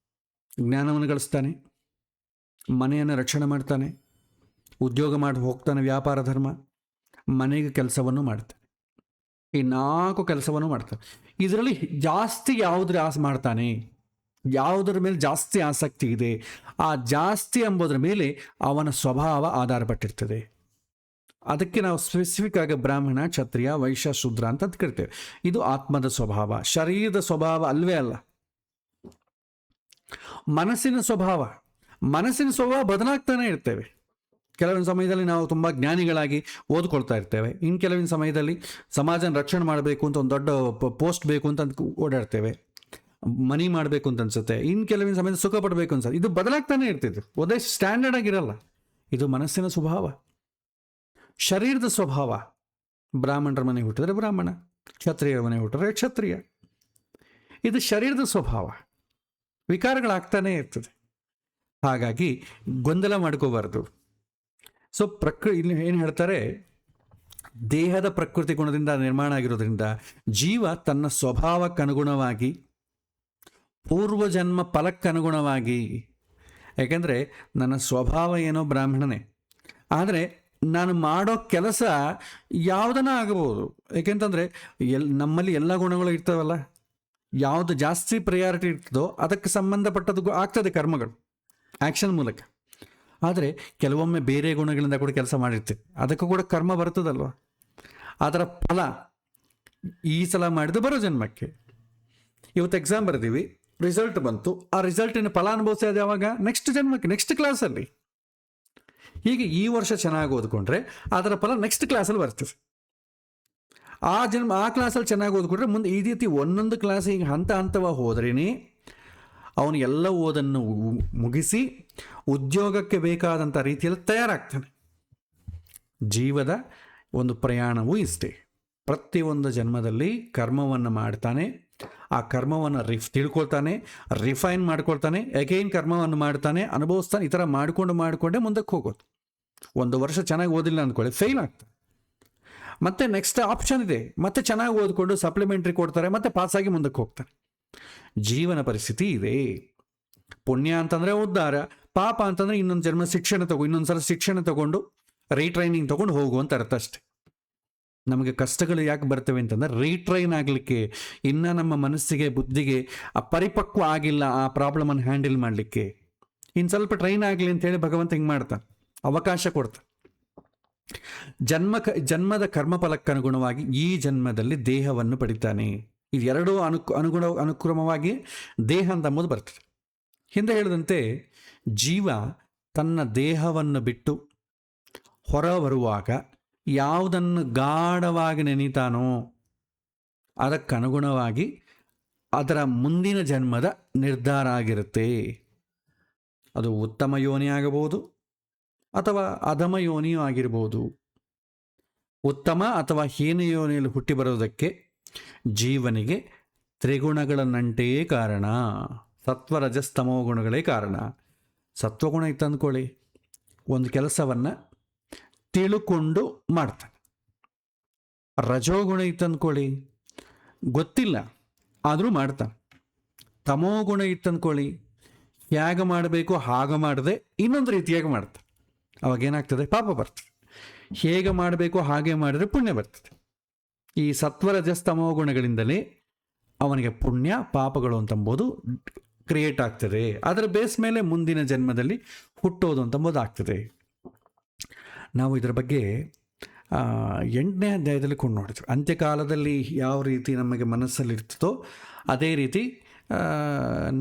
Speaker 1: ಜ್ಞಾನವನ್ನು ಗಳಿಸ್ತಾನೆ, ಮನೆಯನ್ನು ರಕ್ಷಣೆ ಮಾಡ್ತಾನೆ, ಉದ್ಯೋಗ ಮಾಡಿ ಹೋಗ್ತಾನೆ, ವ್ಯಾಪಾರ ಧರ್ಮ, ಮನೆಗೆ ಕೆಲಸವನ್ನು ಮಾಡ್ತಾನೆ. ಈ 4 ಕೆಲಸವನ್ನು ಮಾಡ್ತಾನೆ. ಇದರಲ್ಲಿ ಜಾಸ್ತಿ ಯಾವುದ್ರ ಮಾಡ್ತಾನೆ, ಯಾವುದರ ಮೇಲೆ ಜಾಸ್ತಿ ಆಸಕ್ತಿ ಇದೆ, ಆ ಜಾಸ್ತಿ ಎಂಬುದರ ಮೇಲೆ ಅವನ ಸ್ವಭಾವ ಆಧಾರಪಟ್ಟಿರ್ತದೆ. ಅದಕ್ಕೆ ನಾವು ಸ್ಪೆಸಿಫಿಕ್ ಆಗಿ ಬ್ರಾಹ್ಮಣ, ಕ್ಷತ್ರಿಯ, ವೈಶ್ಯ, ಶೂದ್ರ ಅಂತ ಕರಿತೇವೆ. ಇದು ಆತ್ಮದ ಸ್ವಭಾವ. ಶರೀರದ ಸ್ವಭಾವ ಅಲ್ವೇ ಅಲ್ಲ. ಮನಸ್ಸಿನ ಸ್ವಭಾವ ಬದಲಾಗ್ತಾನೆ ಇರ್ತೇವೆ. ಕೆಲವೊಂದು ಸಮಯದಲ್ಲಿ ನಾವು ತುಂಬ ಜ್ಞಾನಿಗಳಾಗಿ ಓದ್ಕೊಳ್ತಾ ಇರ್ತೇವೆ. ಇನ್ನು ಕೆಲವಿನ ಸಮಯದಲ್ಲಿ ಸಮಾಜನ ರಕ್ಷಣೆ ಮಾಡಬೇಕು ಅಂತ ಒಂದು ದೊಡ್ಡ ಪೋಸ್ಟ್ ಬೇಕು ಅಂತ ಓಡಾಡ್ತೇವೆ, ಮನಿ ಮಾಡಬೇಕು ಅಂತ ಅನ್ಸುತ್ತೆ. ಇನ್ನು ಕೆಲವಿನ ಸಮಯದಲ್ಲಿ ಸುಖ ಪಡಬೇಕು ಅನ್ಸುತ್ತೆ. ಇದು ಬದಲಾಗ್ತಾನೆ ಇರ್ತಿದ್ದು, ಒಂದೇ ಸ್ಟ್ಯಾಂಡರ್ಡ್ ಆಗಿರಲ್ಲ. ಇದು ಮನಸ್ಸಿನ ಸ್ವಭಾವ. ಶರೀರದ ಸ್ವಭಾವ, ಬ್ರಾಹ್ಮಣರ ಮನೆ ಹುಟ್ಟಿದ್ರೆ ಬ್ರಾಹ್ಮಣ, ಕ್ಷತ್ರಿಯರ ಮನೆ ಹುಟ್ಟಿದ್ರೆ ಕ್ಷತ್ರಿಯ. ಇದು ಶರೀರದ ಸ್ವಭಾವ, ವಿಕಾರಗಳಾಗ್ತಾನೆ ಇರ್ತದೆ. ಹಾಗಾಗಿ ಗೊಂದಲ ಮಾಡ್ಕೋಬಾರ್ದು. ಸೊ ಇಲ್ಲಿ ಏನು ಹೇಳ್ತಾರೆ, ದೇಹದ ಪ್ರಕೃತಿ ಗುಣದಿಂದ ನಿರ್ಮಾಣ ಆಗಿರೋದ್ರಿಂದ ಜೀವ ತನ್ನ ಸ್ವಭಾವಕ್ಕನುಗುಣವಾಗಿ, ಪೂರ್ವಜನ್ಮ ಫಲಕ್ಕನುಗುಣವಾಗಿ, ಯಾಕೆಂದರೆ ನನ್ನ ಸ್ವಭಾವ ಏನೋ ಬ್ರಾಹ್ಮಣನೇ, ಆದರೆ ನಾನು ಮಾಡೋ ಕೆಲಸ ಯಾವುದನ್ನ ಆಗಬಹುದು. ಏಕೆಂತಂದರೆ ನಮ್ಮಲ್ಲಿ ಎಲ್ಲ ಗುಣಗಳು ಇರ್ತವಲ್ಲ, ಯಾವುದು ಜಾಸ್ತಿ ಪ್ರಯಾರಿಟಿ ಇರ್ತದೋ ಅದಕ್ಕೆ ಸಂಬಂಧಪಟ್ಟದ್ದು ಆಗ್ತದೆ ಕರ್ಮಗಳು, ಆ್ಯಕ್ಷನ್ ಮೂಲಕ. ಆದರೆ ಕೆಲವೊಮ್ಮೆ ಬೇರೆ ಗುಣಗಳಿಂದ ಕೂಡ ಕೆಲಸ ಮಾಡಿರ್ತೀವಿ, ಅದಕ್ಕೂ ಕೂಡ ಕರ್ಮ ಬರ್ತದಲ್ವ. ಅದರ ಫಲ ಈ ಸಲ ಮಾಡಿದ್ದು ಬರೋ ಜನ್ಮಕ್ಕೆ. ಇವತ್ತು ಎಕ್ಸಾಮ್ ಬರ್ತೀವಿ, ರಿಸಲ್ಟ್ ಬಂತು, ಆ ರಿಸಲ್ಟಿನ ಫಲ ಅನುಭವಿಸೋದು ಯಾವಾಗ? ನೆಕ್ಸ್ಟ್ ಜನ್ಮಕ್ಕೆ, ನೆಕ್ಸ್ಟ್ ಕ್ಲಾಸಲ್ಲಿ. ಹೀಗೆ ಈ ವರ್ಷ ಚೆನ್ನಾಗಿ ಓದ್ಕೊಂಡ್ರೆ ಅದರ ಫಲ ನೆಕ್ಸ್ಟ್ ಕ್ಲಾಸಲ್ಲಿ ಬರ್ತದೆ. ಆ ಕ್ಲಾಸಲ್ಲಿ ಚೆನ್ನಾಗಿ ಓದ್ಕೊಂಡ್ರೆ ಮುಂದೆ ಈ ರೀತಿ ಒಂದೊಂದು ಕ್ಲಾಸ್ ಈಗ ಹಂತ ಹಂತವಾಗಿ ಹೋದ್ರೇ ಅವನು ಎಲ್ಲ ಓದನ್ನು ಮುಗಿಸಿ ಉದ್ಯೋಗಕ್ಕೆ ಬೇಕಾದಂಥ ರೀತಿಯಲ್ಲಿ ತಯಾರಾಗ್ತಾನೆ. ಜೀವದ ಒಂದು ಪ್ರಯಾಣವೂ ಇಷ್ಟೇ. ಪ್ರತಿಯೊಂದು ಜನ್ಮದಲ್ಲಿ ಕರ್ಮವನ್ನು ಮಾಡ್ತಾನೆ, ಆ ಕರ್ಮವನ್ನು ತಿಳ್ಕೊಳ್ತಾನೆ, ರಿಫೈನ್ ಮಾಡ್ಕೊಳ್ತಾನೆ, ಅಗೈನ್ ಕರ್ಮವನ್ನು ಮಾಡ್ತಾನೆ, ಅನುಭವಿಸ್ತಾನೆ. ಈ ಥರ ಮಾಡಿಕೊಂಡೇ ಮುಂದಕ್ಕೆ ಹೋಗೋದು. ಒಂದು ವರ್ಷ ಚೆನ್ನಾಗಿ ಓದಿಲ್ಲ ಅಂದ್ಕೊಳ್ಳಿ, ಫೇಲ್ ಆಗ್ತಾನೆ. ಮತ್ತೆ ನೆಕ್ಸ್ಟ್ ಆಪ್ಷನ್ ಇದೆ, ಮತ್ತೆ ಚೆನ್ನಾಗಿ ಓದ್ಕೊಂಡು ಸಪ್ಲಿಮೆಂಟ್ರಿ ಕೊಡ್ತಾರೆ, ಮತ್ತೆ ಪಾಸಾಗಿ ಮುಂದಕ್ಕೆ ಹೋಗ್ತಾನೆ. ಜೀವನ ಪರಿಸ್ಥಿತಿ ಇದೆ. ಪುಣ್ಯ ಅಂತಂದರೆ ಉದ್ಧಾರ, ಪಾಪ ಅಂತಂದರೆ ಇನ್ನೊಂದು ಜನ್ಮ ಇನ್ನೊಂದು ಸಲ ಶಿಕ್ಷಣ ತಗೊಂಡು ರೀಟ್ರೈನಿಂಗ್ ತಗೊಂಡು ಹೋಗುವಂತ ಅರ್ಥ ಅಷ್ಟೆ. ನಮಗೆ ಕಷ್ಟಗಳು ಯಾಕೆ ಬರ್ತವೆ ಅಂತಂದ್ರೆ ರೀಟ್ರೈನ್ ಆಗಲಿಕ್ಕೆ, ಇನ್ನು ನಮ್ಮ ಮನಸ್ಸಿಗೆ ಬುದ್ಧಿಗೆ ಪರಿಪಕ್ವ ಆಗಿಲ್ಲ ಆ ಪ್ರಾಬ್ಲಮನ್ನು ಹ್ಯಾಂಡಲ್ ಮಾಡಲಿಕ್ಕೆ. ಇನ್ನು ಸ್ವಲ್ಪ ಟ್ರೈನ್ ಆಗಲಿ ಅಂತೇಳಿ ಭಗವಂತ ಹಿಂಗೆ ಮಾಡ್ತಾನೆ, ಅವಕಾಶ ಕೊಡ್ತಾನೆ. ಜನ್ಮದ ಕರ್ಮಫಲಕ್ಕನುಗುಣವಾಗಿ ಈ ಜನ್ಮದಲ್ಲಿ ದೇಹವನ್ನು ಪಡಿತಾನೆ. ಇದೆರಡೂ ಅನುಕ್ರಮವಾಗಿ ದೇಹ ಅಂತ ಅಂಬುದು ಬರ್ತದೆ. ಹಿಂದೆ ಹೇಳಿದಂತೆ ಜೀವ ತನ್ನ ದೇಹವನ್ನು ಬಿಟ್ಟು ಹೊರ ಬರುವಾಗ ಯಾವುದನ್ನು ಗಾಢವಾಗಿ ನೆನೀತಾನೋ ಅದಕ್ಕನುಗುಣವಾಗಿ ಅದರ ಮುಂದಿನ ಜನ್ಮದ ನಿರ್ಧಾರ ಆಗಿರುತ್ತೆ. ಅದು ಉತ್ತಮ ಯೋನಿ ಆಗಬಹುದು ಅಥವಾ ಅಧಮ ಯೋನಿಯೂ ಆಗಿರ್ಬೋದು. ಉತ್ತಮ ಅಥವಾ ಹೀನ ಯೋನಿಯಲ್ಲಿ ಹುಟ್ಟಿ ಬರೋದಕ್ಕೆ ಜೀವನಿಗೆ ತ್ರಿಗುಣಗಳ ನಂಟೇ ಕಾರಣ. ಸತ್ವರಜಸ್ತಮೋ ಗುಣಗಳೇ ಕಾರಣ. ಸತ್ವಗುಣ ಇತ್ತಂದ್ಕೊಳ್ಳಿ, ಒಂದು ಕೆಲಸವನ್ನು ತಿಳುಕೊಂಡು ಮಾಡ್ತಾನೆ. ರಜೋಗುಣ ಇತ್ತಂದ್ಕೊಳ್ಳಿ, ಗೊತ್ತಿಲ್ಲ ಆದರೂ ಮಾಡ್ತಾನೆ. ತಮೋಗುಣ ಇತ್ತಂದ್ಕೊಳ್ಳಿ, ಹೇಗೆ ಮಾಡಬೇಕು ಹಾಗೆ ಮಾಡದೆ ಇನ್ನೊಂದು ರೀತಿಯಾಗಿ ಮಾಡ್ತಾನೆ. ಅವಾಗೇನಾಗ್ತದೆ? ಪಾಪ ಬರ್ತದೆ. ಹೇಗೆ ಮಾಡಬೇಕು ಹಾಗೆ ಮಾಡಿದ್ರೆ ಪುಣ್ಯ ಬರ್ತದೆ. ಈ ಸತ್ವರಜಸ್ತಮೋ ಗುಣಗಳಿಂದಲೇ ಅವನಿಗೆ ಪುಣ್ಯ ಪಾಪಗಳು ಅಂತಂಬೋದು ಕ್ರಿಯೇಟ್ ಆಗ್ತದೆ. ಅದರ ಬೇಸ್ ಮೇಲೆ ಮುಂದಿನ ಜನ್ಮದಲ್ಲಿ ಹುಟ್ಟೋದು ಅಂತಂಬೋದು ಆಗ್ತದೆ. ನಾವು ಇದರ ಬಗ್ಗೆ 8ನೇ ಅಧ್ಯಾಯದಲ್ಲಿ ಕೊಂಡು ನೋಡಿದ್ವಿ. ಅಂತ್ಯಕಾಲದಲ್ಲಿ ಯಾವ ರೀತಿ ನಮಗೆ ಮನಸ್ಸಲ್ಲಿರ್ತದೋ ಅದೇ ರೀತಿ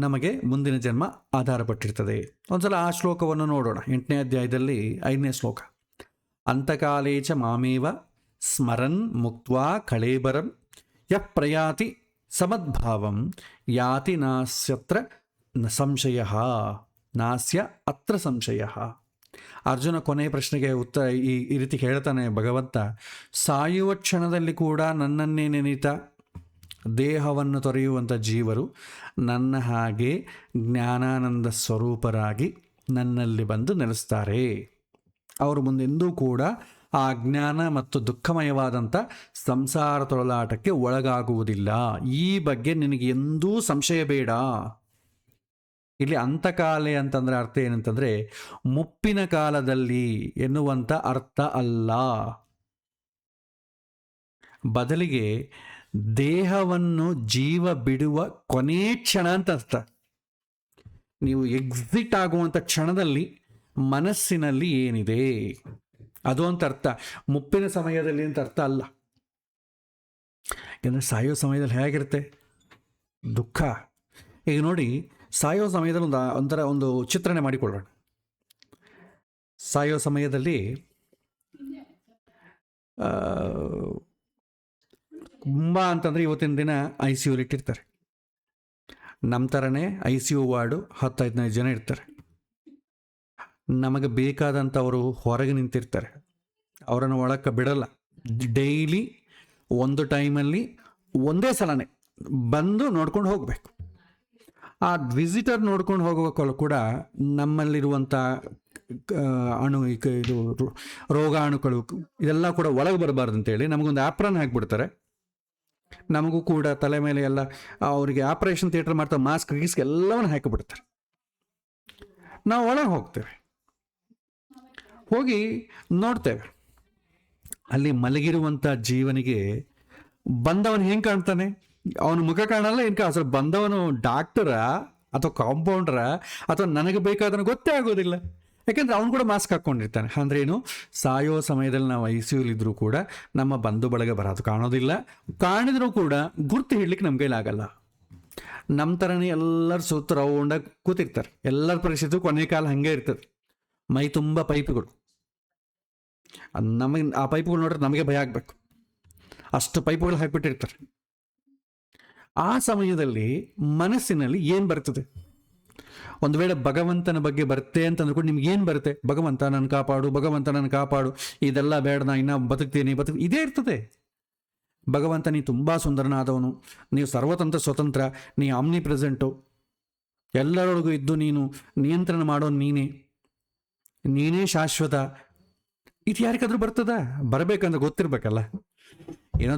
Speaker 1: ನಮಗೆ ಮುಂದಿನ ಜನ್ಮ ಆಧಾರಪಟ್ಟಿರ್ತದೆ. ಒಂದ್ಸಲ ಆ ಶ್ಲೋಕವನ್ನು ನೋಡೋಣ. 8ನೇ ಅಧ್ಯಾಯದಲ್ಲಿ 5ನೇ ಶ್ಲೋಕ. ಅಂತಕಾಲೇಚ ಮಾಮೇವ ಸ್ಮರನ್ ಮುಕ್ತ್ವಾ ಕಳೇಬರಂ ಯಃ ಪ್ರಯಾತಿ ಸಮದ್ಭಾವಂ ಯಾತಿ ನಾಸ್ಯತ್ರ ಸಂಶಯ ನಾಸ್ಯ ಅತ್ರ ಸಂಶಯ. ಅರ್ಜುನ ಕೊನೆಯ ಪ್ರಶ್ನೆಗೆ ಉತ್ತರ ಈ ರೀತಿ ಹೇಳ್ತಾನೆ ಭಗವಂತ. ಸಾಯುವ ಕ್ಷಣದಲ್ಲಿ ಕೂಡ ನನ್ನನ್ನೇ ನೆನೀತಾ ದೇಹವನ್ನು ತೊರೆಯುವಂಥ ಜೀವರು ನನ್ನ ಹಾಗೆ ಜ್ಞಾನಾನಂದ ಸ್ವರೂಪರಾಗಿ ನನ್ನಲ್ಲಿ ಬಂದು ನೆಲೆಸ್ತಾರೆ. ಅವರು ಮುಂದೆಂದೂ ಕೂಡ ಆ ಜ್ಞಾನ ಮತ್ತು ದುಃಖಮಯವಾದಂಥ ಸಂಸಾರ ತೊಳಲಾಟಕ್ಕೆ ಒಳಗಾಗುವುದಿಲ್ಲ. ಈ ಬಗ್ಗೆ ನಿನಗೆ ಎಂದೂ ಸಂಶಯ ಬೇಡ. ಇಲ್ಲಿ ಅಂತಕಾಲೆ ಅಂತಂದರೆ ಅರ್ಥ ಏನಂತಂದರೆ ಮುಪ್ಪಿನ ಕಾಲದಲ್ಲಿ ಎನ್ನುವಂಥ ಅರ್ಥ ಅಲ್ಲ. ಬದಲಿಗೆ ದೇಹವನ್ನು ಜೀವ ಬಿಡುವ ಕೊನೇ ಕ್ಷಣ ಅಂತ ಅರ್ಥ. ನೀವು ಎಕ್ಸಿಟ್ ಆಗುವಂಥ ಕ್ಷಣದಲ್ಲಿ ಮನಸ್ಸಿನಲ್ಲಿ ಏನಿದೆ ಅದು ಅಂತ ಅರ್ಥ. ಮುಪ್ಪಿನ ಸಮಯದಲ್ಲಿ ಅಂತ ಅರ್ಥ ಅಲ್ಲ. ಯಾಕಂದರೆ ಸಾಯೋ ಸಮಯದಲ್ಲಿ ಹೇಗಿರುತ್ತೆ ದುಃಖ. ಈಗ ನೋಡಿ, ಸಾಯೋ ಸಮಯದಲ್ಲಿ ಒಂಥರ ಒಂದು ಚಿತ್ರಣ ಮಾಡಿಕೊಳ್ಳೋಣ. ಸಾಯೋ ಸಮಯದಲ್ಲಿ ತುಂಬ ಅಂತಂದರೆ ಇವತ್ತಿನ ದಿನ ICU ಇಟ್ಟಿರ್ತಾರೆ. ನಮ್ಮ ಥರನೇ ICU ವಾರ್ಡು 10-15 ಜನ ಇರ್ತಾರೆ. ನಮಗೆ ಬೇಕಾದಂಥವರು ಹೊರಗೆ ನಿಂತಿರ್ತಾರೆ. ಅವರನ್ನು ಒಳಕ್ಕೆ ಬಿಡಲ್ಲ. ಡೈಲಿ ಒಂದು ಟೈಮಲ್ಲಿ ಒಂದೇ ಸಲನೇ ಬಂದು ನೋಡ್ಕೊಂಡು ಹೋಗಬೇಕು. ಆ ವಿಸಿಟರ್ ನೋಡ್ಕೊಂಡು ಹೋಗುವ ಕೂಡ ನಮ್ಮಲ್ಲಿರುವಂಥ ಇದು ರೋಗಾಣುಗಳು ಇದೆಲ್ಲ ಕೂಡ ಒಳಗೆ ಬರಬಾರ್ದು ಅಂತೇಳಿ ನಮಗೊಂದು ಆಪ್ರನ್ ಹಾಕಿಬಿಡ್ತಾರೆ. ನಮಗೂ ಕೂಡ ತಲೆ ಮೇಲೆ ಎಲ್ಲ ಅವರಿಗೆ ಆಪರೇಷನ್ ಥಿಯೇಟರ್ ಮಾಡ್ತಾ ಮಾಸ್ಕ್ ಗೀಸ್ಕ್ ಎಲ್ಲವನ್ನು ಹಾಕಿಬಿಡ್ತಾರೆ. ನಾವು ಒಳಗೆ ಹೋಗ್ತೇವೆ, ಹೋಗಿ ನೋಡ್ತೇವೆ. ಅಲ್ಲಿ ಮಲಗಿರುವಂಥ ಜೀವನಿಗೆ ಬಂದವನು ಹೆಂಗೆ ಕಾಣ್ತಾನೆ? ಅವನ ಮುಖ ಕಾಣಲ್ಲ, ಏನು ಅಸಲು ಬಂದವನು ಡಾಕ್ಟರ ಅಥವಾ ಕಾಂಪೌಂಡ್ರ ಅಥವಾ ನನಗೆ ಬೇಕಾದನ್ನು ಗೊತ್ತೇ ಆಗೋದಿಲ್ಲ. ಯಾಕೆಂದರೆ ಅವನು ಕೂಡ ಮಾಸ್ಕ್ ಹಾಕ್ಕೊಂಡಿರ್ತಾನೆ. ಅಂದ್ರೆ ಏನು, ಸಾಯೋ ಸಮಯದಲ್ಲಿ ನಾವು ICU ಇದ್ರೂ ಕೂಡ ನಮ್ಮ ಬಂಧು ಬಳಗ ಬರೋದು ಕಾಣೋದಿಲ್ಲ. ಕಾಣಿದ್ರೂ ಕೂಡ ಗುರ್ತು ಹಿಡ್ಲಿಕ್ಕೆ ನಮ್ಮ ಕೈಲಾಗಲ್ಲ. ನಮ್ಮ ಥರನೇ ಎಲ್ಲರೂ ಸುತ್ತ ರೌಂಡಾಗಿ ಕೂತಿರ್ತಾರೆ. ಎಲ್ಲರ ಪರಿಸ್ಥಿತಿ ಕೊನೆ ಕಾಲ ಹಾಗೆ ಇರ್ತದೆ. ಮೈ ತುಂಬ ಪೈಪ್ಗಳು, ನಮಗೆ ಆ ಪೈಪುಗಳು ನೋಡಿದ್ರೆ ನಮಗೆ ಭಯ ಆಗಬೇಕು, ಅಷ್ಟು ಪೈಪುಗಳು ಹಾಕಿಬಿಟ್ಟಿರ್ತಾರೆ. ಆ ಸಮಯದಲ್ಲಿ ಮನಸ್ಸಿನಲ್ಲಿ ಏನು ಬರ್ತದೆ? ಒಂದು ವೇಳೆ ಭಗವಂತನ ಬಗ್ಗೆ ಬರುತ್ತೆ ಅಂತಂದ್ರೆ ಕೂಡ ನಿಮ್ಗೆ ಏನು ಬರುತ್ತೆ? ಭಗವಂತ ನನ್ನ ಕಾಪಾಡು, ಭಗವಂತ ನನ್ನ ಕಾಪಾಡು, ಇದೆಲ್ಲ ಬೇಡ, ನಾ ಇನ್ನೂ ಬದುಕ್ತೀನಿ ಇದೇ ಇರ್ತದೆ. ಭಗವಂತ ನೀ ತುಂಬ ಸುಂದರನಾದವನು, ನೀವು ಸರ್ವತಂತ್ರ ಸ್ವತಂತ್ರ, ನೀ ಆಮ್ನಿ ಪ್ರೆಸೆಂಟು, ಎಲ್ಲರೊಳಗೂ ಇದ್ದು ನೀನು ನಿಯಂತ್ರಣ ಮಾಡೋನು ನೀನೇ ಶಾಶ್ವತ. ಇದು ಯಾರಿಗಾದ್ರೂ ಬರ್ತದ? ಬರಬೇಕಂದ್ರೆ ಗೊತ್ತಿರ್ಬೇಕಲ್ಲ. ಏನೋ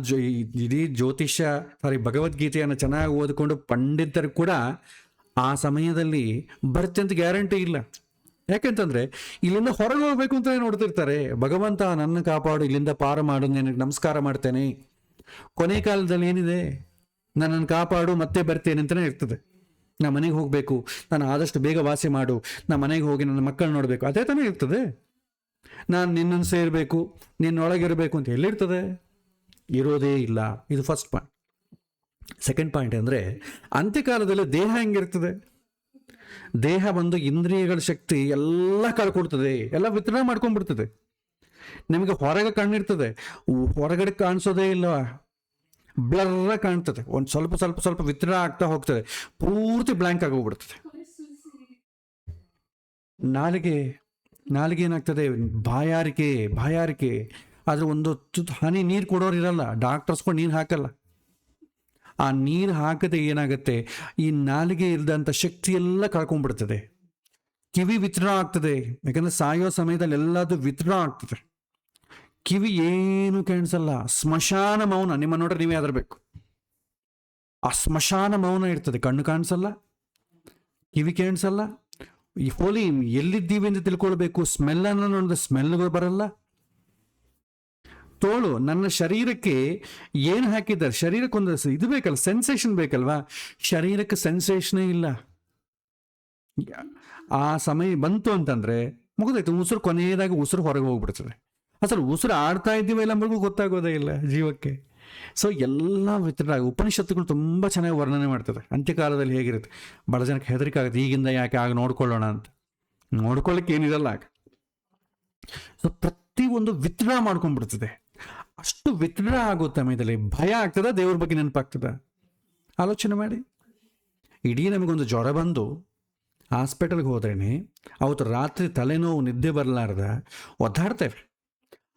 Speaker 1: ಇಡೀ ಜ್ಯೋತಿಷ್ಯ ಭಗವದ್ಗೀತೆಯನ್ನು ಚೆನ್ನಾಗಿ ಓದಿಕೊಂಡು ಪಂಡಿತರು ಕೂಡ ಆ ಸಮಯದಲ್ಲಿ ಬರುತ್ತೆ ಅಂತ ಗ್ಯಾರಂಟಿ ಇಲ್ಲ. ಯಾಕೆಂತಂದ್ರೆ ಇಲ್ಲಿಂದ ಹೊರಗೆ ಹೋಗ್ಬೇಕು ಅಂತಲೇ ನೋಡ್ತಿರ್ತಾರೆ. ಭಗವಂತ ನನ್ನ ಕಾಪಾಡು, ಇಲ್ಲಿಂದ ಪಾರು ಮಾಡು, ನಿನಗೆ ನಮಸ್ಕಾರ ಮಾಡ್ತೇನೆ. ಕೊನೆ ಕಾಲದಲ್ಲಿ ಏನಿದೆ, ನನ್ನನ್ನು ಕಾಪಾಡು ಮತ್ತೆ ಬರ್ತೇನೆ ಅಂತಲೇ ಇರ್ತದೆ. ನಾ ಮನೆಗೆ ಹೋಗಬೇಕು, ನಾನು ಆದಷ್ಟು ಬೇಗ ವಾಸಿ ಮಾಡು, ನಾ ಮನೆಗೆ ಹೋಗಿ ನನ್ನ ಮಕ್ಕಳು ನೋಡಬೇಕು, ಅದೇ ತಾನೇ ಇರ್ತದೆ. ನಾನು ನಿನ್ನನ್ನು ಸೇರಬೇಕು, ನಿನ್ನೊಳಗಿರಬೇಕು ಅಂತ ಎಲ್ಲಿರ್ತದೆ? ಇರೋದೇ ಇಲ್ಲ. ಇದು ಫಸ್ಟ್ ಪಾಯಿಂಟ್. ಸೆಕೆಂಡ್ ಪಾಯಿಂಟ್ ಅಂದರೆ ಅಂತ್ಯಕಾಲದಲ್ಲಿ ದೇಹ ಹೆಂಗಿರ್ತದೆ? ದೇಹ ಬಂದು ಇಂದ್ರಿಯಗಳ ಶಕ್ತಿ ಎಲ್ಲ ಕಳ್ಕೊಡ್ತದೆ, ಎಲ್ಲ ವಿತರಣೆ ಮಾಡ್ಕೊಂಡ್ಬಿಡ್ತದೆ. ನಿಮಗೆ ಹೊರಗೆ ಕಣ್ಣಿರ್ತದೆ, ಹೊರಗಡೆ ಕಾಣಿಸೋದೇ ಇಲ್ಲ, ಬ್ಲರ್ರ ಕಾಣ್ತದೆ. ಒಂದು ಸ್ವಲ್ಪ ಸ್ವಲ್ಪ ಸ್ವಲ್ಪ ವಿತರಣೆ ಆಗ್ತಾ ಹೋಗ್ತದೆ, ಪೂರ್ತಿ ಬ್ಲ್ಯಾಂಕ್ ಆಗೋಗ್ಬಿಡ್ತದೆ. ನಾಲಿಗೆ ಏನಾಗ್ತದೆ? ಬಾಯಾರಿಕೆ. ಆದ್ರೆ ಒಂದು ಹನಿ ನೀರು ಕೊಡೋರು ಇರಲ್ಲ, ಡಾಕ್ಟರ್ಸ್ಕೊಂಡು ನೀರು ಹಾಕಲ್ಲ. ಆ ನೀರು ಹಾಕದೆ ಏನಾಗುತ್ತೆ, ಈ ನಾಲಿಗೆ ಇಲ್ದಂಥ ಶಕ್ತಿ ಎಲ್ಲ ಕಳ್ಕೊಂಡ್ಬಿಡ್ತದೆ. ಕಿವಿ ವಿತರಣೆ ಆಗ್ತದೆ, ಯಾಕಂದ್ರೆ ಸಾಯೋ ಸಮಯದಲ್ಲಿ ಎಲ್ಲದು ವಿತರಣೆ ಆಗ್ತದೆ. ಕಿವಿ ಏನು ಕೇಳಿಸಲ್ಲ, ಸ್ಮಶಾನ ಮೌನ. ನಿಮ್ಮ ನೋಡ್ರೆ ನೀವೇ ಅದರಬೇಕು. ಆ ಸ್ಮಶಾನ ಮೌನ ಇರ್ತದೆ. ಕಣ್ಣು ಕಾಣಿಸಲ್ಲ, ಕಿವಿ ಕೇಳಿಸಲ್ಲ, ಈ ಹೋಲಿ ಎಲ್ಲಿದ್ದೀವಿ ಅಂತ ತಿಳ್ಕೊಳ್ಬೇಕು. ಸ್ಮೆಲ್ಲನ್ನು ನೋಡಿದ್ರೆ ಸ್ಮೆಲ್ಗಳು ಬರಲ್ಲ. ತೋಳು, ನನ್ನ ಶರೀರಕ್ಕೆ ಏನು ಹಾಕಿದ್ದಾರೆ? ಶರೀರಕ್ಕೊಂದು ಇದು ಬೇಕಲ್ಲ, ಸೆನ್ಸೇಷನ್ ಬೇಕಲ್ವಾ? ಶರೀರಕ್ಕೆ ಸೆನ್ಸೇಷನೇ ಇಲ್ಲ. ಆ ಸಮಯ ಬಂತು ಅಂತಂದ್ರೆ ಮುಗಿದೈತು. ಉಸಿರು ಕೊನೆಯದಾಗಿ ಉಸಿರು ಹೊರಗೆ ಹೋಗ್ಬಿಡ್ತದೆ. ಅಸಲು ಉಸಿರು ಆಡ್ತಾ ಇದ್ದೀವಿ ಇಲ್ಲ ನಮಗೂ ಗೊತ್ತಾಗೋದೇ ಇಲ್ಲ ಜೀವಕ್ಕೆ. ಸೊ ಎಲ್ಲ ವಿತರಣೆ. ಉಪನಿಷತ್ತುಗಳು ತುಂಬ ಚೆನ್ನಾಗಿ ವರ್ಣನೆ ಮಾಡ್ತದೆ ಅಂತ್ಯಕಾಲದಲ್ಲಿ ಹೇಗಿರುತ್ತೆ. ಬಹಳ ಜನಕ್ಕೆ ಹೆದರಿಕೆ ಆಗುತ್ತೆ, ಈಗಿಂದ ಯಾಕೆ ಆಗ ನೋಡ್ಕೊಳ್ಳೋಣ ಅಂತ. ನೋಡ್ಕೊಳ್ಳಿಕ್ಕೆ ಏನಿರಲ್ಲ ಆಗ. ಸೊ ಪ್ರತಿಯೊಂದು ವಿತರಣೆ ಮಾಡ್ಕೊಂಡ್ಬಿಡ್ತದೆ. ಅಷ್ಟು ವಿತರಣೆ ಆಗೋ ಸಮಯದಲ್ಲಿ ಭಯ ಆಗ್ತದ, ದೇವ್ರ ಬಗ್ಗೆ ನೆನಪಾಗ್ತದ? ಆಲೋಚನೆ ಮಾಡಿ. ಇಡೀ ನಮಗೊಂದು ಜ್ವರ ಬಂದು ಹಾಸ್ಪಿಟಲ್ಗೆ ಹೋದ್ರೇನೆ ಅವತ್ತು ರಾತ್ರಿ ತಲೆನೋವು, ನಿದ್ದೆ ಬರಲಾರ್ದ ಒದ್ದಾಡ್ತೇವೆ.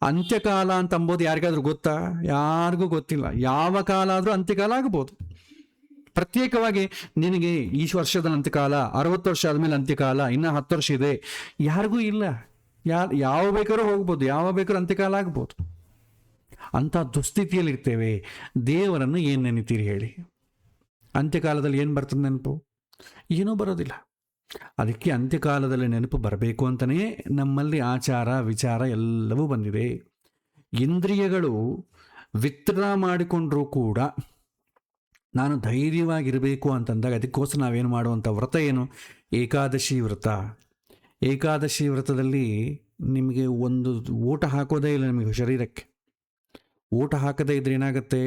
Speaker 1: ಅಂತ್ಯಕಾಲ ಅಂತ ಅಂಬೋದು ಯಾರಿಗಾದ್ರೂ ಗೊತ್ತಾ? ಯಾರಿಗೂ ಗೊತ್ತಿಲ್ಲ. ಯಾವ ಕಾಲ ಆದರೂ ಅಂತ್ಯಕಾಲ ಆಗ್ಬೋದು. ಪ್ರತ್ಯೇಕವಾಗಿ ನಿನಗೆ ಈ ವರ್ಷದ ಅಂತ್ಯಕಾಲ, 60 ವರ್ಷ ಆದಮೇಲೆ ಅಂತ್ಯಕಾಲ, ಇನ್ನು 10 ವರ್ಷ ಇದೆ, ಯಾರಿಗೂ ಇಲ್ಲ. ಯಾವ ಬೇಕಾದ್ರೂ ಹೋಗ್ಬೋದು, ಯಾವ ಬೇಕಾದ್ರೂ ಅಂತ್ಯಕಾಲ ಆಗ್ಬೋದು. ಅಂಥ ದುಸ್ಥಿತಿಯಲ್ಲಿ ಇರ್ತೇವೆ. ದೇವರನ್ನು ಏನು ನೆನಿತೀರಿ ಹೇಳಿ? ಅಂತ್ಯಕಾಲದಲ್ಲಿ ಏನು ಬರ್ತದೆ ನೆನಪು? ಏನೂ ಬರೋದಿಲ್ಲ. ಅದಕ್ಕೆ ಅಂತ್ಯಕಾಲದಲ್ಲಿ ನೆನಪು ಬರಬೇಕು ಅಂತಲೇ ನಮ್ಮಲ್ಲಿ ಆಚಾರ ವಿಚಾರ ಎಲ್ಲವೂ ಬಂದಿದೆ. ಇಂದ್ರಿಯಗಳು ವಿತರಣೆ ಮಾಡಿಕೊಂಡ್ರೂ ಕೂಡ ನಾನು ಧೈರ್ಯವಾಗಿರಬೇಕು ಅಂತಂದಾಗ ಅದಕ್ಕೋಸ್ಕರ ನಾವೇನು ಮಾಡುವಂಥ ವ್ರತ ಏನು? ಏಕಾದಶಿ ವ್ರತ. ಏಕಾದಶಿ ವ್ರತದಲ್ಲಿ ನಿಮಗೆ ಒಂದು ಊಟ ಹಾಕೋದೇ ಇಲ್ಲ. ನಿಮಗೆ ಶರೀರಕ್ಕೆ ಊಟ ಹಾಕದೇ ಇದ್ರೆ ಏನಾಗುತ್ತೆ?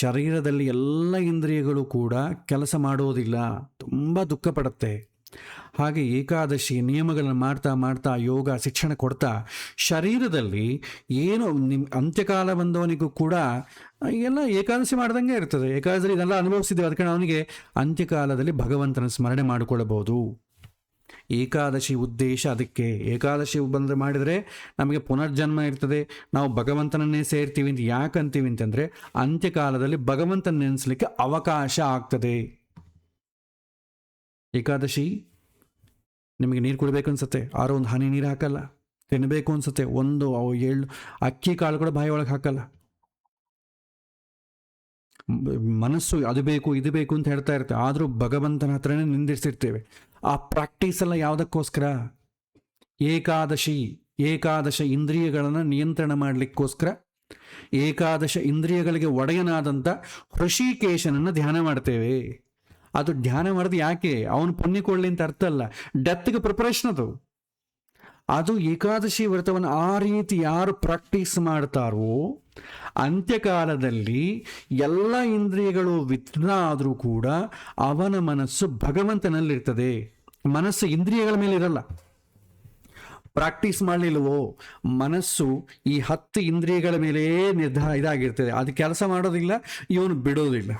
Speaker 1: ಶರೀರದಲ್ಲಿ ಎಲ್ಲ ಇಂದ್ರಿಯಗಳು ಕೂಡ ಕೆಲಸ ಮಾಡೋದಿಲ್ಲ, ತುಂಬ ದುಃಖ ಪಡುತ್ತೆ. ಹಾಗೆ ಏಕಾದಶಿ ನಿಯಮಗಳನ್ನು ಮಾಡ್ತಾ ಮಾಡ್ತಾ ಯೋಗ ಶಿಕ್ಷಣ ಕೊಡ್ತಾ ಶರೀರದಲ್ಲಿ ಏನು ಅಂತ್ಯಕಾಲ ಬಂದವನಿಗೂ ಕೂಡ ಎಲ್ಲ ಏಕಾದಶಿ ಮಾಡ್ದಂಗೆ ಇರ್ತದೆ. ಏಕಾದಶಿ ಇದೆಲ್ಲ ಅನುಭವಿಸಿದ್ದೇವೆ. ಅದಕ್ಕೆ ಅವನಿಗೆ ಅಂತ್ಯಕಾಲದಲ್ಲಿ ಭಗವಂತನ ಸ್ಮರಣೆ ಮಾಡಿಕೊಳ್ಳಬಹುದು. ಏಕಾದಶಿ ಉದ್ದೇಶ ಅದಕ್ಕೆ. ಏಕಾದಶಿ ಬಂದರೆ ಮಾಡಿದರೆ ನಮಗೆ ಪುನರ್ಜನ್ಮ ಇರ್ತದೆ, ನಾವು ಭಗವಂತನನ್ನೇ ಸೇರ್ತೀವಿ ಅಂತ. ಯಾಕಂತೀವಿ ಅಂತಂದರೆ ಅಂತ್ಯಕಾಲದಲ್ಲಿ ಭಗವಂತನ ನೆನೆಸ್ಲಿಕ್ಕೆ ಅವಕಾಶ ಆಗ್ತದೆ. ಏಕಾದಶಿ ನಿಮಗೆ ನೀರು ಕುಡಿಬೇಕು ಅನ್ಸುತ್ತೆ, ಆರೋ ಒಂದು ಹನಿ ನೀರು ಹಾಕಲ್ಲ. ತಿನ್ನಬೇಕು ಅನ್ಸುತ್ತೆ, ಒಂದು ಅಕ್ಕಿ ಕಾಳು ಕೂಡ ಬಾಯಿ ಒಳಗೆ ಹಾಕಲ್ಲ. ಮನಸ್ಸು ಅದು ಬೇಕು ಇದು ಬೇಕು ಅಂತ ಹೇಳ್ತಾ ಇರುತ್ತೆ, ಆದರೂ ಭಗವಂತನ ಹತ್ರನೇ ನಿಂದಿರ್ಸಿರ್ತೇವೆ. ಆ ಪ್ರಾಕ್ಟೀಸ್ ಎಲ್ಲ ಯಾವುದಕ್ಕೋಸ್ಕರ? ಏಕಾದಶ ಇಂದ್ರಿಯಗಳನ್ನು ನಿಯಂತ್ರಣ ಮಾಡಲಿಕ್ಕೋಸ್ಕರ. ಏಕಾದಶ ಇಂದ್ರಿಯಗಳಿಗೆ ಒಡೆಯನಾದಂಥ ಹೃಷಿಕೇಶನನ್ನು ಧ್ಯಾನ ಮಾಡ್ತೇವೆ. ಅದು ಧ್ಯಾನ ಮಾಡೋದು ಯಾಕೆ? ಅವನು ಪುಣ್ಯ ಕೊಡಲಿ ಅಂತ ಅರ್ಥ ಅಲ್ಲ, ಡೆತ್ಗೆ ಪ್ರಿಪರೇಷನ್ ಅದು. ಅದು ಏಕಾದಶಿ ವ್ರತವನ್ನು ಆ ರೀತಿ ಯಾರು ಪ್ರಾಕ್ಟೀಸ್ ಮಾಡ್ತಾರೋ ಅಂತ್ಯಕಾಲದಲ್ಲಿ ಎಲ್ಲ ಇಂದ್ರಿಯಗಳು ವಿಘ್ನ ಆದರೂ ಕೂಡ ಅವನ ಮನಸ್ಸು ಭಗವಂತನಲ್ಲಿರ್ತದೆ. ಮನಸ್ಸು ಇಂದ್ರಿಯಗಳ ಮೇಲೆ ಇರಲ್ಲ. ಪ್ರಾಕ್ಟೀಸ್ ಮಾಡಲಿಲ್ವೋ ಮನಸ್ಸು ಈ 10 ಇಂದ್ರಿಯಗಳ ಮೇಲೆ ಇದಾಗಿರ್ತದೆ. ಅದು ಕೆಲಸ ಮಾಡೋದಿಲ್ಲ, ಇವನು ಬಿಡೋದಿಲ್ಲ.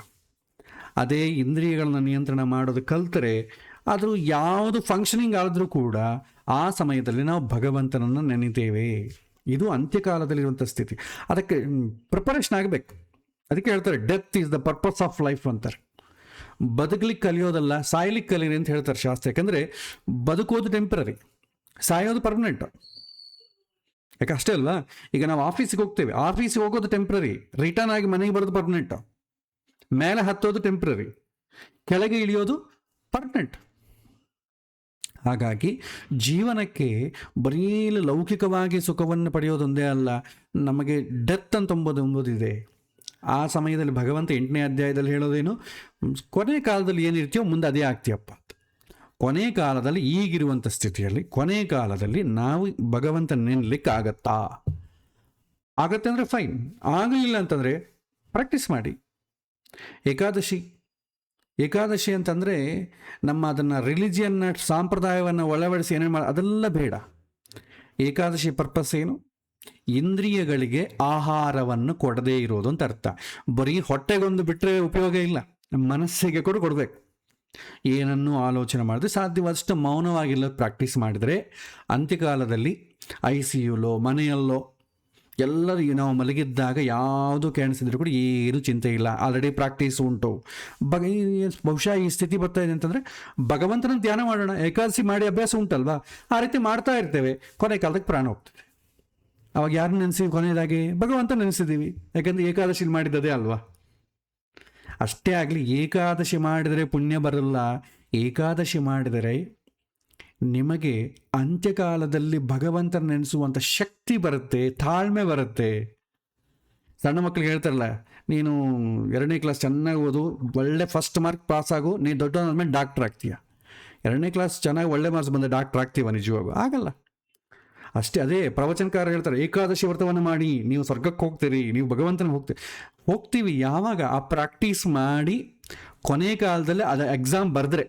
Speaker 1: ಅದೇ ಇಂದ್ರಿಯಗಳನ್ನ ನಿಯಂತ್ರಣ ಮಾಡೋದು ಕಲ್ತರೆ ಅದು ಯಾವುದು ಫಂಕ್ಷನಿಂಗ್ ಆದರೂ ಕೂಡ ಆ ಸಮಯದಲ್ಲಿ ನಾವು ಭಗವಂತನನ್ನು ನೆನಿತೇವೆ. ಇದು ಅಂತ್ಯಕಾಲದಲ್ಲಿರುವಂಥ ಸ್ಥಿತಿ. ಅದಕ್ಕೆ ಪ್ರಿಪರೇಷನ್ ಆಗಬೇಕು. ಅದಕ್ಕೆ ಹೇಳ್ತಾರೆ death is the purpose of life ಅಂತಾರೆ. ಬದುಕಲಿಕ್ಕೆ ಕಲಿಯೋದಲ್ಲ, ಸಾಯ್ಲಿಕ್ಕೆ ಕಲೀರಿ ಅಂತ ಹೇಳ್ತಾರೆ ಶಾಸ್ತ್ರ. ಯಾಕಂದರೆ ಬದುಕೋದು ಟೆಂಪ್ರರಿ, ಸಾಯೋದು ಪರ್ಮನೆಂಟ್. ಯಾಕೆ ಅಷ್ಟೇ ಅಲ್ವಾ? ಈಗ ನಾವು ಆಫೀಸಿಗೆ ಹೋಗ್ತೇವೆ, ಆಫೀಸಿಗೆ ಹೋಗೋದು ಟೆಂಪ್ರರಿ, ರಿಟರ್ನ್ ಆಗಿ ಮನೆಗೆ ಬರೋದು ಪರ್ಮನೆಂಟ್. ಮೇಲೆ ಹತ್ತೋದು ಟೆಂಪ್ರರಿ, ಕೆಳಗೆ ಇಳಿಯೋದು ಪರ್ಮನೆಂಟ್. ಹಾಗಾಗಿ ಜೀವನಕ್ಕೆ ಬರೀ ಲೌಕಿಕವಾಗಿ ಸುಖವನ್ನು ಪಡೆಯೋದೊಂದೇ ಅಲ್ಲ, ನಮಗೆ ಡೆತ್ ಎಂಬುದಿದೆ. ಆ ಸಮಯದಲ್ಲಿ ಭಗವಂತ 8ನೇ ಅಧ್ಯಾಯದಲ್ಲಿ ಹೇಳೋದೇನು, ಕೊನೆ ಕಾಲದಲ್ಲಿ ಏನಿರ್ತೀಯೋ ಮುಂದೆ ಅದೇ ಆಗ್ತೀಯಪ್ಪ. ಕೊನೆ ಕಾಲದಲ್ಲಿ ಈಗಿರುವಂಥ ಸ್ಥಿತಿಯಲ್ಲಿ ಕೊನೆ ಕಾಲದಲ್ಲಿ ನಾವು ಭಗವಂತ ನೆನಲಿಕ್ಕೆ ಆಗತ್ತಾ? ಆಗತ್ತೆ ಅಂದರೆ ಫೈನ್, ಆಗಲಿಲ್ಲ ಅಂತಂದರೆ ಪ್ರಾಕ್ಟೀಸ್ ಮಾಡಿ. ಏಕಾದಶಿ ಅಂತಂದರೆ ನಮ್ಮ ಅದನ್ನು ರಿಲಿಜಿಯನ್ನ ಸಾಂಪ್ರದಾಯವನ್ನು ಒಳವಡಿಸಿ ಏನೇನು ಅದೆಲ್ಲ ಬೇಡ. ಏಕಾದಶಿ ಪರ್ಪಸ್ ಏನು? ಇಂದ್ರಿಯಗಳಿಗೆ ಆಹಾರವನ್ನು ಕೊಡದೇ ಇರೋದು ಅಂತ ಅರ್ಥ. ಬರೀ ಹೊಟ್ಟೆಗೊಂದು ಬಿಟ್ಟರೆ ಉಪಯೋಗ ಇಲ್ಲ, ಮನಸ್ಸಿಗೆ ಕೂಡ ಕೊಡಬೇಕು. ಏನನ್ನೂ ಆಲೋಚನೆ ಮಾಡಿದ್ರೆ ಸಾಧ್ಯವಾದಷ್ಟು ಮೌನವಾಗಿಲ್ಲ ಪ್ರಾಕ್ಟೀಸ್ ಮಾಡಿದರೆ ಅಂತ್ಯಕಾಲದಲ್ಲಿ ICUಲೋ ಮನೆಯಲ್ಲೋ ಎಲ್ಲರೂ ನಾವು ಮಲಗಿದ್ದಾಗ ಯಾವುದು ಕಾಣಿಸಿದ್ರು ಕೂಡ ಏನು ಚಿಂತೆ ಇಲ್ಲ, ಆಲ್ರೆಡಿ ಪ್ರಾಕ್ಟೀಸ್ ಉಂಟು. ಬಹುಶಃ ಈ ಸ್ಥಿತಿ ಬರ್ತಾ ಇದೆ ಅಂತಂದರೆ ಭಗವಂತನ ಧ್ಯಾನ ಮಾಡೋಣ, ಏಕಾದಶಿ ಮಾಡಿ ಅಭ್ಯಾಸ ಉಂಟಲ್ವಾ, ಆ ರೀತಿ ಮಾಡ್ತಾ ಇರ್ತೇವೆ, ಕೊನೆ ಕಾಲಕ್ಕೆ ಪ್ರಾಣ ಹೋಗ್ತದೆ. ಅವಾಗ ಯಾರು ನೆನೆಸಿ ಕೊನೆಯದಾಗಿ ಭಗವಂತ ನೆನೆಸಿದ್ದೀವಿ, ಯಾಕಂದರೆ ಏಕಾದಶಿ ಮಾಡಿದ್ದದೇ ಅಲ್ವಾ. ಅಷ್ಟೇ ಆಗಲಿ, ಏಕಾದಶಿ ಮಾಡಿದರೆ ಪುಣ್ಯ ಬರಲ್ಲ. ಏಕಾದಶಿ ಮಾಡಿದರೆ ನಿಮಗೆ ಅಂತ್ಯಕಾಲದಲ್ಲಿ ಭಗವಂತನ ನೆನೆಸುವಂಥ ಶಕ್ತಿ ಬರುತ್ತೆ, ತಾಳ್ಮೆ ಬರುತ್ತೆ. ಸಣ್ಣ ಮಕ್ಕಳಿಗೆ ಹೇಳ್ತಾರಲ್ಲ, ನೀನು 2ನೇ ಕ್ಲಾಸ್ ಚೆನ್ನಾಗಿ ಓದು, ಒಳ್ಳೆ ಫಸ್ಟ್ ಮಾರ್ಕ್ ಪಾಸ್ ಆಗು, ನೀನು ದೊಡ್ಡವನಾದ್ಮೇಲೆ ಡಾಕ್ಟರ್ ಆಗ್ತೀಯ. 2ನೇ ಕ್ಲಾಸ್ ಚೆನ್ನಾಗಿ ಒಳ್ಳೆ ಮಾರ್ಕ್ಸ್ ಬಂದ ಡಾಕ್ಟರ್ ಆಗ್ತೀವ? ನಿಜವಾಗೂ ಆಗಲ್ಲ. ಅಷ್ಟೇ. ಅದೇ ಪ್ರವಚನಕಾರ ಹೇಳ್ತಾರೆ, ಏಕಾದಶಿ ವ್ರತವನ್ನು ಮಾಡಿ ನೀವು ಸ್ವರ್ಗಕ್ಕೆ ಹೋಗ್ತೀರಿ, ನೀವು ಭಗವಂತನ ಹೋಗ್ತೀವಿ. ಯಾವಾಗ ಆ ಪ್ರಾಕ್ಟೀಸ್ ಮಾಡಿ ಕೊನೆ ಕಾಲದಲ್ಲಿ ಅದು ಎಕ್ಸಾಮ್ ಬರೆದ್ರೆ,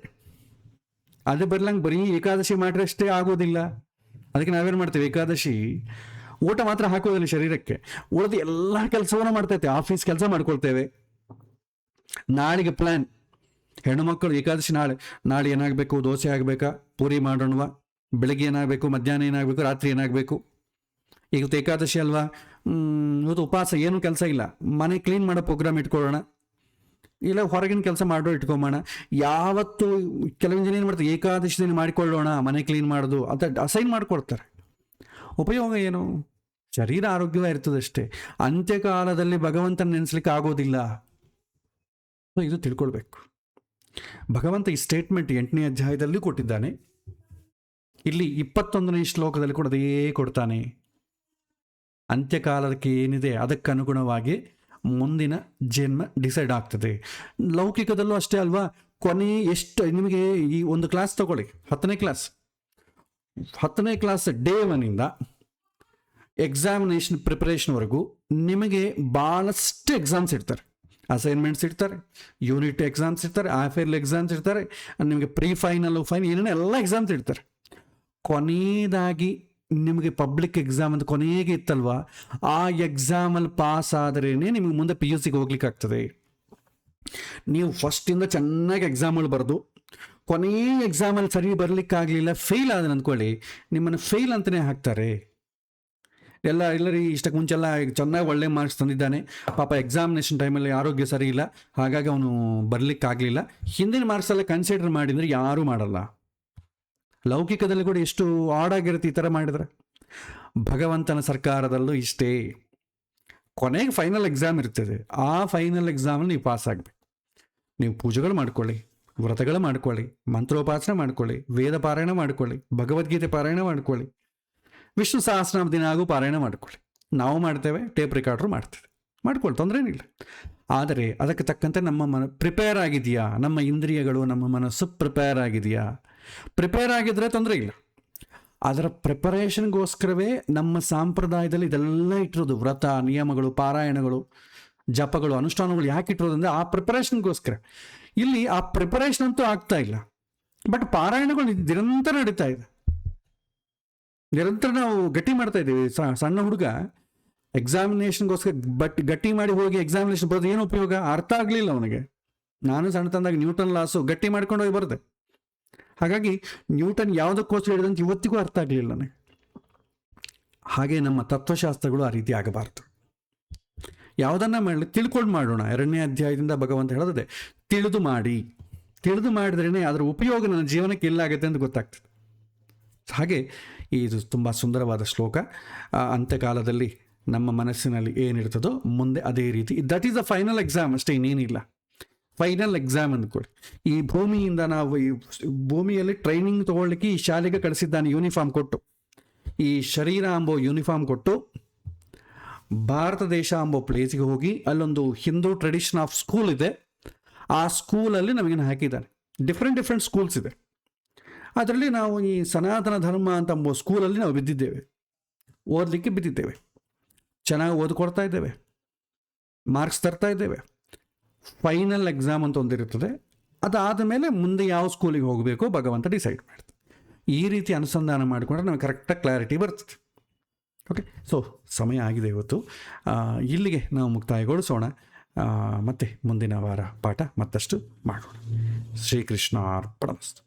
Speaker 1: ಅದು ಬರ್ಲಂಗೆ ಬರೀ ಏಕಾದಶಿ ಮಾಡಿದ್ರೆ ಅಷ್ಟೇ ಆಗೋದಿಲ್ಲ. ಅದಕ್ಕೆ ನಾವೇನು ಮಾಡ್ತೇವೆ, ಏಕಾದಶಿ ಊಟ ಮಾತ್ರ ಹಾಕೋದಿಲ್ಲ ಶರೀರಕ್ಕೆ, ಉಳಿದು ಎಲ್ಲ ಕೆಲಸವನ್ನು ಮಾಡ್ತೈತೆ. ಆಫೀಸ್ ಕೆಲಸ ಮಾಡ್ಕೊಳ್ತೇವೆ. ನಾಳೆಗೆ ಪ್ಲ್ಯಾನ್, ಹೆಣ್ಣು ಮಕ್ಕಳು ಏಕಾದಶಿ ನಾಳೆ ಏನಾಗಬೇಕು, ದೋಸೆ ಆಗಬೇಕಾ, ಪೂರಿ ಮಾಡೋಣವಾ, ಬೆಳಗ್ಗೆ ಏನಾಗಬೇಕು, ಮಧ್ಯಾಹ್ನ ಏನಾಗಬೇಕು, ರಾತ್ರಿ ಏನಾಗಬೇಕು. ಇವತ್ತು ಏಕಾದಶಿ ಅಲ್ವಾ, ಇವತ್ತು ಉಪವಾಸ, ಏನೂ ಕೆಲಸ ಇಲ್ಲ, ಮನೆ ಕ್ಲೀನ್ ಮಾಡೋ ಪ್ರೋಗ್ರಾಮ್ ಇಟ್ಕೊಳ್ಳೋಣ, ಇಲ್ಲ ಹೊರಗಿನ ಕೆಲಸ ಮಾಡೋ ಇಟ್ಕೊಂಬೋಣ. ಯಾವತ್ತು ಕೆಲವೊಂದು ಜನ ಏನು ಮಾಡ್ತಾರೆ, ಏಕಾದಶಿ ದಿನ ಮಾಡಿಕೊಳ್ಳೋಣ ಮನೆ ಕ್ಲೀನ್ ಮಾಡೋದು ಅಂತ ಅಸೈನ್ ಮಾಡಿಕೊಡ್ತಾರೆ. ಉಪಯೋಗ ಏನು? ಶರೀರ ಆರೋಗ್ಯವೇ ಇರ್ತದಷ್ಟೇ. ಅಂತ್ಯಕಾಲದಲ್ಲಿ ಭಗವಂತನ ನೆನೆಸ್ಲಿಕ್ಕೆ ಆಗೋದಿಲ್ಲ. ಇದು ತಿಳ್ಕೊಳ್ಬೇಕು. ಭಗವಂತ ಈ ಸ್ಟೇಟ್ಮೆಂಟ್ 8ನೇ ಅಧ್ಯಾಯದಲ್ಲಿ ಕೊಟ್ಟಿದ್ದಾನೆ. ಇಲ್ಲಿ 21ನೇ ಶ್ಲೋಕದಲ್ಲಿ ಕೂಡ ಅದೇ ಕೊಡ್ತಾನೆ. ಅಂತ್ಯಕಾಲಕ್ಕೆ ಏನಿದೆ ಅದಕ್ಕನುಗುಣವಾಗಿ ಮುಂದಿನ ಜನ್ಮ ಡಿಸೈಡ್ ಆಗ್ತದೆ. ಲೌಕಿಕದಲ್ಲೂ ಅಷ್ಟೇ ಅಲ್ವಾ. ಕೊನೆ ಎಷ್ಟು ನಿಮಗೆ ಈ ಒಂದು ಕ್ಲಾಸ್ ತಗೊಳ್ಳಿ, 10ನೇ ಕ್ಲಾಸ್ ಡೇ 1ಇಂದ ಎಕ್ಸಾಮಿನೇಷನ್ ಪ್ರಿಪರೇಷನ್ವರೆಗೂ ನಿಮಗೆ ಭಾಳಷ್ಟು ಎಕ್ಸಾಮ್ಸ್ ಇರ್ತಾರೆ. ಅಸೈನ್ಮೆಂಟ್ಸ್ ಇರ್ತಾರೆ, ಯೂನಿಟ್ ಎಕ್ಸಾಮ್ಸ್ ಇರ್ತಾರೆ, ಆಫೇರ್ಲ್ ಎಕ್ಸಾಮ್ಸ್ ಇರ್ತಾರೆ, ನಿಮಗೆ ಫೈನಲ್ ಏನೇನೋ ಎಲ್ಲ ಎಕ್ಸಾಮ್ಸ್ ಇರ್ತಾರೆ. ಕೊನೆಯದಾಗಿ ನಿಮಗೆ ಪಬ್ಲಿಕ್ ಎಕ್ಸಾಮ್ ಅಂತ ಕೊನೆಗೆ ಇತ್ತಲ್ವಾ, ಆ ಎಕ್ಸಾಮಲ್ಲಿ ಪಾಸ್ ಆದ್ರೇ ನಿಮಗೆ ಮುಂದೆ PUCಗೆ ಹೋಗ್ಲಿಕ್ಕೆ ಆಗ್ತದೆ. ನೀವು ಫಸ್ಟಿಂದ ಚೆನ್ನಾಗಿ ಎಕ್ಸಾಮ್ಗಳು ಬರೆದು ಕೊನೆಯ ಎಕ್ಸಾಮಲ್ಲಿ ಸರಿ ಬರಲಿಕ್ಕಾಗಲಿಲ್ಲ, ಫೇಲ್ ಆದ್ರೆ ಅಂದ್ಕೊಳ್ಳಿ, ನಿಮ್ಮನ್ನು ಫೇಲ್ ಅಂತಲೇ ಹಾಕ್ತಾರೆ. ಎಲ್ಲರೂ ಇಷ್ಟಕ್ಕೆ ಮುಂಚೆಲ್ಲ ಚೆನ್ನಾಗಿ ಒಳ್ಳೆ ಮಾರ್ಕ್ಸ್ ತಂದಿದ್ದಾನೆ, ಪಾಪ ಎಕ್ಸಾಮಿನೇಷನ್ ಟೈಮಲ್ಲಿ ಆರೋಗ್ಯ ಸರಿ ಇಲ್ಲ, ಹಾಗಾಗಿ ಅವನು ಬರಲಿಕ್ಕಾಗಲಿಲ್ಲ, ಹಿಂದಿನ ಮಾರ್ಕ್ಸೆಲ್ಲ ಕನ್ಸಿಡರ್ ಮಾಡಿದರೆ ಯಾರೂ ಮಾಡಲ್ಲ. ಲೌಕಿಕದಲ್ಲಿ ಕೂಡ ಎಷ್ಟು ಆಡಾಗಿರುತ್ತೆ ಈ ಥರ ಮಾಡಿದ್ರೆ. ಭಗವಂತನ ಸರ್ಕಾರದಲ್ಲೂ ಇಷ್ಟೇ. ಕೊನೆಗೆ ಫೈನಲ್ ಎಕ್ಸಾಮ್ ಇರ್ತದೆ. ಆ ಫೈನಲ್ ಎಕ್ಸಾಮಲ್ಲಿ ನೀವು ಪಾಸ್ ಆಗಬೇಕು. ನೀವು ಪೂಜೆಗಳು ಮಾಡ್ಕೊಳ್ಳಿ, ವ್ರತಗಳು ಮಾಡ್ಕೊಳ್ಳಿ, ಮಂತ್ರೋಪಾಸನೆ ಮಾಡ್ಕೊಳ್ಳಿ, ವೇದ ಪಾರಾಯಣ ಮಾಡ್ಕೊಳ್ಳಿ, ಭಗವದ್ಗೀತೆ ಪಾರಾಯಣ ಮಾಡ್ಕೊಳ್ಳಿ, ವಿಷ್ಣು ಸಹಸ್ರನಾಮ ದಿನ ಹಾಗೂ ಪಾರಾಯಣ ಮಾಡ್ಕೊಳ್ಳಿ. ನಾವು ಮಾಡ್ತೇವೆ, ಟೇಪ್ ರೆಕಾರ್ಡ್ರು ಮಾಡ್ಕೊಳ್ಳಿ, ತೊಂದರೆ ಏನಿಲ್ಲ. ಆದರೆ ಅದಕ್ಕೆ ತಕ್ಕಂತೆ ನಮ್ಮ ಪ್ರಿಪೇರ್ ಆಗಿದೆಯಾ, ನಮ್ಮ ಇಂದ್ರಿಯಗಳು, ನಮ್ಮ ಮನಸ್ಸು ಪ್ರಿಪೇರ್ ಆಗಿದೆಯಾ? ಪ್ರಿಪೇರ್ ಆಗಿದ್ರೆ ತೊಂದರೆ ಇಲ್ಲ. ಅದರ ಪ್ರಿಪರೇಷನ್ಗೋಸ್ಕರವೇ ನಮ್ಮ ಸಂಪ್ರದಾಯದಲ್ಲಿ ಇದೆಲ್ಲ ಇಟ್ಟಿರೋದು. ವ್ರತ, ನಿಯಮಗಳು, ಪಾರಾಯಣಗಳು, ಜಪಗಳು, ಅನುಷ್ಠಾನಗಳು ಯಾಕೆ ಇಟ್ಟಿರೋದು ಅಂದರೆ ಆ ಪ್ರಿಪರೇಷನ್ಗೋಸ್ಕರ. ಇಲ್ಲಿ ಆ ಪ್ರಿಪರೇಷನ್ ಅಂತೂ ಆಗ್ತಾ ಇಲ್ಲ, ಬಟ್ ಪಾರಾಯಣಗಳು ನಿರಂತರ ನಡೀತಾ ಇದೆ. ನಿರಂತರ ನಾವು ಗಟ್ಟಿ ಮಾಡ್ತಾ ಇದ್ದೀವಿ. ಸಣ್ಣ ಹುಡುಗ ಎಕ್ಸಾಮಿನೇಷನ್ಗೋಸ್ಕರ ಗಟ್ಟಿ ಮಾಡಿ ಹೋಗಿ ಎಕ್ಸಾಮಿನೇಷನ್ ಬರೋದು ಏನು ಉಪಯೋಗ? ಅರ್ಥ ಆಗಲಿಲ್ಲ ಅವನಿಗೆ. ನಾನು ಸಣ್ಣ ತಂದಾಗ ನ್ಯೂಟನ್ ಲಾಸು ಗಟ್ಟಿ ಮಾಡ್ಕೊಂಡು ಹೋಗಿ ಬರುತ್ತೆ. ಹಾಗಾಗಿ ನ್ಯೂಟನ್ ಯಾವುದಕ್ಕೋಸ್ಕರ ಹೇಳಿದಂತ ಇವತ್ತಿಗೂ ಅರ್ಥ ಆಗಲಿಲ್ಲ ನನಗೆ. ಹಾಗೆ ನಮ್ಮ ತತ್ವಶಾಸ್ತ್ರಗಳು ಆ ರೀತಿ ಆಗಬಾರ್ದು. ಯಾವುದನ್ನ ಮಾಡಲಿ ತಿಳ್ಕೊಂಡು ಮಾಡೋಣ. 2ನೇ ಅಧ್ಯಾಯದಿಂದ ಭಗವಂತ ಹೇಳೋದಿದೆ, ತಿಳಿದು ಮಾಡಿ. ತಿಳಿದು ಮಾಡಿದ್ರೇ ಅದರ ಉಪಯೋಗ ನನ್ನ ಜೀವನಕ್ಕೆ ಎಲ್ಲಾಗುತ್ತೆ ಅಂತ ಗೊತ್ತಾಗ್ತದೆ. ಹಾಗೆ ಇದು ತುಂಬ ಸುಂದರವಾದ ಶ್ಲೋಕ. ಅಂತ್ಯಕಾಲದಲ್ಲಿ ನಮ್ಮ ಮನಸ್ಸಿನಲ್ಲಿ ಏನಿರ್ತದೋ ಮುಂದೆ ಅದೇ ರೀತಿ, that is the final exam ಅಷ್ಟೇ, ಇನ್ನೇನಿಲ್ಲ. ಫೈನಲ್ ಎಕ್ಸಾಮ್ ಅಂದ್ಕೊಳ್ಳಿ. ಈ ಭೂಮಿಯಿಂದ ನಾವು ಈ ಭೂಮಿಯಲ್ಲಿ ಟ್ರೈನಿಂಗ್ ತಗೊಳ್ಳಿಕ್ಕೆ ಈ ಶಾಲೆಗೆ ಕಳಿಸಿದ್ದಾನೆ ಯೂನಿಫಾರ್ಮ್ ಕೊಟ್ಟು. ಈ ಶರೀರ ಎಂಬೋ ಯೂನಿಫಾರ್ಮ್ ಕೊಟ್ಟು ಭಾರತ ದೇಶ ಎಂಬೋ ಪ್ಲೇಸಿಗೆ ಹೋಗಿ ಅಲ್ಲೊಂದು ಹಿಂದೂ ಟ್ರೆಡಿಷನ್ ಆಫ್ ಸ್ಕೂಲ್ ಇದೆ. ಆ ಸ್ಕೂಲಲ್ಲಿ ನಮಗೇನು ಹಾಕಿದ್ದಾನೆ. ಡಿಫ್ರೆಂಟ್ ಸ್ಕೂಲ್ಸ್ ಇದೆ. ಅದರಲ್ಲಿ ನಾವು ಈ ಸನಾತನ ಧರ್ಮ ಅಂತ ಎಂಬೋ ಸ್ಕೂಲಲ್ಲಿ ನಾವು ಬಿದ್ದಿದ್ದೇವೆ, ಓದಲಿಕ್ಕೆ ಬಿದ್ದಿದ್ದೇವೆ. ಚೆನ್ನಾಗಿ ಓದ್ಕೊಡ್ತಾ ಇದ್ದೇವೆ, ಮಾರ್ಕ್ಸ್ ತರ್ತಾ ಇದ್ದೇವೆ. ಫೈನಲ್ ಎಕ್ಸಾಮ್ ಅಂತ ಒಂದಿರುತ್ತದೆ. ಅದಾದ ಮೇಲೆ ಮುಂದೆ ಯಾವ ಸ್ಕೂಲಿಗೆ ಹೋಗಬೇಕು ಭಗವಂತ ಡಿಸೈಡ್ ಮಾಡ್ತಾರೆ. ಈ ರೀತಿ ಅನುಸಂಧಾನ ಮಾಡಿಕೊಂಡ್ರೆ ನಮಗೆ ಕರೆಕ್ಟಾಗಿ ಕ್ಲಾರಿಟಿ ಬರ್ತದೆ. ಓಕೆ, ಸೊ ಸಮಯ ಆಗಿದೆ ಇವತ್ತು. ಇಲ್ಲಿಗೆ ನಾವು ಮುಕ್ತಾಯಗೊಳಿಸೋಣ. ಮತ್ತೆ ಮುಂದಿನ ವಾರ ಪಾಠ ಮತ್ತಷ್ಟು ಮಾಡೋಣ. ಶ್ರೀಕೃಷ್ಣ ಅರ್ಪಣಮಸ್ತು.